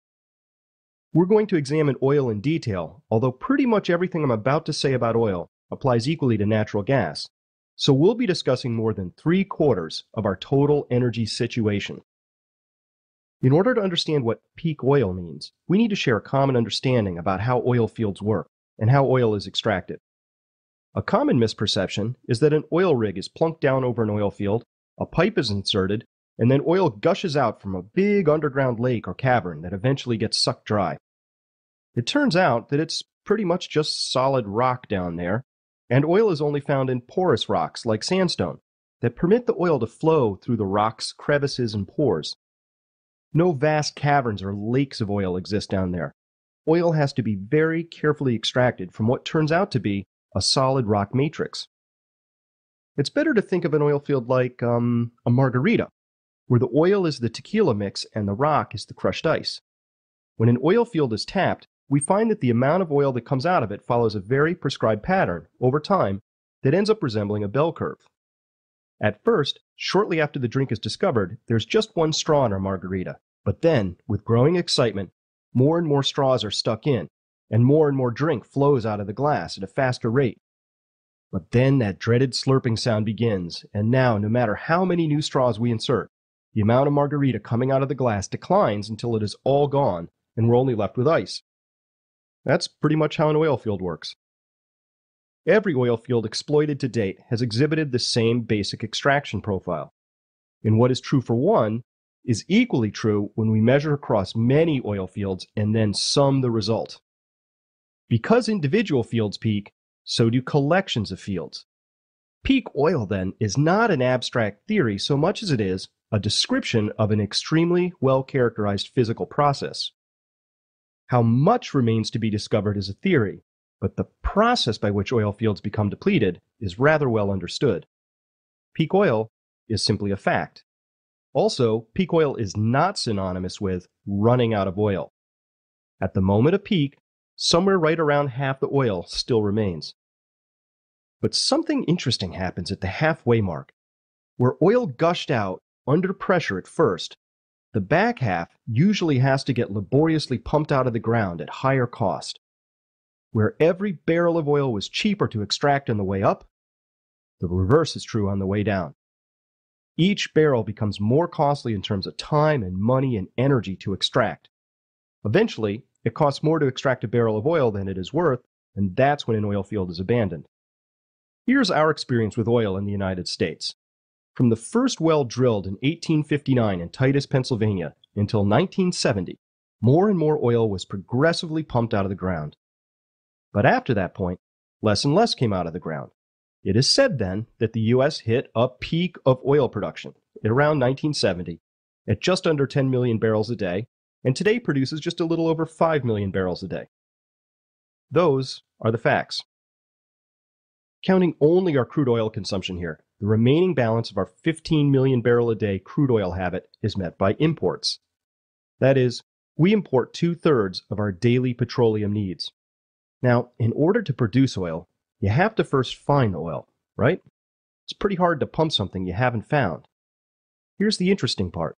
We're going to examine oil in detail, although pretty much everything I'm about to say about oil applies equally to natural gas, so we'll be discussing more than 3/4 of our total energy situation. In order to understand what peak oil means, we need to share a common understanding about how oil fields work and how oil is extracted. A common misperception is that an oil rig is plunked down over an oil field, a pipe is inserted, and then oil gushes out from a big underground lake or cavern that eventually gets sucked dry. It turns out that it's pretty much just solid rock down there, and oil is only found in porous rocks like sandstone that permit the oil to flow through the rock's crevices and pores. No vast caverns or lakes of oil exist down there. Oil has to be very carefully extracted from what turns out to be a solid rock matrix. It's better to think of an oil field like a margarita, where the oil is the tequila mix and the rock is the crushed ice. When an oil field is tapped, we find that the amount of oil that comes out of it follows a very prescribed pattern over time that ends up resembling a bell curve. At first, shortly after the drink is discovered, there's just one straw in our margarita. But then, with growing excitement, more and more straws are stuck in, and more drink flows out of the glass at a faster rate. But then that dreaded slurping sound begins, and now, no matter how many new straws we insert, the amount of margarita coming out of the glass declines until it is all gone, and we're only left with ice. That's pretty much how an oil field works. Every oil field exploited to date has exhibited the same basic extraction profile. And what is true for one is equally true when we measure across many oil fields and then sum the result. Because individual fields peak, so do collections of fields. Peak oil, then, is not an abstract theory so much as it is a description of an extremely well-characterized physical process. How much remains to be discovered is a theory, but the process by which oil fields become depleted is rather well understood. Peak oil is simply a fact. Also, peak oil is not synonymous with running out of oil. At the moment of peak, somewhere right around half the oil still remains. But something interesting happens at the halfway mark. Where oil gushed out under pressure at first, the back half usually has to get laboriously pumped out of the ground at higher cost. Where every barrel of oil was cheaper to extract on the way up, the reverse is true on the way down. Each barrel becomes more costly in terms of time and money and energy to extract. Eventually, it costs more to extract a barrel of oil than it is worth, and that's when an oil field is abandoned. Here's our experience with oil in the United States. From the first well drilled in 1859 in Titus, Pennsylvania, until 1970, more and more oil was progressively pumped out of the ground. But after that point, less and less came out of the ground. It is said then that the U.S. hit a peak of oil production at around 1970 at just under 10 million barrels a day, and today produces just a little over 5 million barrels a day. Those are the facts. Counting only our crude oil consumption here, the remaining balance of our 15 million barrel a day crude oil habit is met by imports. That is, we import 2/3 of our daily petroleum needs. Now, in order to produce oil, you have to first find the oil, right? It's pretty hard to pump something you haven't found. Here's the interesting part.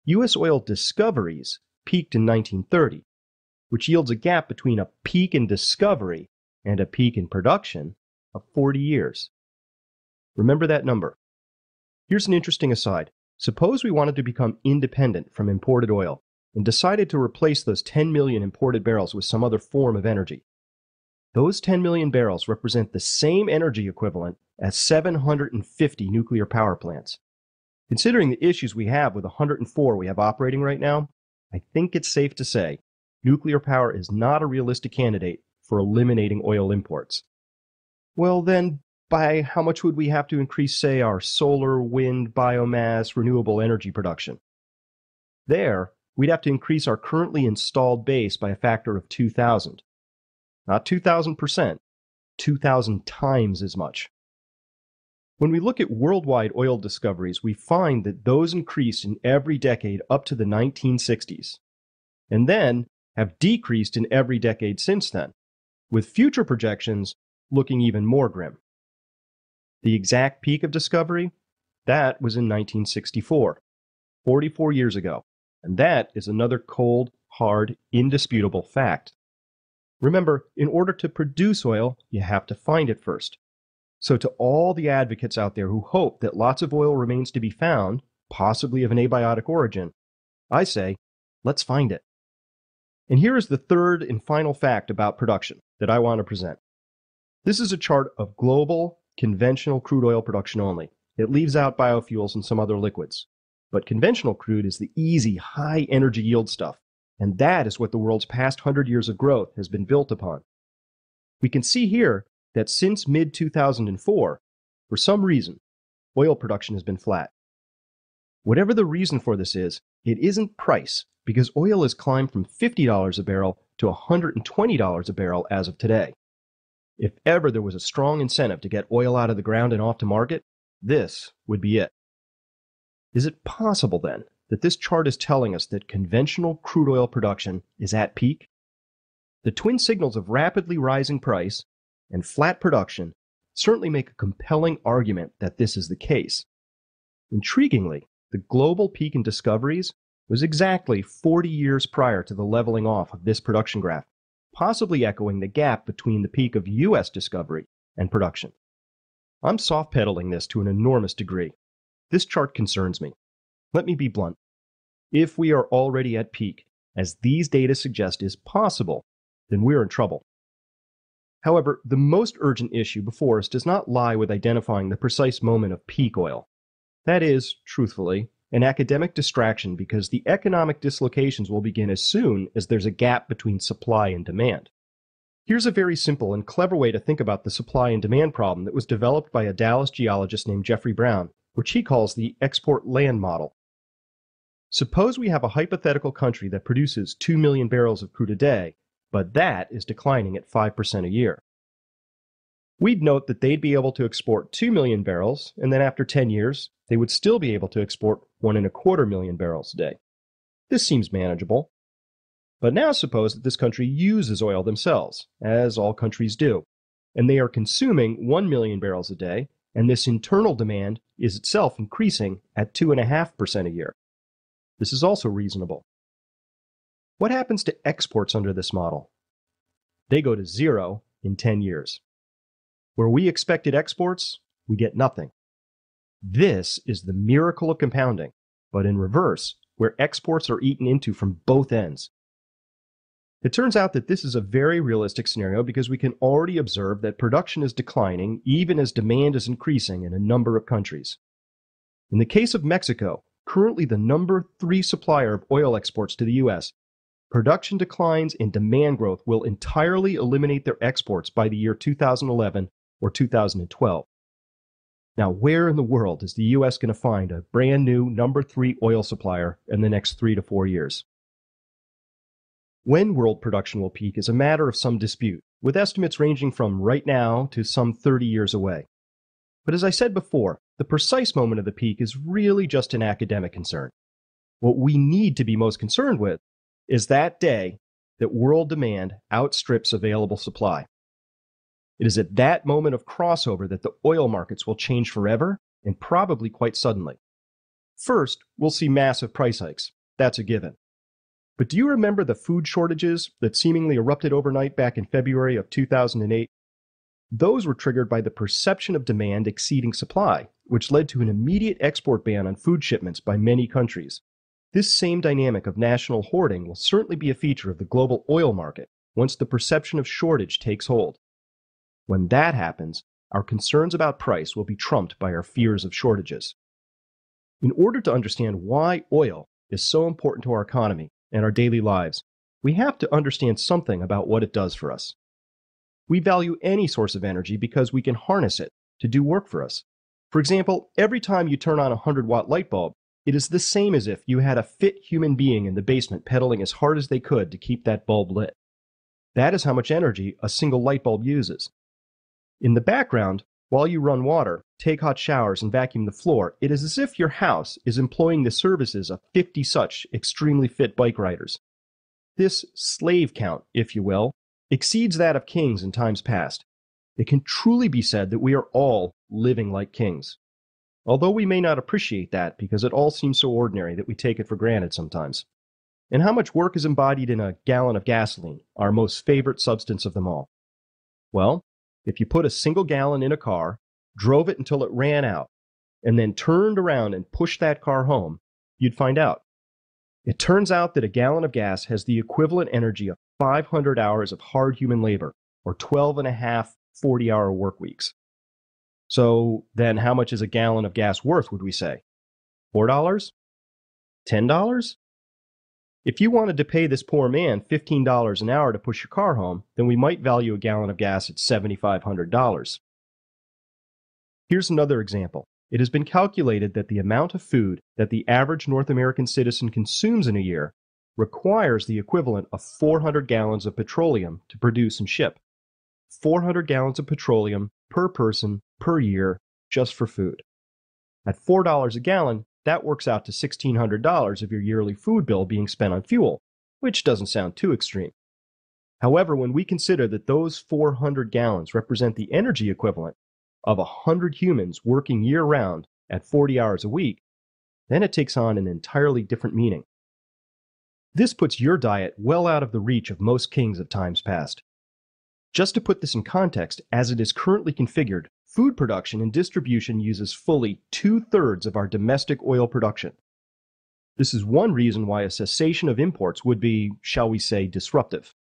U.S. oil discoveries peaked in 1930, which yields a gap between a peak in discovery and a peak in production of 40 years. Remember that number. Here's an interesting aside. Suppose we wanted to become independent from imported oil and decided to replace those 10 million imported barrels with some other form of energy. Those 10 million barrels represent the same energy equivalent as 750 nuclear power plants. Considering the issues we have with 104 we have operating right now, I think it's safe to say nuclear power is not a realistic candidate for eliminating oil imports. Well then, by how much would we have to increase, say, our solar, wind, biomass, renewable energy production? There, we'd have to increase our currently installed base by a factor of 2,000. Not 2,000%, 2,000 times as much. When we look at worldwide oil discoveries, we find that those increased in every decade up to the 1960s, and then have decreased in every decade since then, with future projections looking even more grim. The exact peak of discovery? That was in 1964, 44 years ago, and that is another cold, hard, indisputable fact. Remember, in order to produce oil, you have to find it first. So to all the advocates out there who hope that lots of oil remains to be found, possibly of an abiotic origin, I say, let's find it. And here is the third and final fact about production that I want to present. This is a chart of global, conventional crude oil production only. It leaves out biofuels and some other liquids. But conventional crude is the easy, high energy yield stuff, and that is what the world's past 100 years of growth has been built upon. We can see here that since mid-2004, for some reason, oil production has been flat. Whatever the reason for this is, it isn't price, because oil has climbed from $50 a barrel to $120 a barrel as of today. If ever there was a strong incentive to get oil out of the ground and off to market, this would be it. Is it possible, then, that this chart is telling us that conventional crude oil production is at peak? The twin signals of rapidly rising price and flat production certainly make a compelling argument that this is the case. Intriguingly, the global peak in discoveries was exactly 40 years prior to the leveling off of this production graph, possibly echoing the gap between the peak of U.S. discovery and production. I'm soft-pedaling this to an enormous degree. This chart concerns me. Let me be blunt. If we are already at peak, as these data suggest is possible, then we're in trouble. However, the most urgent issue before us does not lie with identifying the precise moment of peak oil. That is, truthfully, an academic distraction because the economic dislocations will begin as soon as there's a gap between supply and demand. Here's a very simple and clever way to think about the supply and demand problem that was developed by a Dallas geologist named Jeffrey Brown, which he calls the export land model. Suppose we have a hypothetical country that produces 2 million barrels of crude a day, but that is declining at 5% a year. We'd note that they'd be able to export 2 million barrels, and then after 10 years, they would still be able to export 1.25 million barrels a day. This seems manageable. But now suppose that this country uses oil themselves, as all countries do, and they are consuming 1 million barrels a day, and this internal demand is itself increasing at 2.5% a year. This is also reasonable. What happens to exports under this model? They go to zero in 10 years. Where we expected exports, we get nothing. This is the miracle of compounding, but in reverse, where exports are eaten into from both ends. It turns out that this is a very realistic scenario because we can already observe that production is declining even as demand is increasing in a number of countries. In the case of Mexico, currently the number 3 supplier of oil exports to the U.S., production declines and demand growth will entirely eliminate their exports by the year 2011 or 2012. Now, where in the world is the U.S. going to find a brand new number 3 oil supplier in the next 3 to 4 years? When world production will peak is a matter of some dispute, with estimates ranging from right now to some 30 years away. But as I said before, the precise moment of the peak is really just an academic concern. What we need to be most concerned with is that day that world demand outstrips available supply. It is at that moment of crossover that the oil markets will change forever and probably quite suddenly. First, we'll see massive price hikes. That's a given. But do you remember the food shortages that seemingly erupted overnight back in February of 2008? Those were triggered by the perception of demand exceeding supply, which led to an immediate export ban on food shipments by many countries. This same dynamic of national hoarding will certainly be a feature of the global oil market once the perception of shortage takes hold. When that happens, our concerns about price will be trumped by our fears of shortages. In order to understand why oil is so important to our economy and our daily lives, we have to understand something about what it does for us. We value any source of energy because we can harness it to do work for us. For example, every time you turn on a 100-watt light bulb, it is the same as if you had a fit human being in the basement pedaling as hard as they could to keep that bulb lit. That is how much energy a single light bulb uses. In the background, While you run water, take hot showers, and vacuum the floor, it is as if your house is employing the services of 50 such extremely fit bike riders. This slave count, if you will, exceeds that of kings in times past. It can truly be said that we are all living like kings. Although we may not appreciate that because it all seems so ordinary that we take it for granted sometimes. And how much work is embodied in a gallon of gasoline, our most favorite substance of them all? Well, if you put a single gallon in a car, drove it until it ran out, and then turned around and pushed that car home, you'd find out. It turns out that a gallon of gas has the equivalent energy of 500 hours of hard human labor, or 12 and a half 40-hour work weeks. So then how much is a gallon of gas worth, would we say? $4? $10? If you wanted to pay this poor man $15 an hour to push your car home, then we might value a gallon of gas at $7,500. Here's another example. It has been calculated that the amount of food that the average North American citizen consumes in a year requires the equivalent of 400 gallons of petroleum to produce and ship. 400 gallons of petroleum per person per year just for food. At $4 a gallon, that works out to $1,600 of your yearly food bill being spent on fuel, which doesn't sound too extreme. However, when we consider that those 400 gallons represent the energy equivalent of 100 humans working year-round at 40 hours a week, then it takes on an entirely different meaning. This puts your diet well out of the reach of most kings of times past. Just to put this in context, as it is currently configured, food production and distribution uses fully 2/3 of our domestic oil production. This is one reason why a cessation of imports would be, shall we say, disruptive.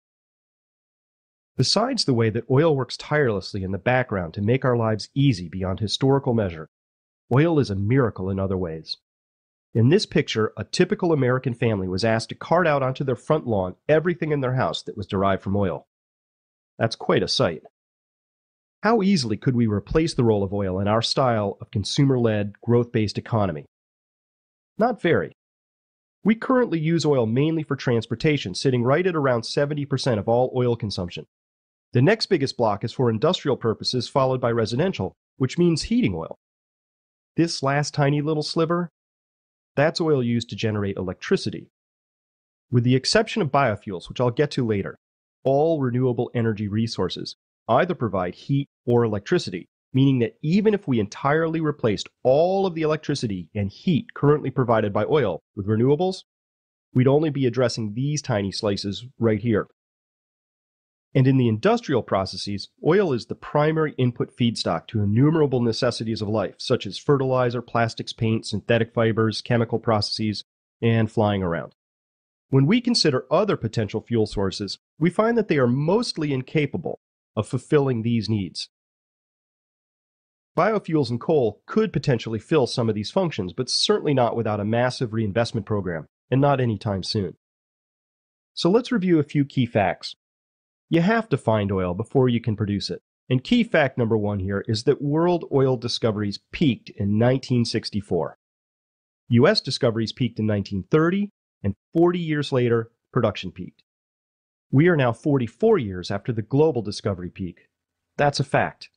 Besides the way that oil works tirelessly in the background to make our lives easy beyond historical measure, oil is a miracle in other ways. In this picture, a typical American family was asked to cart out onto their front lawn everything in their house that was derived from oil. That's quite a sight. How easily could we replace the role of oil in our style of consumer-led, growth-based economy? Not very. We currently use oil mainly for transportation, sitting right at around 70% of all oil consumption. The next biggest block is for industrial purposes, followed by residential, which means heating oil. This last tiny little sliver, that's oil used to generate electricity. With the exception of biofuels, which I'll get to later, all renewable energy resources either provide heat or electricity, meaning that even if we entirely replaced all of the electricity and heat currently provided by oil with renewables, we'd only be addressing these tiny slices right here. And in the industrial processes, oil is the primary input feedstock to innumerable necessities of life, such as fertilizer, plastics, paint, synthetic fibers, chemical processes, and flying around. When we consider other potential fuel sources, we find that they are mostly incapable of fulfilling these needs. Biofuels and coal could potentially fill some of these functions, but certainly not without a massive reinvestment program, and not anytime soon. So let's review a few key facts. You have to find oil before you can produce it. And key fact number one here is that world oil discoveries peaked in 1964. U.S. discoveries peaked in 1930, and 40 years later, production peaked. We are now 44 years after the global discovery peak. That's a fact.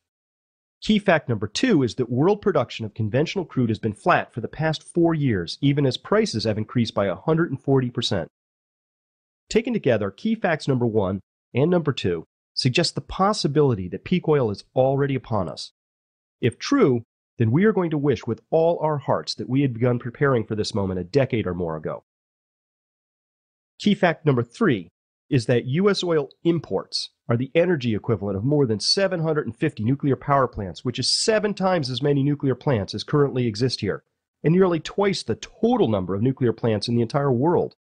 Key fact number two is that world production of conventional crude has been flat for the past 4 years, even as prices have increased by 140%. Taken together, key facts number one and number two suggest the possibility that peak oil is already upon us. If true, then we are going to wish with all our hearts that we had begun preparing for this moment a decade or more ago. Key fact number three is that U.S. oil imports are the energy equivalent of more than 750 nuclear power plants, which is 7 times as many nuclear plants as currently exist here, and nearly twice the total number of nuclear plants in the entire world.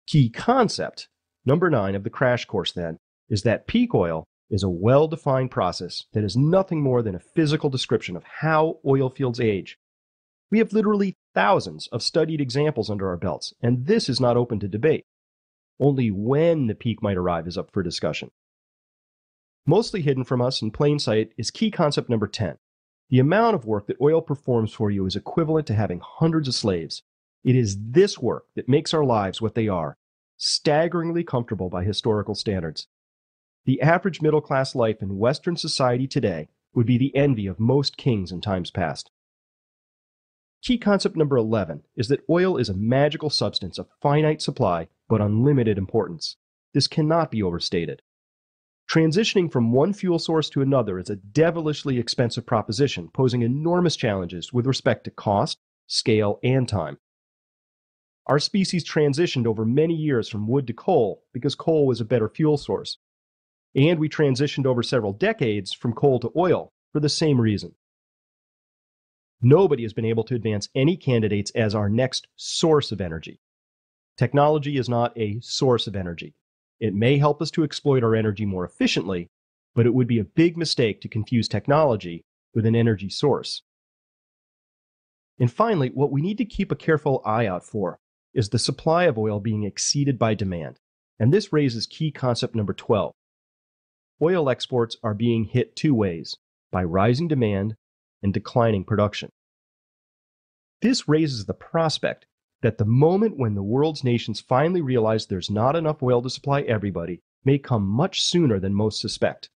Key concept, number 9 of the crash course then, is that peak oil is a well-defined process that is nothing more than a physical description of how oil fields age. We have literally thousands of studied examples under our belts, and this is not open to debate. Only when the peak might arrive is up for discussion. Mostly hidden from us in plain sight is key concept number 10. The amount of work that oil performs for you is equivalent to having hundreds of slaves. It is this work that makes our lives what they are, staggeringly comfortable by historical standards. The average middle-class life in Western society today would be the envy of most kings in times past. Key concept number 11 is that oil is a magical substance of finite supply but unlimited importance. This cannot be overstated. Transitioning from one fuel source to another is a devilishly expensive proposition, posing enormous challenges with respect to cost, scale, and time. Our species transitioned over many years from wood to coal because coal was a better fuel source. And we transitioned over several decades from coal to oil for the same reason. Nobody has been able to advance any candidates as our next source of energy. Technology is not a source of energy. It may help us to exploit our energy more efficiently, but it would be a big mistake to confuse technology with an energy source. And finally, what we need to keep a careful eye out for is the supply of oil being exceeded by demand. And this raises key concept number 12. Oil exports are being hit two ways, by rising demand and declining production. This raises the prospect that the moment when the world's nations finally realize there's not enough oil to supply everybody may come much sooner than most suspect.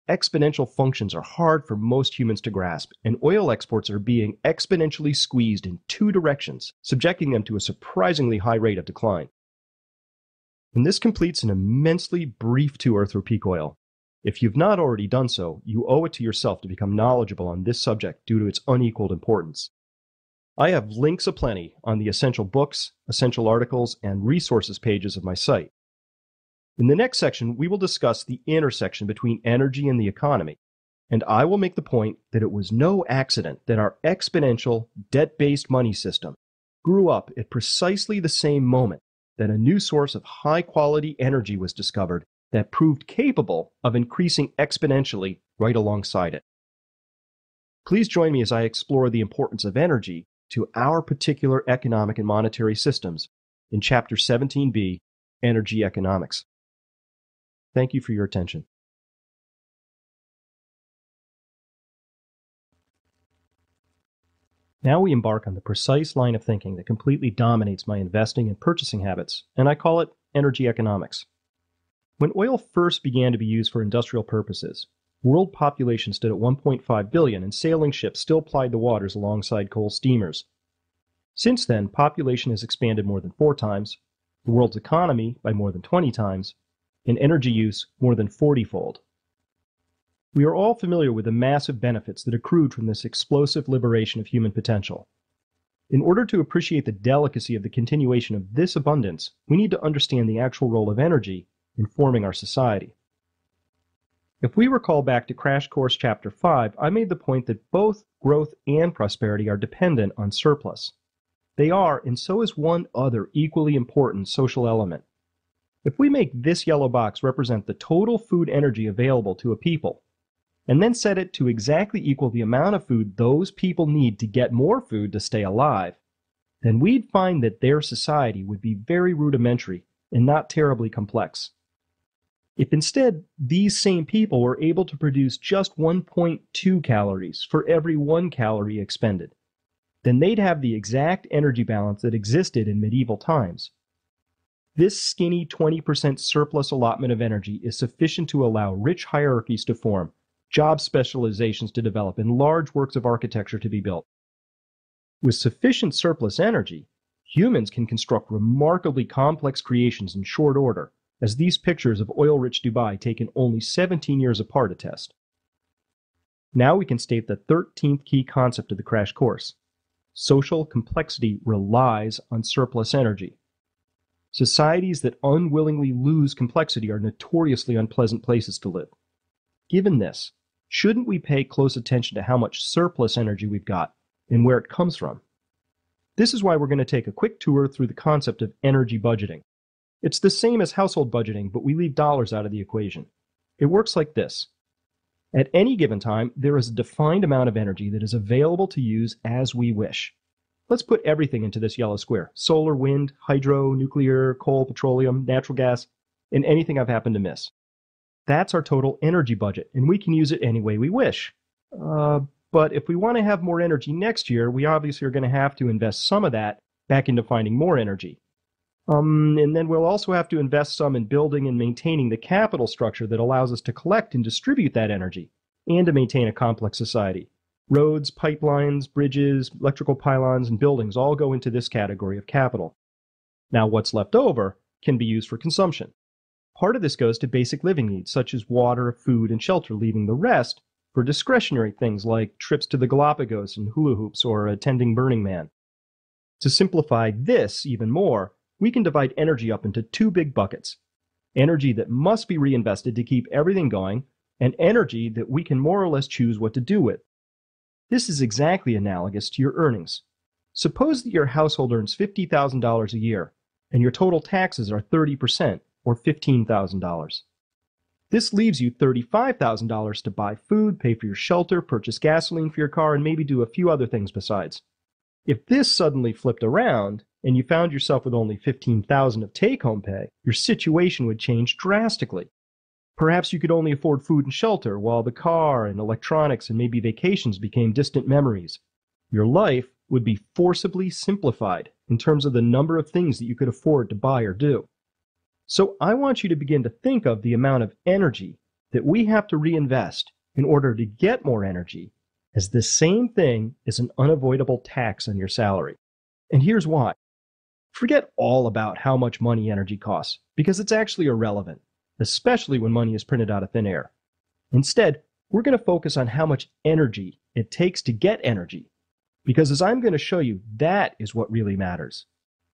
Exponential functions are hard for most humans to grasp, and oil exports are being exponentially squeezed in two directions, subjecting them to a surprisingly high rate of decline. And this completes an immensely brief tour through peak oil. If you've not already done so, you owe it to yourself to become knowledgeable on this subject due to its unequaled importance. I have links aplenty on the essential books, essential articles, and resources pages of my site. In the next section, we will discuss the intersection between energy and the economy, and I will make the point that it was no accident that our exponential, debt-based money system grew up at precisely the same moment that a new source of high-quality energy was discovered that proved capable of increasing exponentially right alongside it. Please join me as I explore the importance of energy to our particular economic and monetary systems in Chapter 17b, Energy Economics. Thank you for your attention. Now we embark on the precise line of thinking that completely dominates my investing and purchasing habits, and I call it energy economics. When oil first began to be used for industrial purposes, world population stood at 1.5 billion and sailing ships still plied the waters alongside coal steamers. Since then, population has expanded more than 4 times, the world's economy by more than 20 times, and energy use more than 40-fold. We are all familiar with the massive benefits that accrued from this explosive liberation of human potential. In order to appreciate the delicacy of the continuation of this abundance, we need to understand the actual role of energy in forming our society. If we recall back to Crash Course Chapter 5, I made the point that both growth and prosperity are dependent on surplus. They are, and so is one other equally important social element. If we make this yellow box represent the total food energy available to a people, and then set it to exactly equal the amount of food those people need to get more food to stay alive, then we'd find that their society would be very rudimentary and not terribly complex. If instead these same people were able to produce just 1.2 calories for every 1 calorie expended, then they'd have the exact energy balance that existed in medieval times. This skinny 20% surplus allotment of energy is sufficient to allow rich hierarchies to form, job specializations to develop, and large works of architecture to be built. With sufficient surplus energy, humans can construct remarkably complex creations in short order, as these pictures of oil-rich Dubai taken only 17 years apart attest. Now we can state the 13th key concept of the crash course. Social complexity relies on surplus energy. Societies that unwillingly lose complexity are notoriously unpleasant places to live. Given this, shouldn't we pay close attention to how much surplus energy we've got and where it comes from? This is why we're going to take a quick tour through the concept of energy budgeting. It's the same as household budgeting, but we leave dollars out of the equation. It works like this. At any given time, there is a defined amount of energy that is available to use as we wish. Let's put everything into this yellow square: solar, wind, hydro, nuclear, coal, petroleum, natural gas, and anything I've happened to miss. That's our total energy budget, and we can use it any way we wish. But if we want to have more energy next year, we obviously are going to have to invest some of that back into finding more energy. And then we'll also have to invest some in building and maintaining the capital structure that allows us to collect and distribute that energy. and to maintain a complex society. Roads, pipelines, bridges, electrical pylons, and buildings all go into this category of capital. Now, what's left over can be used for consumption. Part of this goes to basic living needs, such as water, food, and shelter, leaving the rest for discretionary things like trips to the Galapagos and hula hoops or attending Burning Man. To simplify this even more, we can divide energy up into two big buckets: energy that must be reinvested to keep everything going, and energy that we can more or less choose what to do with. This is exactly analogous to your earnings. Suppose that your household earns $50,000 a year, and your total taxes are 30%, or $15,000. This leaves you $35,000 to buy food, pay for your shelter, purchase gasoline for your car, and maybe do a few other things besides. If this suddenly flipped around, and you found yourself with only $15,000 of take-home pay, your situation would change drastically. Perhaps you could only afford food and shelter, while the car and electronics and maybe vacations became distant memories. Your life would be forcibly simplified in terms of the number of things that you could afford to buy or do. So I want you to begin to think of the amount of energy that we have to reinvest in order to get more energy as the same thing as an unavoidable tax on your salary. And here's why. Forget all about how much money energy costs, because it's actually irrelevant, especially when money is printed out of thin air. Instead, we're going to focus on how much energy it takes to get energy, because as I'm going to show you, that is what really matters.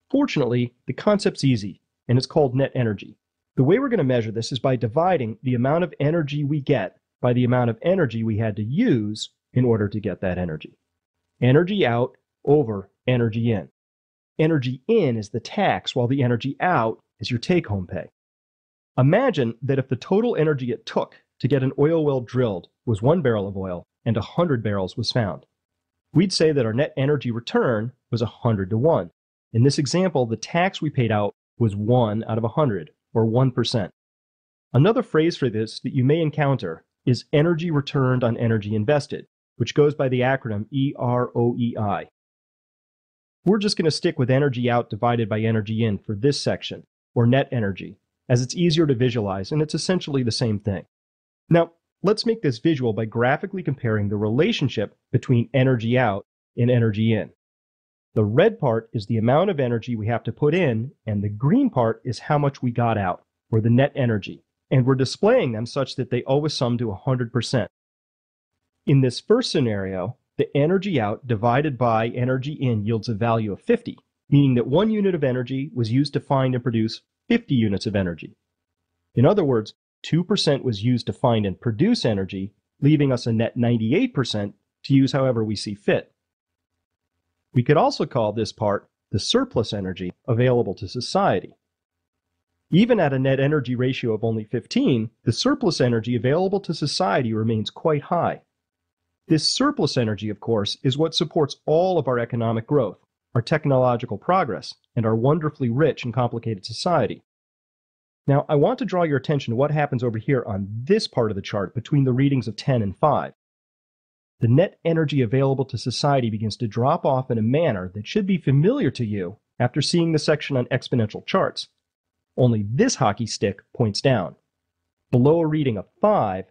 Fortunately, the concept's easy, and it's called net energy. The way we're going to measure this is by dividing the amount of energy we get by the amount of energy we had to use in order to get that energy. Energy out over energy in. Energy in is the tax, while the energy out is your take-home pay. Imagine that if the total energy it took to get an oil well drilled was 1 barrel of oil and 100 barrels was found. We'd say that our net energy return was 100 to 1. In this example, the tax we paid out was 1 out of 100, or 1%. Another phrase for this that you may encounter is energy returned on energy invested, which goes by the acronym EROEI. We're just going to stick with energy out divided by energy in for this section, or net energy, as it's easier to visualize and it's essentially the same thing. Now, let's make this visual by graphically comparing the relationship between energy out and energy in. The red part is the amount of energy we have to put in, and the green part is how much we got out, or the net energy. And we're displaying them such that they always sum to 100%. In this first scenario, the energy out divided by energy in yields a value of 50, meaning that 1 unit of energy was used to find and produce 50 units of energy. In other words, 2% was used to find and produce energy, leaving us a net 98% to use however we see fit. We could also call this part the surplus energy available to society. Even at a net energy ratio of only 15, the surplus energy available to society remains quite high. This surplus energy, of course, is what supports all of our economic growth, our technological progress, and our wonderfully rich and complicated society. Now, I want to draw your attention to what happens over here on this part of the chart between the readings of 10 and 5. The net energy available to society begins to drop off in a manner that should be familiar to you after seeing the section on exponential charts. Only this hockey stick points down, below a reading of 5,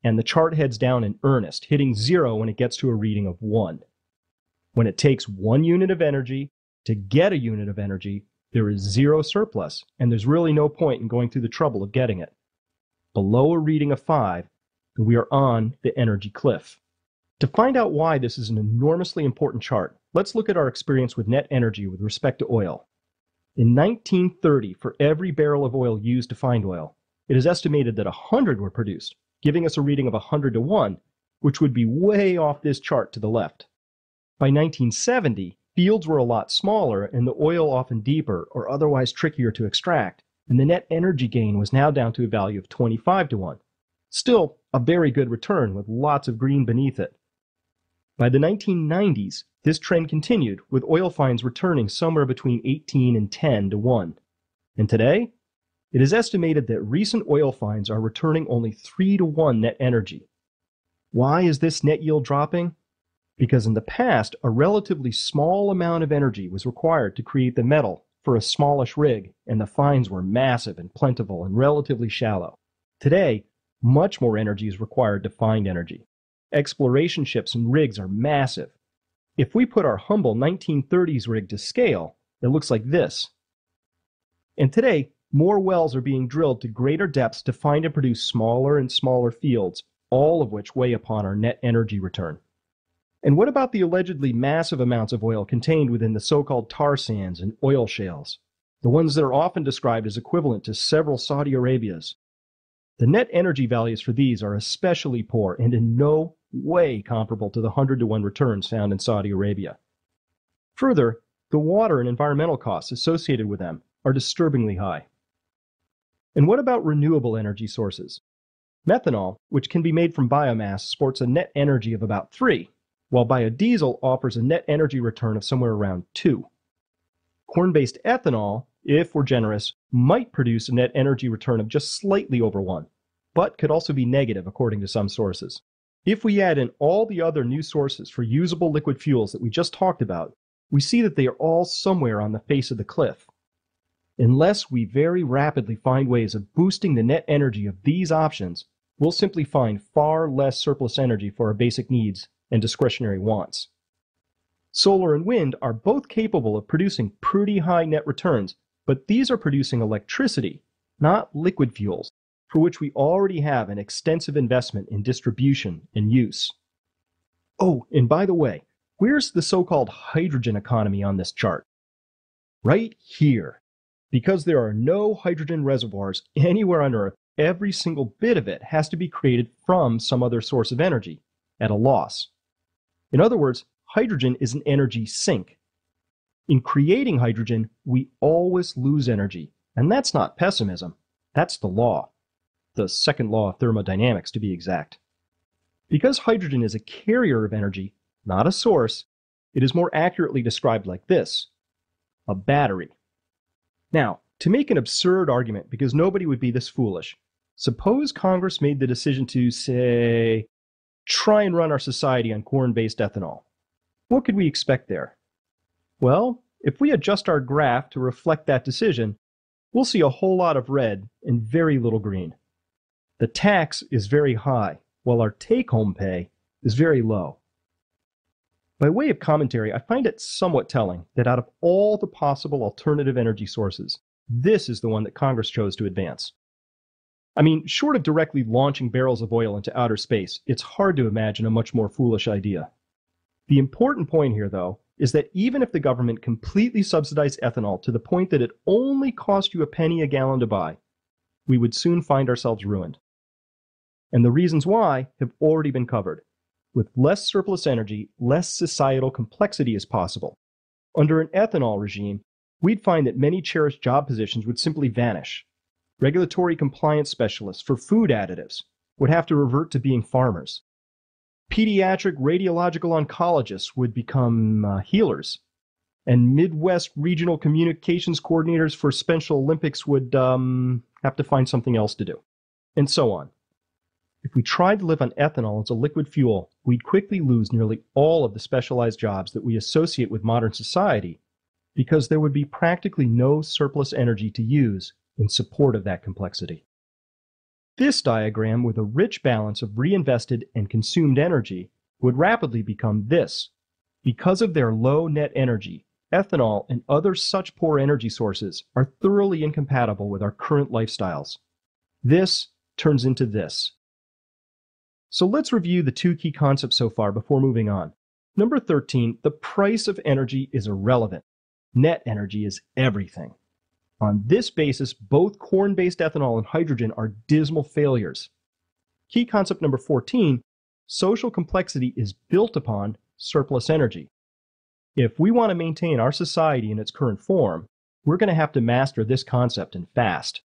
and the chart heads down in earnest, hitting 0 when it gets to a reading of 1. When it takes 1 unit of energy to get a unit of energy, there is 0 surplus, and there's really no point in going through the trouble of getting it. Below a reading of 5, we are on the energy cliff. To find out why this is an enormously important chart, let's look at our experience with net energy with respect to oil. In 1930, for every barrel of oil used to find oil, it is estimated that 100 were produced, giving us a reading of 100 to 1, which would be way off this chart to the left. By 1970, fields were a lot smaller and the oil often deeper or otherwise trickier to extract, and the net energy gain was now down to a value of 25 to 1. Still, a very good return with lots of green beneath it. By the 1990s, this trend continued, with oil finds returning somewhere between 18 and 10 to 1. And today, it is estimated that recent oil finds are returning only 3 to 1 net energy. Why is this net yield dropping? Because in the past, a relatively small amount of energy was required to create the metal for a smallish rig, and the finds were massive and plentiful and relatively shallow. Today, Much more energy is required to find energy. Exploration ships and rigs are massive. If we put our humble 1930s rig to scale, it looks like this. And today, more wells are being drilled to greater depths to find and produce smaller and smaller fields, all of which weigh upon our net energy return. And what about the allegedly massive amounts of oil contained within the so-called tar sands and oil shales, the ones that are often described as equivalent to several Saudi Arabias? The net energy values for these are especially poor and in no way comparable to the 100-to-1 returns found in Saudi Arabia. Further, the water and environmental costs associated with them are disturbingly high. And what about renewable energy sources? Methanol, which can be made from biomass, sports a net energy of about 3, while biodiesel offers a net energy return of somewhere around 2. Corn-based ethanol, if we're generous, might produce a net energy return of just slightly over 1, but could also be negative according to some sources. If we add in all the other new sources for usable liquid fuels that we just talked about, we see that they are all somewhere on the face of the cliff. Unless we very rapidly find ways of boosting the net energy of these options, we'll simply find far less surplus energy for our basic needs and discretionary wants. Solar and wind are both capable of producing pretty high net returns, but these are producing electricity, not liquid fuels, for which we already have an extensive investment in distribution and use. Oh, and by the way, where's the so-called hydrogen economy on this chart? Right here. Because there are no hydrogen reservoirs anywhere on Earth, every single bit of it has to be created from some other source of energy, at a loss. In other words, hydrogen is an energy sink. In creating hydrogen, we always lose energy, and that's not pessimism, that's the law. The second law of thermodynamics, to be exact. Because hydrogen is a carrier of energy, not a source, it is more accurately described like this: a battery. Now, to make an absurd argument, because nobody would be this foolish, suppose Congress made the decision to, say, try and run our society on corn-based ethanol. What could we expect there? Well, if we adjust our graph to reflect that decision, we'll see a whole lot of red and very little green. The tax is very high, while our take-home pay is very low. By way of commentary, I find it somewhat telling that out of all the possible alternative energy sources, this is the one that Congress chose to advance. I mean, short of directly launching barrels of oil into outer space, it's hard to imagine a much more foolish idea. The important point here, though, is that even if the government completely subsidized ethanol to the point that it only cost you a penny a gallon to buy, we would soon find ourselves ruined. And the reasons why have already been covered. With less surplus energy, less societal complexity is possible. Under an ethanol regime, we'd find that many cherished job positions would simply vanish. Regulatory compliance specialists for food additives would have to revert to being farmers. Pediatric radiological oncologists would become healers. And Midwest regional communications coordinators for Special Olympics would have to find something else to do. And so on. If we tried to live on ethanol as a liquid fuel, we'd quickly lose nearly all of the specialized jobs that we associate with modern society, because there would be practically no surplus energy to use in support of that complexity. This diagram, with a rich balance of reinvested and consumed energy, would rapidly become this. Because of their low net energy, ethanol and other such poor energy sources are thoroughly incompatible with our current lifestyles. This turns into this. So let's review the two key concepts so far before moving on. Number 13, the price of energy is irrelevant. Net energy is everything. On this basis, both corn-based ethanol and hydrogen are dismal failures. Key concept number 14, social complexity is built upon surplus energy. If we want to maintain our society in its current form, we're going to have to master this concept and fast.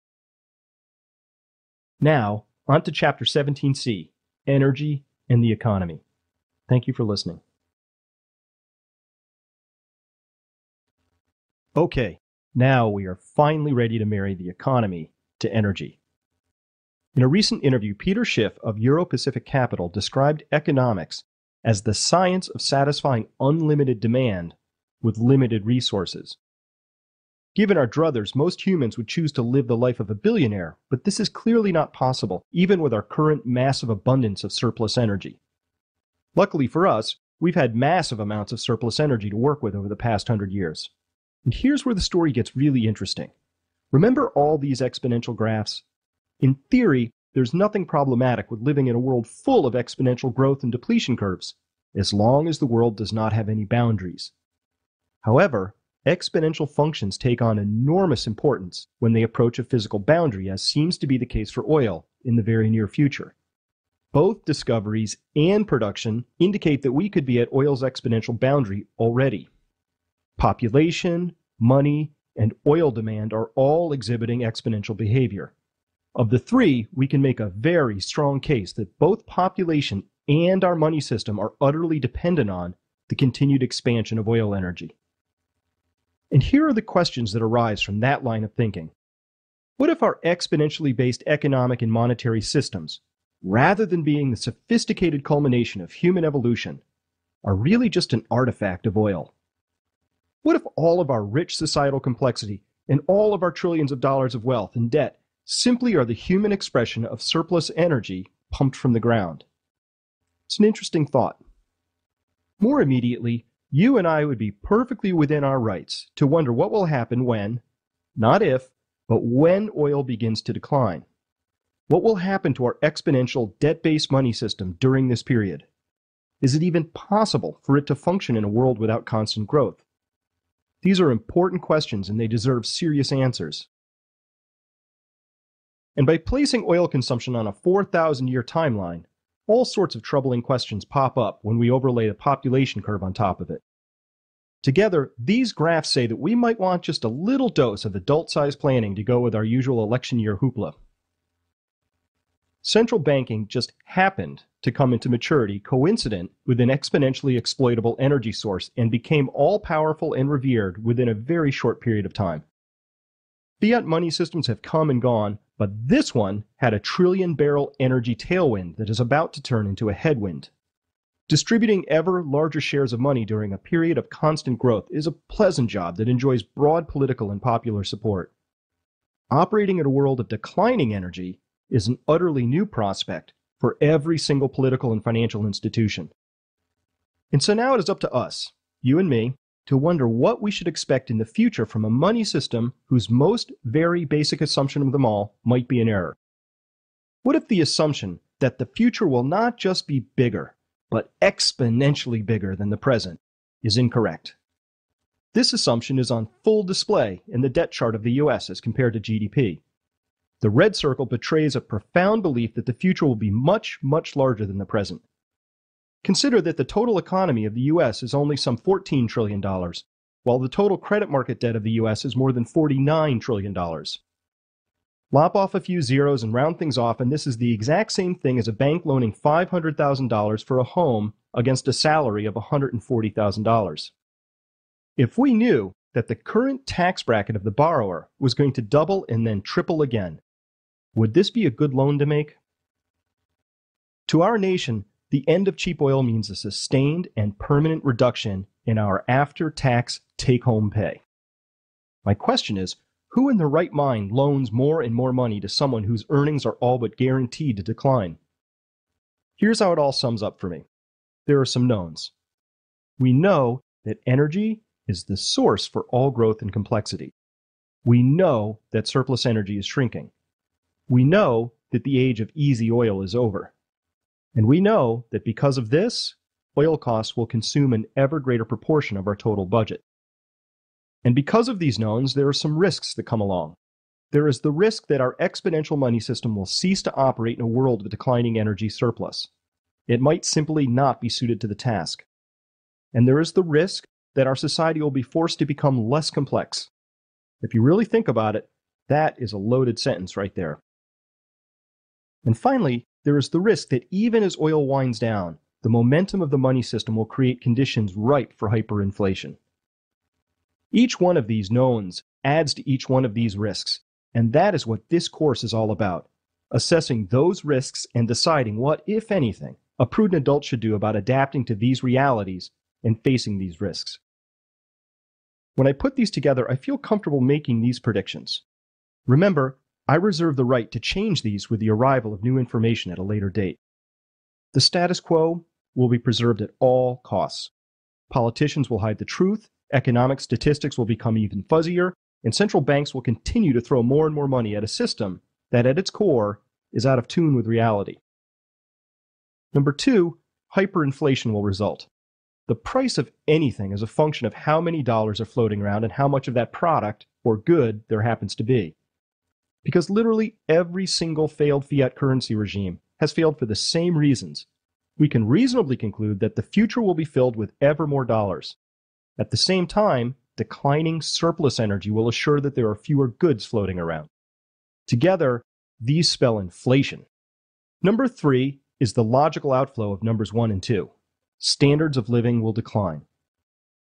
Now, on to Chapter 17C. Energy and the economy. Thank you for listening. Okay, now we are finally ready to marry the economy to energy. In a recent interview, Peter Schiff of Euro-Pacific Capital described economics as the science of satisfying unlimited demand with limited resources. Given our druthers, most humans would choose to live the life of a billionaire, but this is clearly not possible, even with our current massive abundance of surplus energy. Luckily for us, we've had massive amounts of surplus energy to work with over the past 100 years. And here's where the story gets really interesting. Remember all these exponential graphs? In theory, there's nothing problematic with living in a world full of exponential growth and depletion curves, as long as the world does not have any boundaries. However, exponential functions take on enormous importance when they approach a physical boundary, as seems to be the case for oil in the very near future. Both discoveries and production indicate that we could be at oil's exponential boundary already. Population, money, and oil demand are all exhibiting exponential behavior. Of the three, we can make a very strong case that both population and our money system are utterly dependent on the continued expansion of oil energy. And here are the questions that arise from that line of thinking. What if our exponentially based economic and monetary systems, rather than being the sophisticated culmination of human evolution, are really just an artifact of oil? What if all of our rich societal complexity and all of our trillions of dollars of wealth and debt simply are the human expression of surplus energy pumped from the ground? It's an interesting thought. More immediately, you and I would be perfectly within our rights to wonder what will happen when, not if, but when oil begins to decline. What will happen to our exponential debt-based money system during this period? Is it even possible for it to function in a world without constant growth? These are important questions and they deserve serious answers. And by placing oil consumption on a 4,000-year timeline, all sorts of troubling questions pop up when we overlay the population curve on top of it. Together, these graphs say that we might want just a little dose of adult-sized planning to go with our usual election year hoopla. Central banking just happened to come into maturity coincident with an exponentially exploitable energy source and became all-powerful and revered within a very short period of time. Fiat money systems have come and gone, but this one had a trillion-barrel energy tailwind that is about to turn into a headwind. Distributing ever larger shares of money during a period of constant growth is a pleasant job that enjoys broad political and popular support. Operating in a world of declining energy is an utterly new prospect for every single political and financial institution. And so now it is up to us, you and me, to wonder what we should expect in the future from a money system whose most very basic assumption of them all might be an error. What if the assumption that the future will not just be bigger, but exponentially bigger than the present is incorrect? This assumption is on full display in the debt chart of the US as compared to GDP. The red circle betrays a profound belief that the future will be much, much larger than the present. Consider that the total economy of the US is only some $14 trillion, while the total credit market debt of the US is more than $49 trillion. Lop off a few zeros and round things off, and this is the exact same thing as a bank loaning $500,000 for a home against a salary of $140,000. If we knew that the current tax bracket of the borrower was going to double and then triple again, would this be a good loan to make? To our nation, the end of cheap oil means a sustained and permanent reduction in our after-tax take-home pay. My question is, who in their right mind loans more and more money to someone whose earnings are all but guaranteed to decline? Here's how it all sums up for me. There are some knowns. We know that energy is the source for all growth and complexity. We know that surplus energy is shrinking. We know that the age of easy oil is over. And we know that because of this, oil costs will consume an ever greater proportion of our total budget. And because of these knowns, there are some risks that come along. There is the risk that our exponential money system will cease to operate in a world of declining energy surplus. It might simply not be suited to the task. And there is the risk that our society will be forced to become less complex. If you really think about it, that is a loaded sentence right there. And finally, there is the risk that even as oil winds down, the momentum of the money system will create conditions ripe for hyperinflation. Each one of these knowns adds to each one of these risks, and that is what this course is all about, assessing those risks and deciding what, if anything, a prudent adult should do about adapting to these realities and facing these risks. When I put these together, I feel comfortable making these predictions. Remember, I reserve the right to change these with the arrival of new information at a later date. The status quo will be preserved at all costs. Politicians will hide the truth, economic statistics will become even fuzzier, and central banks will continue to throw more and more money at a system that at its core is out of tune with reality. Number 2, hyperinflation will result. The price of anything is a function of how many dollars are floating around and how much of that product or good there happens to be. Because literally every single failed fiat currency regime has failed for the same reasons, we can reasonably conclude that the future will be filled with ever more dollars. At the same time, declining surplus energy will assure that there are fewer goods floating around. Together, these spell inflation. Number 3 is the logical outflow of numbers 1 and 2. Standards of living will decline.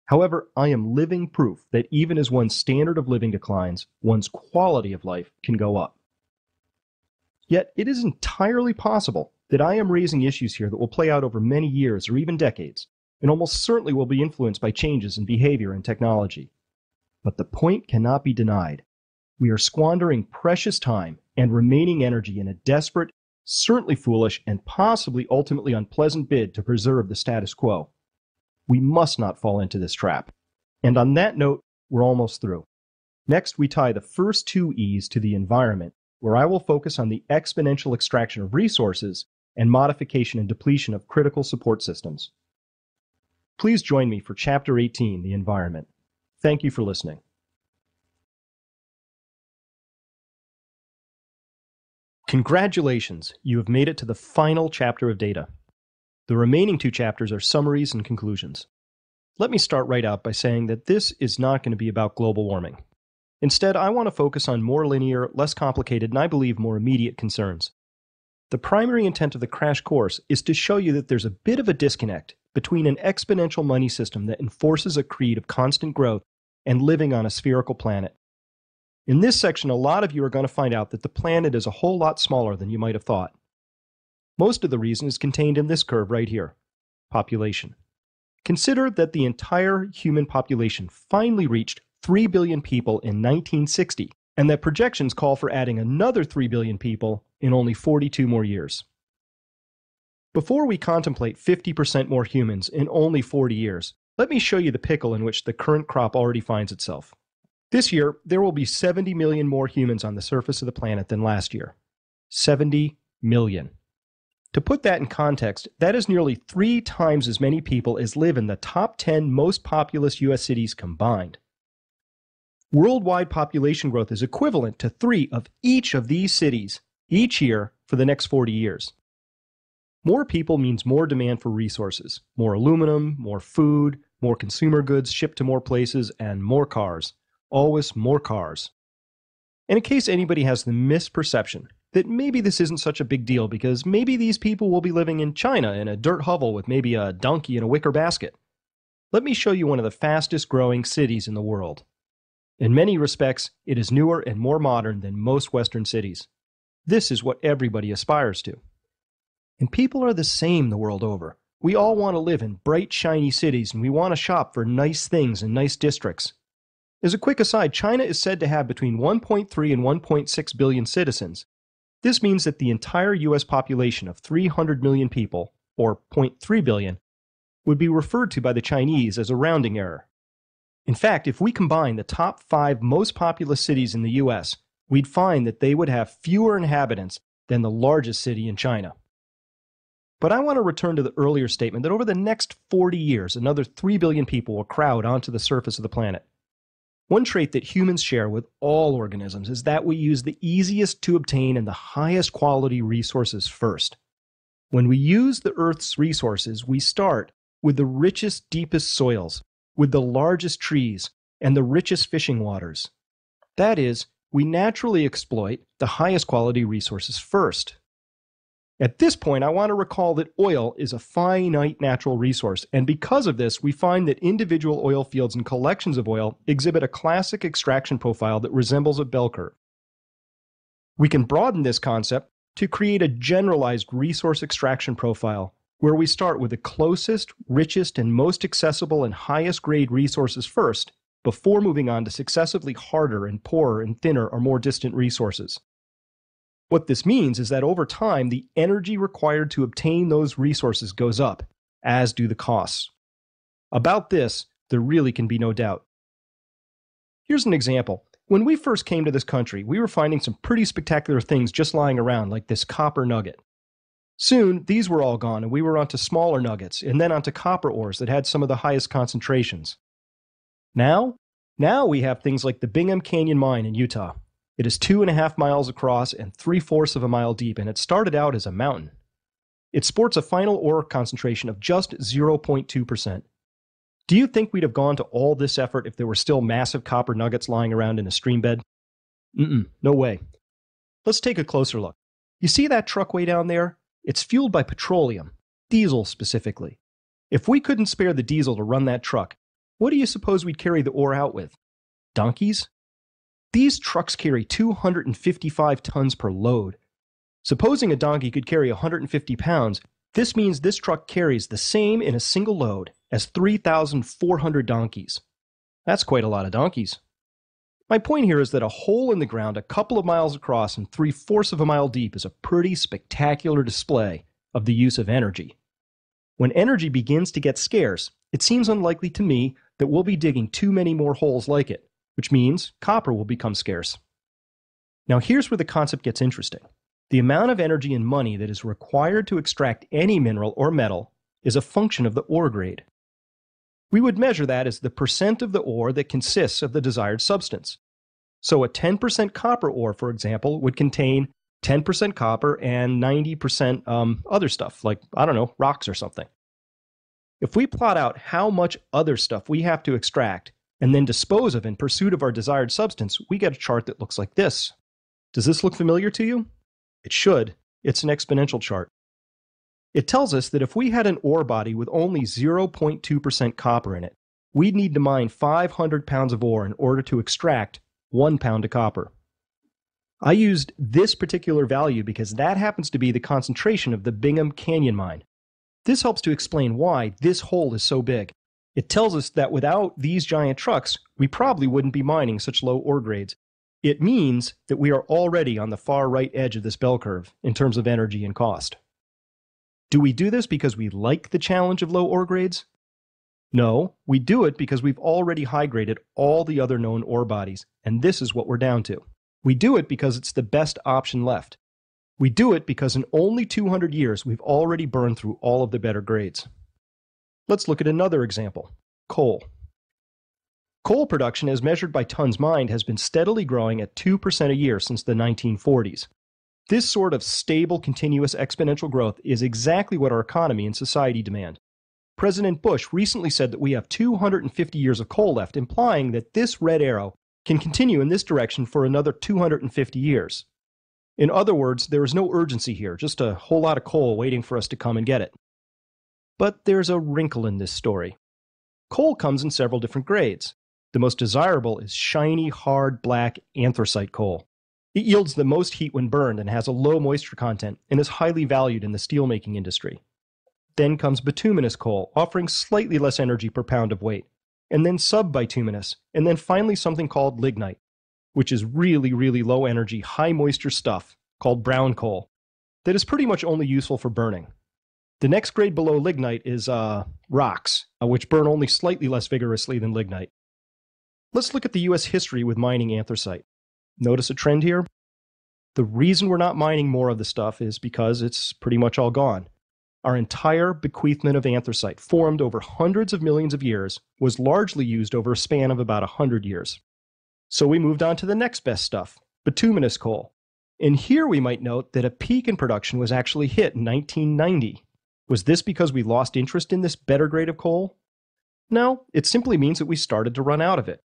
However, I am living proof that even as one's standard of living declines, one's quality of life can go up. Yet, it is entirely possible that I am raising issues here that will play out over many years or even decades, and almost certainly will be influenced by changes in behavior and technology. But the point cannot be denied. We are squandering precious time and remaining energy in a desperate, certainly foolish, and possibly ultimately unpleasant bid to preserve the status quo. We must not fall into this trap. And on that note, we're almost through. Next, we tie the first 2 E's to the environment, where I will focus on the exponential extraction of resources and modification and depletion of critical support systems. Please join me for Chapter 18, the environment. Thank you for listening. Congratulations, you have made it to the final chapter of data. The remaining 2 chapters are summaries and conclusions. Let me start right out by saying that this is not going to be about global warming. Instead, I want to focus on more linear, less complicated, and I believe more immediate concerns. The primary intent of the crash course is to show you that there's a bit of a disconnect between an exponential money system that enforces a creed of constant growth and living on a spherical planet. In this section, a lot of you are going to find out that the planet is a whole lot smaller than you might have thought. Most of the reason is contained in this curve right here, population. Consider that the entire human population finally reached 3 billion people in 1960, and that projections call for adding another 3 billion people in only 42 more years. Before we contemplate 50% more humans in only 40 years, let me show you the pickle in which the current crop already finds itself. This year, there will be 70 million more humans on the surface of the planet than last year. 70 million. To put that in context, that is nearly 3 times as many people as live in the top 10 most populous U.S. cities combined. Worldwide population growth is equivalent to 3 of each of these cities each year for the next 40 years. More people means more demand for resources, more aluminum, more food, more consumer goods shipped to more places, and more cars. Always more cars. And in case anybody has the misperception that maybe this isn't such a big deal because maybe these people will be living in China in a dirt hovel with maybe a donkey in a wicker basket, let me show you one of the fastest growing cities in the world. In many respects, it is newer and more modern than most Western cities. This is what everybody aspires to. And people are the same the world over. We all want to live in bright, shiny cities, and we want to shop for nice things in nice districts. As a quick aside, China is said to have between 1.3 and 1.6 billion citizens. This means that the entire U.S. population of 300 million people, or 0.3 billion, would be referred to by the Chinese as a rounding error. In fact, if we combine the top 5 most populous cities in the U.S., we'd find that they would have fewer inhabitants than the largest city in China. But I want to return to the earlier statement that over the next 40 years, another 3 billion people will crowd onto the surface of the planet. One trait that humans share with all organisms is that we use the easiest to obtain and the highest quality resources first. When we use the Earth's resources, we start with the richest, deepest soils, with the largest trees, and the richest fishing waters. That is, we naturally exploit the highest quality resources first. At this point, I want to recall that oil is a finite natural resource, and because of this, we find that individual oil fields and collections of oil exhibit a classic extraction profile that resembles a bell curve. We can broaden this concept to create a generalized resource extraction profile, where we start with the closest, richest, and most accessible and highest grade resources first, before moving on to successively harder and poorer and thinner or more distant resources. What this means is that over time, the energy required to obtain those resources goes up, as do the costs. About this, there really can be no doubt. Here's an example. When we first came to this country, we were finding some pretty spectacular things just lying around, like this copper nugget. Soon, these were all gone, and we were onto smaller nuggets, and then onto copper ores that had some of the highest concentrations. Now we have things like the Bingham Canyon Mine in Utah. It is 2.5 miles across and 3/4 of a mile deep, and it started out as a mountain. It sports a final ore concentration of just 0.2%. Do you think we'd have gone to all this effort if there were still massive copper nuggets lying around in a stream bed? No way. Let's take a closer look. You see that truck way down there? It's fueled by petroleum, diesel specifically. If we couldn't spare the diesel to run that truck, what do you suppose we'd carry the ore out with? Donkeys? These trucks carry 255 tons per load. Supposing a donkey could carry 150 pounds, this means this truck carries the same in a single load as 3,400 donkeys. That's quite a lot of donkeys. My point here is that a hole in the ground a couple of miles across and 3/4 of a mile deep is a pretty spectacular display of the use of energy. When energy begins to get scarce, it seems unlikely to me that we'll be digging too many more holes like it, which means copper will become scarce. Now here's where the concept gets interesting. The amount of energy and money that is required to extract any mineral or metal is a function of the ore grade. We would measure that as the percent of the ore that consists of the desired substance. So a 10% copper ore, for example, would contain 10% copper and 90% other stuff, like, rocks or something. If we plot out how much other stuff we have to extract and then dispose of in pursuit of our desired substance, we get a chart that looks like this. Does this look familiar to you? It should. It's an exponential chart. It tells us that if we had an ore body with only 0.2% copper in it, we'd need to mine 500 pounds of ore in order to extract 1 pound of copper. I used this particular value because that happens to be the concentration of the Bingham Canyon Mine. This helps to explain why this hole is so big. It tells us that without these giant trucks, we probably wouldn't be mining such low ore grades. It means that we are already on the far right edge of this bell curve in terms of energy and cost. Do we do this because we like the challenge of low ore grades? No, we do it because we've already high-graded all the other known ore bodies, and this is what we're down to. We do it because it's the best option left. We do it because in only 200 years, we've already burned through all of the better grades. Let's look at another example, coal. Coal production, as measured by tons mined, has been steadily growing at 2% a year since the 1940s. This sort of stable, continuous exponential growth is exactly what our economy and society demand. President Bush recently said that we have 250 years of coal left, implying that this red arrow can continue in this direction for another 250 years. In other words, there is no urgency here, just a whole lot of coal waiting for us to come and get it. But there's a wrinkle in this story. Coal comes in several different grades. The most desirable is shiny, hard, black anthracite coal. It yields the most heat when burned and has a low moisture content and is highly valued in the steelmaking industry. Then comes bituminous coal, offering slightly less energy per pound of weight, and then subbituminous, and then finally something called lignite, which is really, really low energy, high moisture stuff called brown coal that is pretty much only useful for burning. The next grade below lignite is rocks, which burn only slightly less vigorously than lignite. Let's look at the U.S. history with mining anthracite. Notice a trend here? The reason we're not mining more of the stuff is because it's pretty much all gone. Our entire bequeathment of anthracite, formed over hundreds of millions of years, was largely used over a span of about 100 years. So we moved on to the next best stuff, bituminous coal. And here we might note that a peak in production was actually hit in 1990. Was this because we lost interest in this better grade of coal? No, it simply means that we started to run out of it.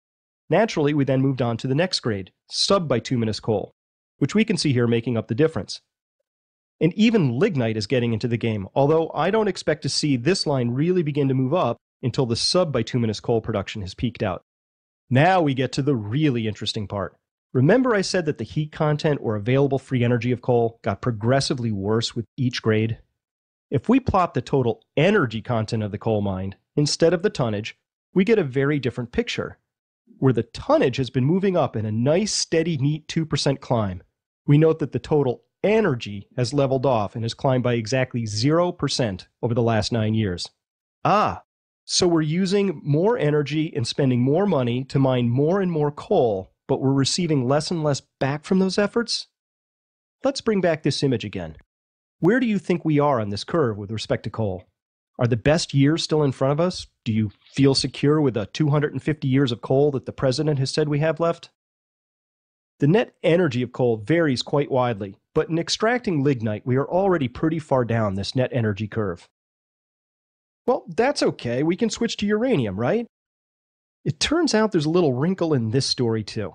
Naturally, we then moved on to the next grade, subbituminous coal, which we can see here making up the difference. And even lignite is getting into the game, although I don't expect to see this line really begin to move up until the subbituminous coal production has peaked out. Now we get to the really interesting part. Remember I said that the heat content or available free energy of coal got progressively worse with each grade? If we plot the total energy content of the coal mined instead of the tonnage, we get a very different picture. where the tonnage has been moving up in a nice, steady, neat 2% climb. We note that the total energy has leveled off and has climbed by exactly 0% over the last 9 years. So we're using more energy and spending more money to mine more and more coal, but we're receiving less and less back from those efforts? Let's bring back this image again. Where do you think we are on this curve with respect to coal? Are the best years still in front of us? Do you feel secure with the 250 years of coal that the president has said we have left? The net energy of coal varies quite widely, but in extracting lignite, we are already pretty far down this net energy curve. Well, that's okay. We can switch to uranium, right? It turns out there's a little wrinkle in this story too.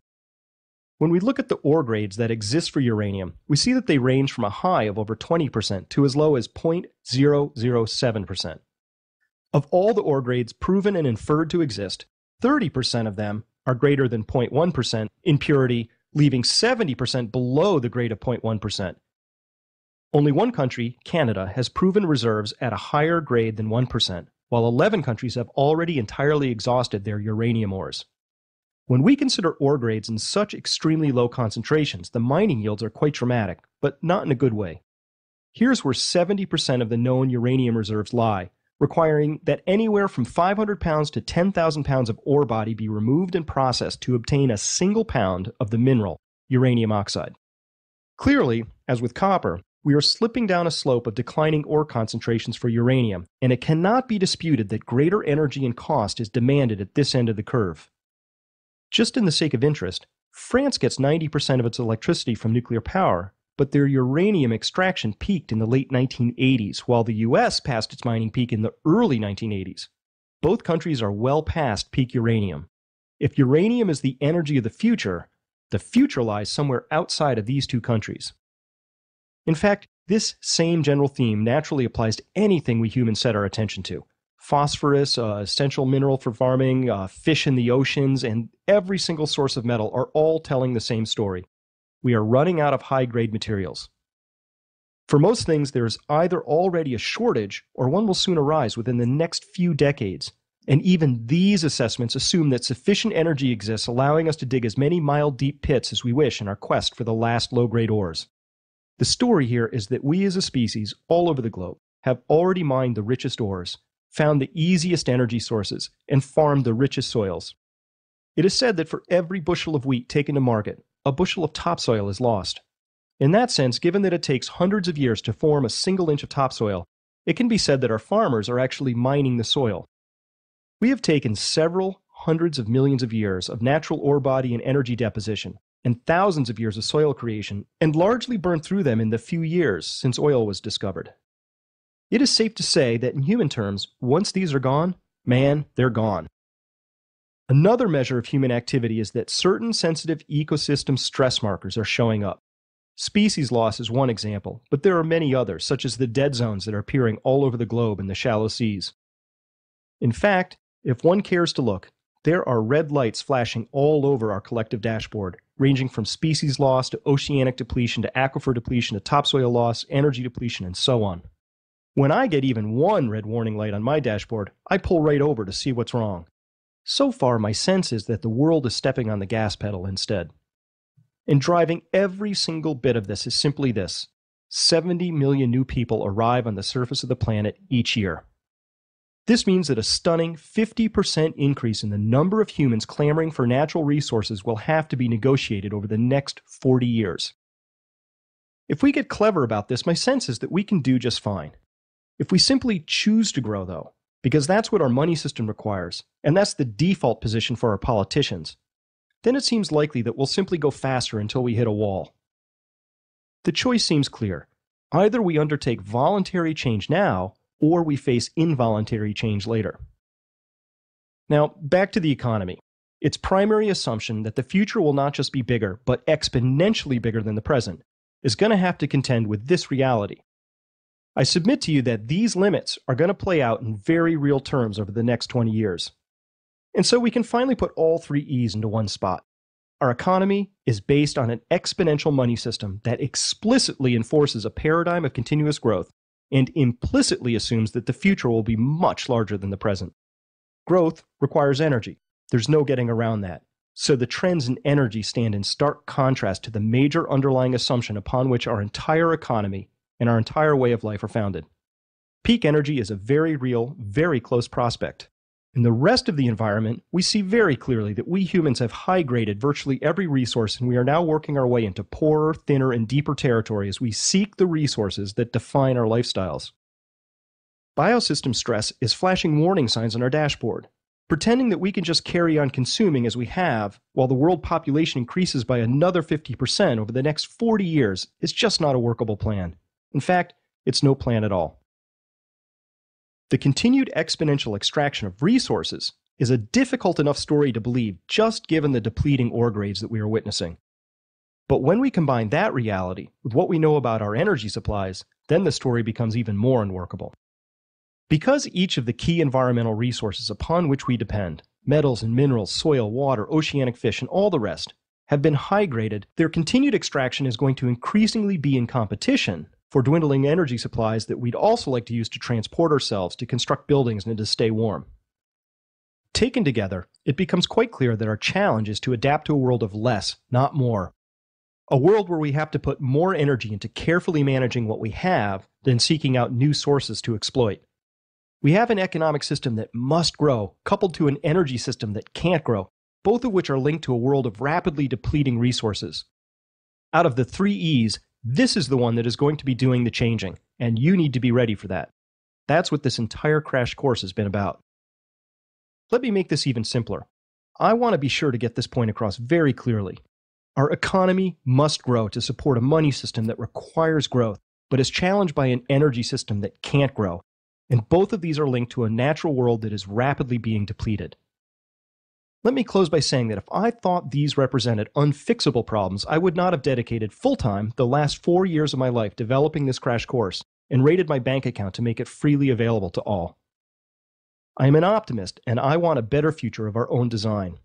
When we look at the ore grades that exist for uranium, we see that they range from a high of over 20% to as low as 0.007%. Of all the ore grades proven and inferred to exist, 30% of them are greater than 0.1% in purity, leaving 70% below the grade of 0.1%. Only one country, Canada, has proven reserves at a higher grade than 1%, while 11 countries have already entirely exhausted their uranium ores. When we consider ore grades in such extremely low concentrations, the mining yields are quite dramatic, but not in a good way. Here's where 70% of the known uranium reserves lie, requiring that anywhere from 500 pounds to 10,000 pounds of ore body be removed and processed to obtain a single pound of the mineral, uranium oxide. Clearly, as with copper, we are slipping down a slope of declining ore concentrations for uranium, and it cannot be disputed that greater energy and cost is demanded at this end of the curve. Just in the sake of interest, France gets 90% of its electricity from nuclear power, but their uranium extraction peaked in the late 1980s, while the US passed its mining peak in the early 1980s. Both countries are well past peak uranium. If uranium is the energy of the future lies somewhere outside of these two countries. In fact, this same general theme naturally applies to anything we humans set our attention to. Phosphorus, essential mineral for farming, fish in the oceans, and every single source of metal are all telling the same story. We are running out of high-grade materials. For most things, there is either already a shortage or one will soon arise within the next few decades. And even these assessments assume that sufficient energy exists, allowing us to dig as many mile-deep pits as we wish in our quest for the last low-grade ores. The story here is that we as a species, all over the globe, have already mined the richest ores, found the easiest energy sources, and farmed the richest soils. It is said that for every bushel of wheat taken to market, a bushel of topsoil is lost. In that sense, given that it takes hundreds of years to form a single inch of topsoil, it can be said that our farmers are actually mining the soil. We have taken several hundreds of millions of years of natural ore body and energy deposition, and thousands of years of soil creation, and largely burned through them in the few years since oil was discovered. It is safe to say that in human terms, once these are gone, man, they're gone. Another measure of human activity is that certain sensitive ecosystem stress markers are showing up. Species loss is one example, but there are many others, such as the dead zones that are appearing all over the globe in the shallow seas. In fact, if one cares to look, there are red lights flashing all over our collective dashboard, ranging from species loss to oceanic depletion to aquifer depletion to topsoil loss, energy depletion, and so on. When I get even one red warning light on my dashboard, I pull right over to see what's wrong. So far, my sense is that the world is stepping on the gas pedal instead. And driving every single bit of this is simply this: 70 million new people arrive on the surface of the planet each year. This means that a stunning 50% increase in the number of humans clamoring for natural resources will have to be negotiated over the next 40 years. If we get clever about this, my sense is that we can do just fine. If we simply choose to grow, though, because that's what our money system requires, and that's the default position for our politicians, then it seems likely that we'll simply go faster until we hit a wall. The choice seems clear. Either we undertake voluntary change now, or we face involuntary change later. Now, back to the economy. Its primary assumption that the future will not just be bigger, but exponentially bigger than the present, is going to have to contend with this reality. I submit to you that these limits are going to play out in very real terms over the next 20 years. And so we can finally put all three E's into one spot. Our economy is based on an exponential money system that explicitly enforces a paradigm of continuous growth and implicitly assumes that the future will be much larger than the present. Growth requires energy, There's no getting around that. So the trends in energy stand in stark contrast to the major underlying assumption upon which our entire economy and our entire way of life are founded. Peak energy is a very real, very close prospect. In the rest of the environment, we see very clearly that we humans have high-graded virtually every resource, and we are now working our way into poorer, thinner, and deeper territory as we seek the resources that define our lifestyles. Biosystem stress is flashing warning signs on our dashboard. Pretending that we can just carry on consuming as we have while the world population increases by another 50% over the next 40 years is just not a workable plan. In fact, it's no plan at all. The continued exponential extraction of resources is a difficult enough story to believe just given the depleting ore grades that we are witnessing. But when we combine that reality with what we know about our energy supplies, then the story becomes even more unworkable. Because each of the key environmental resources upon which we depend, metals and minerals, soil, water, oceanic fish, and all the rest, have been high-graded, their continued extraction is going to increasingly be in competition for dwindling energy supplies that we'd also like to use to transport ourselves, to construct buildings, and to stay warm. Taken together, it becomes quite clear that our challenge is to adapt to a world of less, not more. A world where we have to put more energy into carefully managing what we have than seeking out new sources to exploit. We have an economic system that must grow, coupled to an energy system that can't grow, both of which are linked to a world of rapidly depleting resources. Out of the 3 E's, this is the one that is going to be doing the changing, and you need to be ready for that. That's what this entire crash course has been about. Let me make this even simpler. I want to be sure to get this point across very clearly. Our economy must grow to support a money system that requires growth, but is challenged by an energy system that can't grow. And both of these are linked to a natural world that is rapidly being depleted. Let me close by saying that if I thought these represented unfixable problems, I would not have dedicated full-time the last 4 years of my life developing this crash course and raided my bank account to make it freely available to all. I am an optimist, and I want a better future of our own design.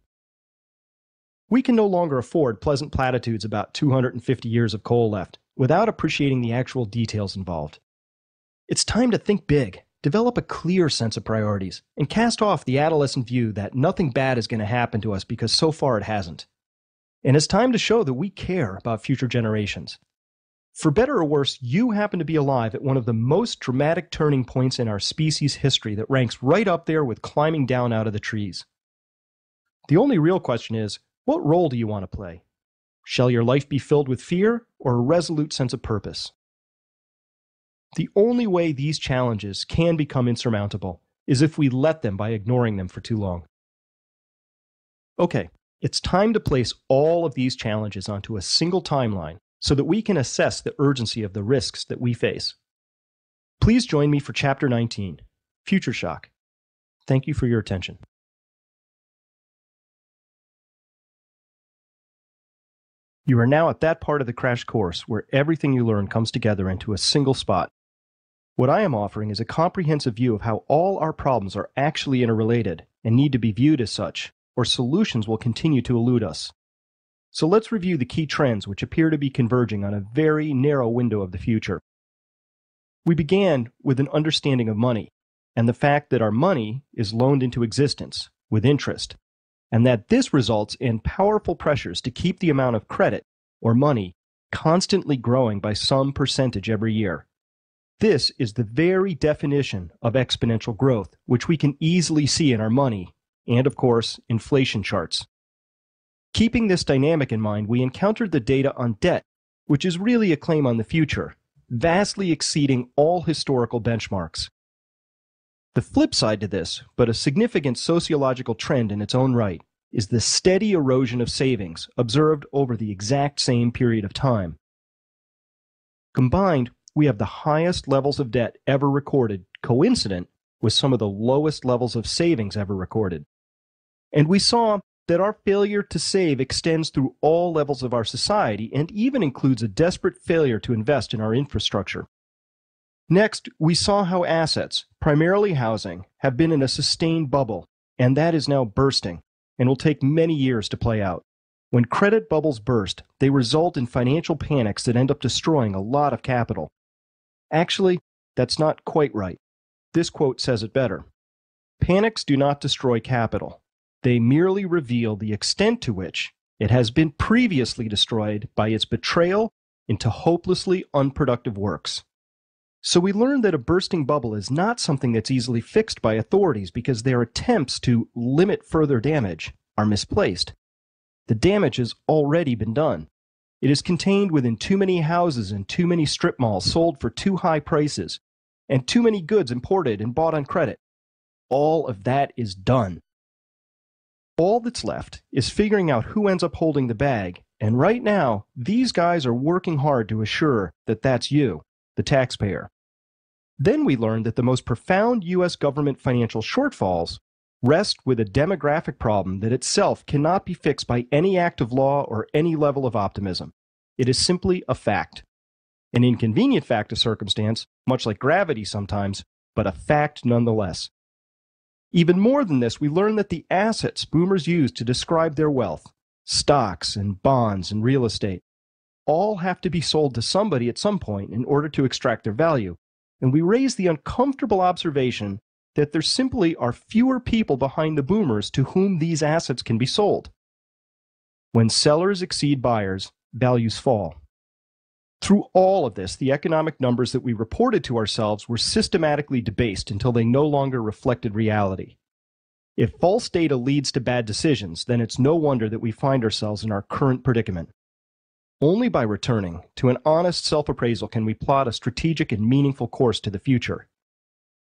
We can no longer afford pleasant platitudes about 250 years of coal left without appreciating the actual details involved. It's time to think big. Develop a clear sense of priorities, and cast off the adolescent view that nothing bad is going to happen to us because so far it hasn't. And it's time to show that we care about future generations. For better or worse, you happen to be alive at one of the most dramatic turning points in our species' history that ranks right up there with climbing down out of the trees. The only real question is, what role do you want to play? Shall your life be filled with fear or a resolute sense of purpose? The only way these challenges can become insurmountable is if we let them by ignoring them for too long. Okay, it's time to place all of these challenges onto a single timeline so that we can assess the urgency of the risks that we face. Please join me for Chapter 19, Future Shock. Thank you for your attention. You are now at that part of the crash course where everything you learn comes together into a single spot. What I am offering is a comprehensive view of how all our problems are actually interrelated and need to be viewed as such, or solutions will continue to elude us. So let's review the key trends which appear to be converging on a very narrow window of the future. We began with an understanding of money, and the fact that our money is loaned into existence with interest, and that this results in powerful pressures to keep the amount of credit, or money, constantly growing by some percentage every year. This is the very definition of exponential growth, which we can easily see in our money, and of course, inflation charts. Keeping this dynamic in mind, we encountered the data on debt, which is really a claim on the future, vastly exceeding all historical benchmarks. The flip side to this, but a significant sociological trend in its own right, is the steady erosion of savings observed over the exact same period of time. Combined, we have the highest levels of debt ever recorded, coincident with some of the lowest levels of savings ever recorded. And we saw that our failure to save extends through all levels of our society and even includes a desperate failure to invest in our infrastructure. Next, we saw how assets, primarily housing, have been in a sustained bubble, and that is now bursting, and will take many years to play out. When credit bubbles burst, they result in financial panics that end up destroying a lot of capital. Actually, that's not quite right. This quote says it better. Panics do not destroy capital. They merely reveal the extent to which it has been previously destroyed by its betrayal into hopelessly unproductive works. So we learned that a bursting bubble is not something that's easily fixed by authorities because their attempts to limit further damage are misplaced. The damage has already been done. It is contained within too many houses and too many strip malls sold for too high prices, and too many goods imported and bought on credit. All of that is done. All that's left is figuring out who ends up holding the bag, and right now, these guys are working hard to assure that that's you, the taxpayer. Then we learned that the most profound U.S. government financial shortfalls rest with a demographic problem that itself cannot be fixed by any act of law or any level of optimism. It is simply a fact. An inconvenient fact of circumstance, much like gravity sometimes, but a fact nonetheless. Even more than this, we learn that the assets boomers use to describe their wealth, stocks and bonds and real estate, all have to be sold to somebody at some point in order to extract their value. And we raise the uncomfortable observation that there simply are fewer people behind the boomers to whom these assets can be sold. When sellers exceed buyers, values fall. Through all of this, the economic numbers that we reported to ourselves were systematically debased until they no longer reflected reality. If false data leads to bad decisions, then it's no wonder that we find ourselves in our current predicament. Only by returning to an honest self-appraisal can we plot a strategic and meaningful course to the future.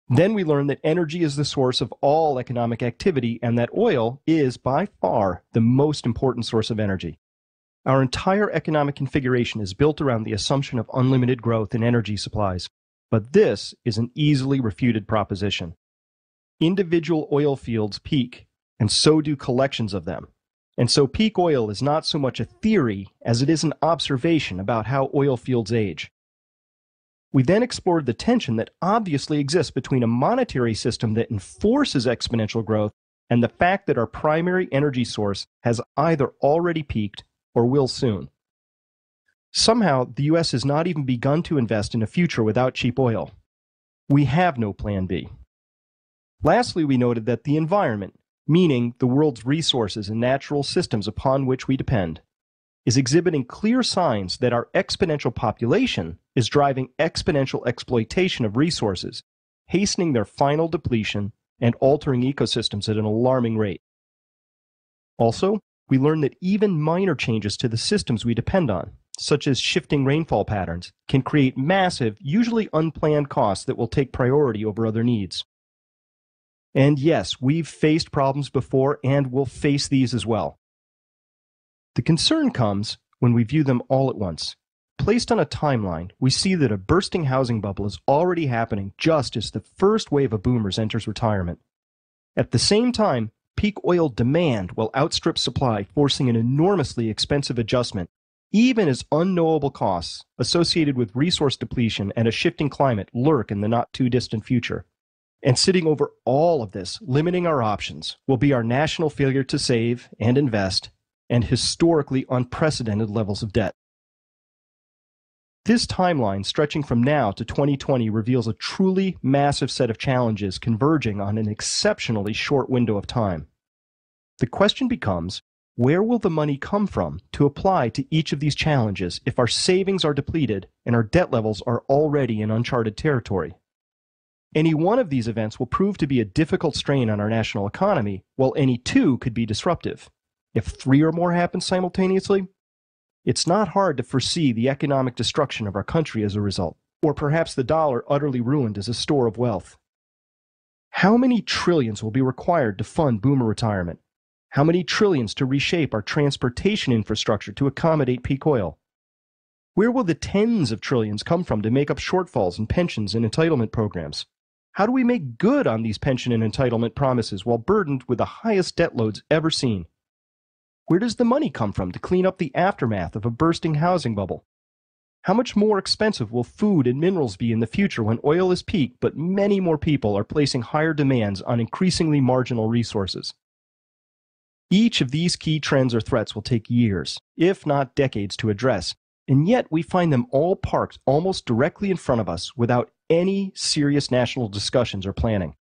Then we learn that energy is the source of all economic activity and that oil is by far the most important source of energy. Our entire economic configuration is built around the assumption of unlimited growth in energy supplies. But this is an easily refuted proposition. Individual oil fields peak, and so do collections of them. And so peak oil is not so much a theory as it is an observation about how oil fields age. We then explored the tension that obviously exists between a monetary system that enforces exponential growth and the fact that our primary energy source has either already peaked or will soon. Somehow, the U.S. has not even begun to invest in a future without cheap oil. We have no plan B. Lastly, we noted that the environment, meaning the world's resources and natural systems upon which we depend, is exhibiting clear signs that our exponential population is driving exponential exploitation of resources, hastening their final depletion and altering ecosystems at an alarming rate. Also, we learned that even minor changes to the systems we depend on, such as shifting rainfall patterns, can create massive, usually unplanned costs that will take priority over other needs. And yes, we've faced problems before and will face these as well. The concern comes when we view them all at once. Placed on a timeline, we see that a bursting housing bubble is already happening just as the first wave of boomers enters retirement. At the same time, peak oil demand will outstrip supply, forcing an enormously expensive adjustment, even as unknowable costs associated with resource depletion and a shifting climate lurk in the not-too-distant future. And sitting over all of this, limiting our options, will be our national failure to save and invest, and historically unprecedented levels of debt. This timeline, stretching from now to 2020, reveals a truly massive set of challenges converging on an exceptionally short window of time. The question becomes, where will the money come from to apply to each of these challenges if our savings are depleted and our debt levels are already in uncharted territory? Any one of these events will prove to be a difficult strain on our national economy, while any two could be disruptive. If three or more happen simultaneously, it's not hard to foresee the economic destruction of our country as a result, or perhaps the dollar utterly ruined as a store of wealth. How many trillions will be required to fund boomer retirement? How many trillions to reshape our transportation infrastructure to accommodate peak oil? Where will the tens of trillions come from to make up shortfalls in pensions and entitlement programs? How do we make good on these pension and entitlement promises while burdened with the highest debt loads ever seen? Where does the money come from to clean up the aftermath of a bursting housing bubble? How much more expensive will food and minerals be in the future when oil is peaked, but many more people are placing higher demands on increasingly marginal resources? Each of these key trends or threats will take years, if not decades, to address, and yet we find them all parked almost directly in front of us without any serious national discussions or planning.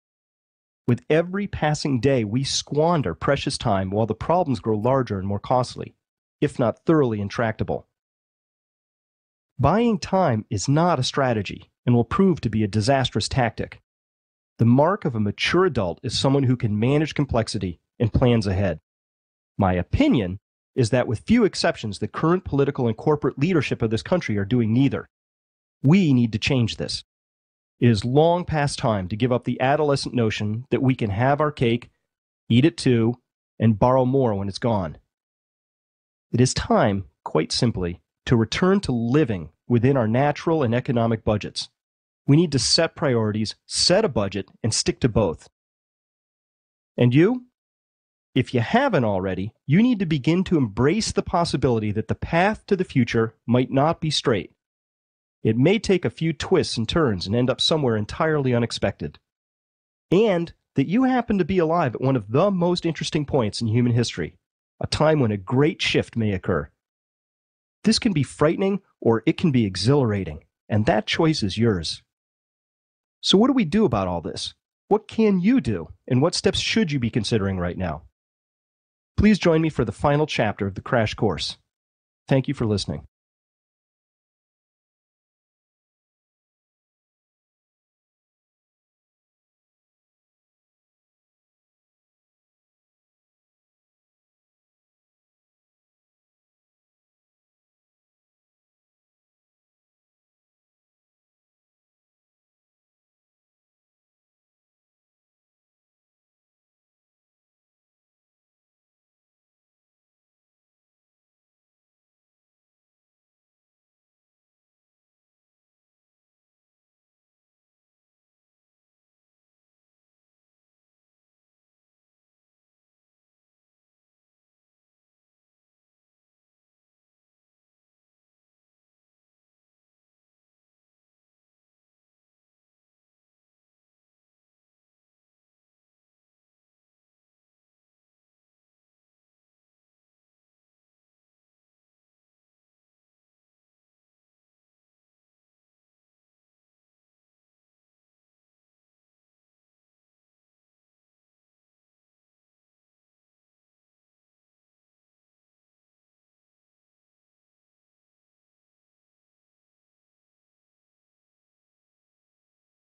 With every passing day, we squander precious time while the problems grow larger and more costly, if not thoroughly intractable. Buying time is not a strategy and will prove to be a disastrous tactic. The mark of a mature adult is someone who can manage complexity and plans ahead. My opinion is that with few exceptions, the current political and corporate leadership of this country are doing neither. We need to change this. It is long past time to give up the adolescent notion that we can have our cake, eat it too, and borrow more when it's gone. It is time, quite simply, to return to living within our natural and economic budgets. We need to set priorities, set a budget, and stick to both. And you? If you haven't already, you need to begin to embrace the possibility that the path to the future might not be straight. It may take a few twists and turns and end up somewhere entirely unexpected. And that you happen to be alive at one of the most interesting points in human history, a time when a great shift may occur. This can be frightening or it can be exhilarating, and that choice is yours. So what do we do about all this? What can you do, and what steps should you be considering right now? Please join me for the final chapter of the crash course. Thank you for listening.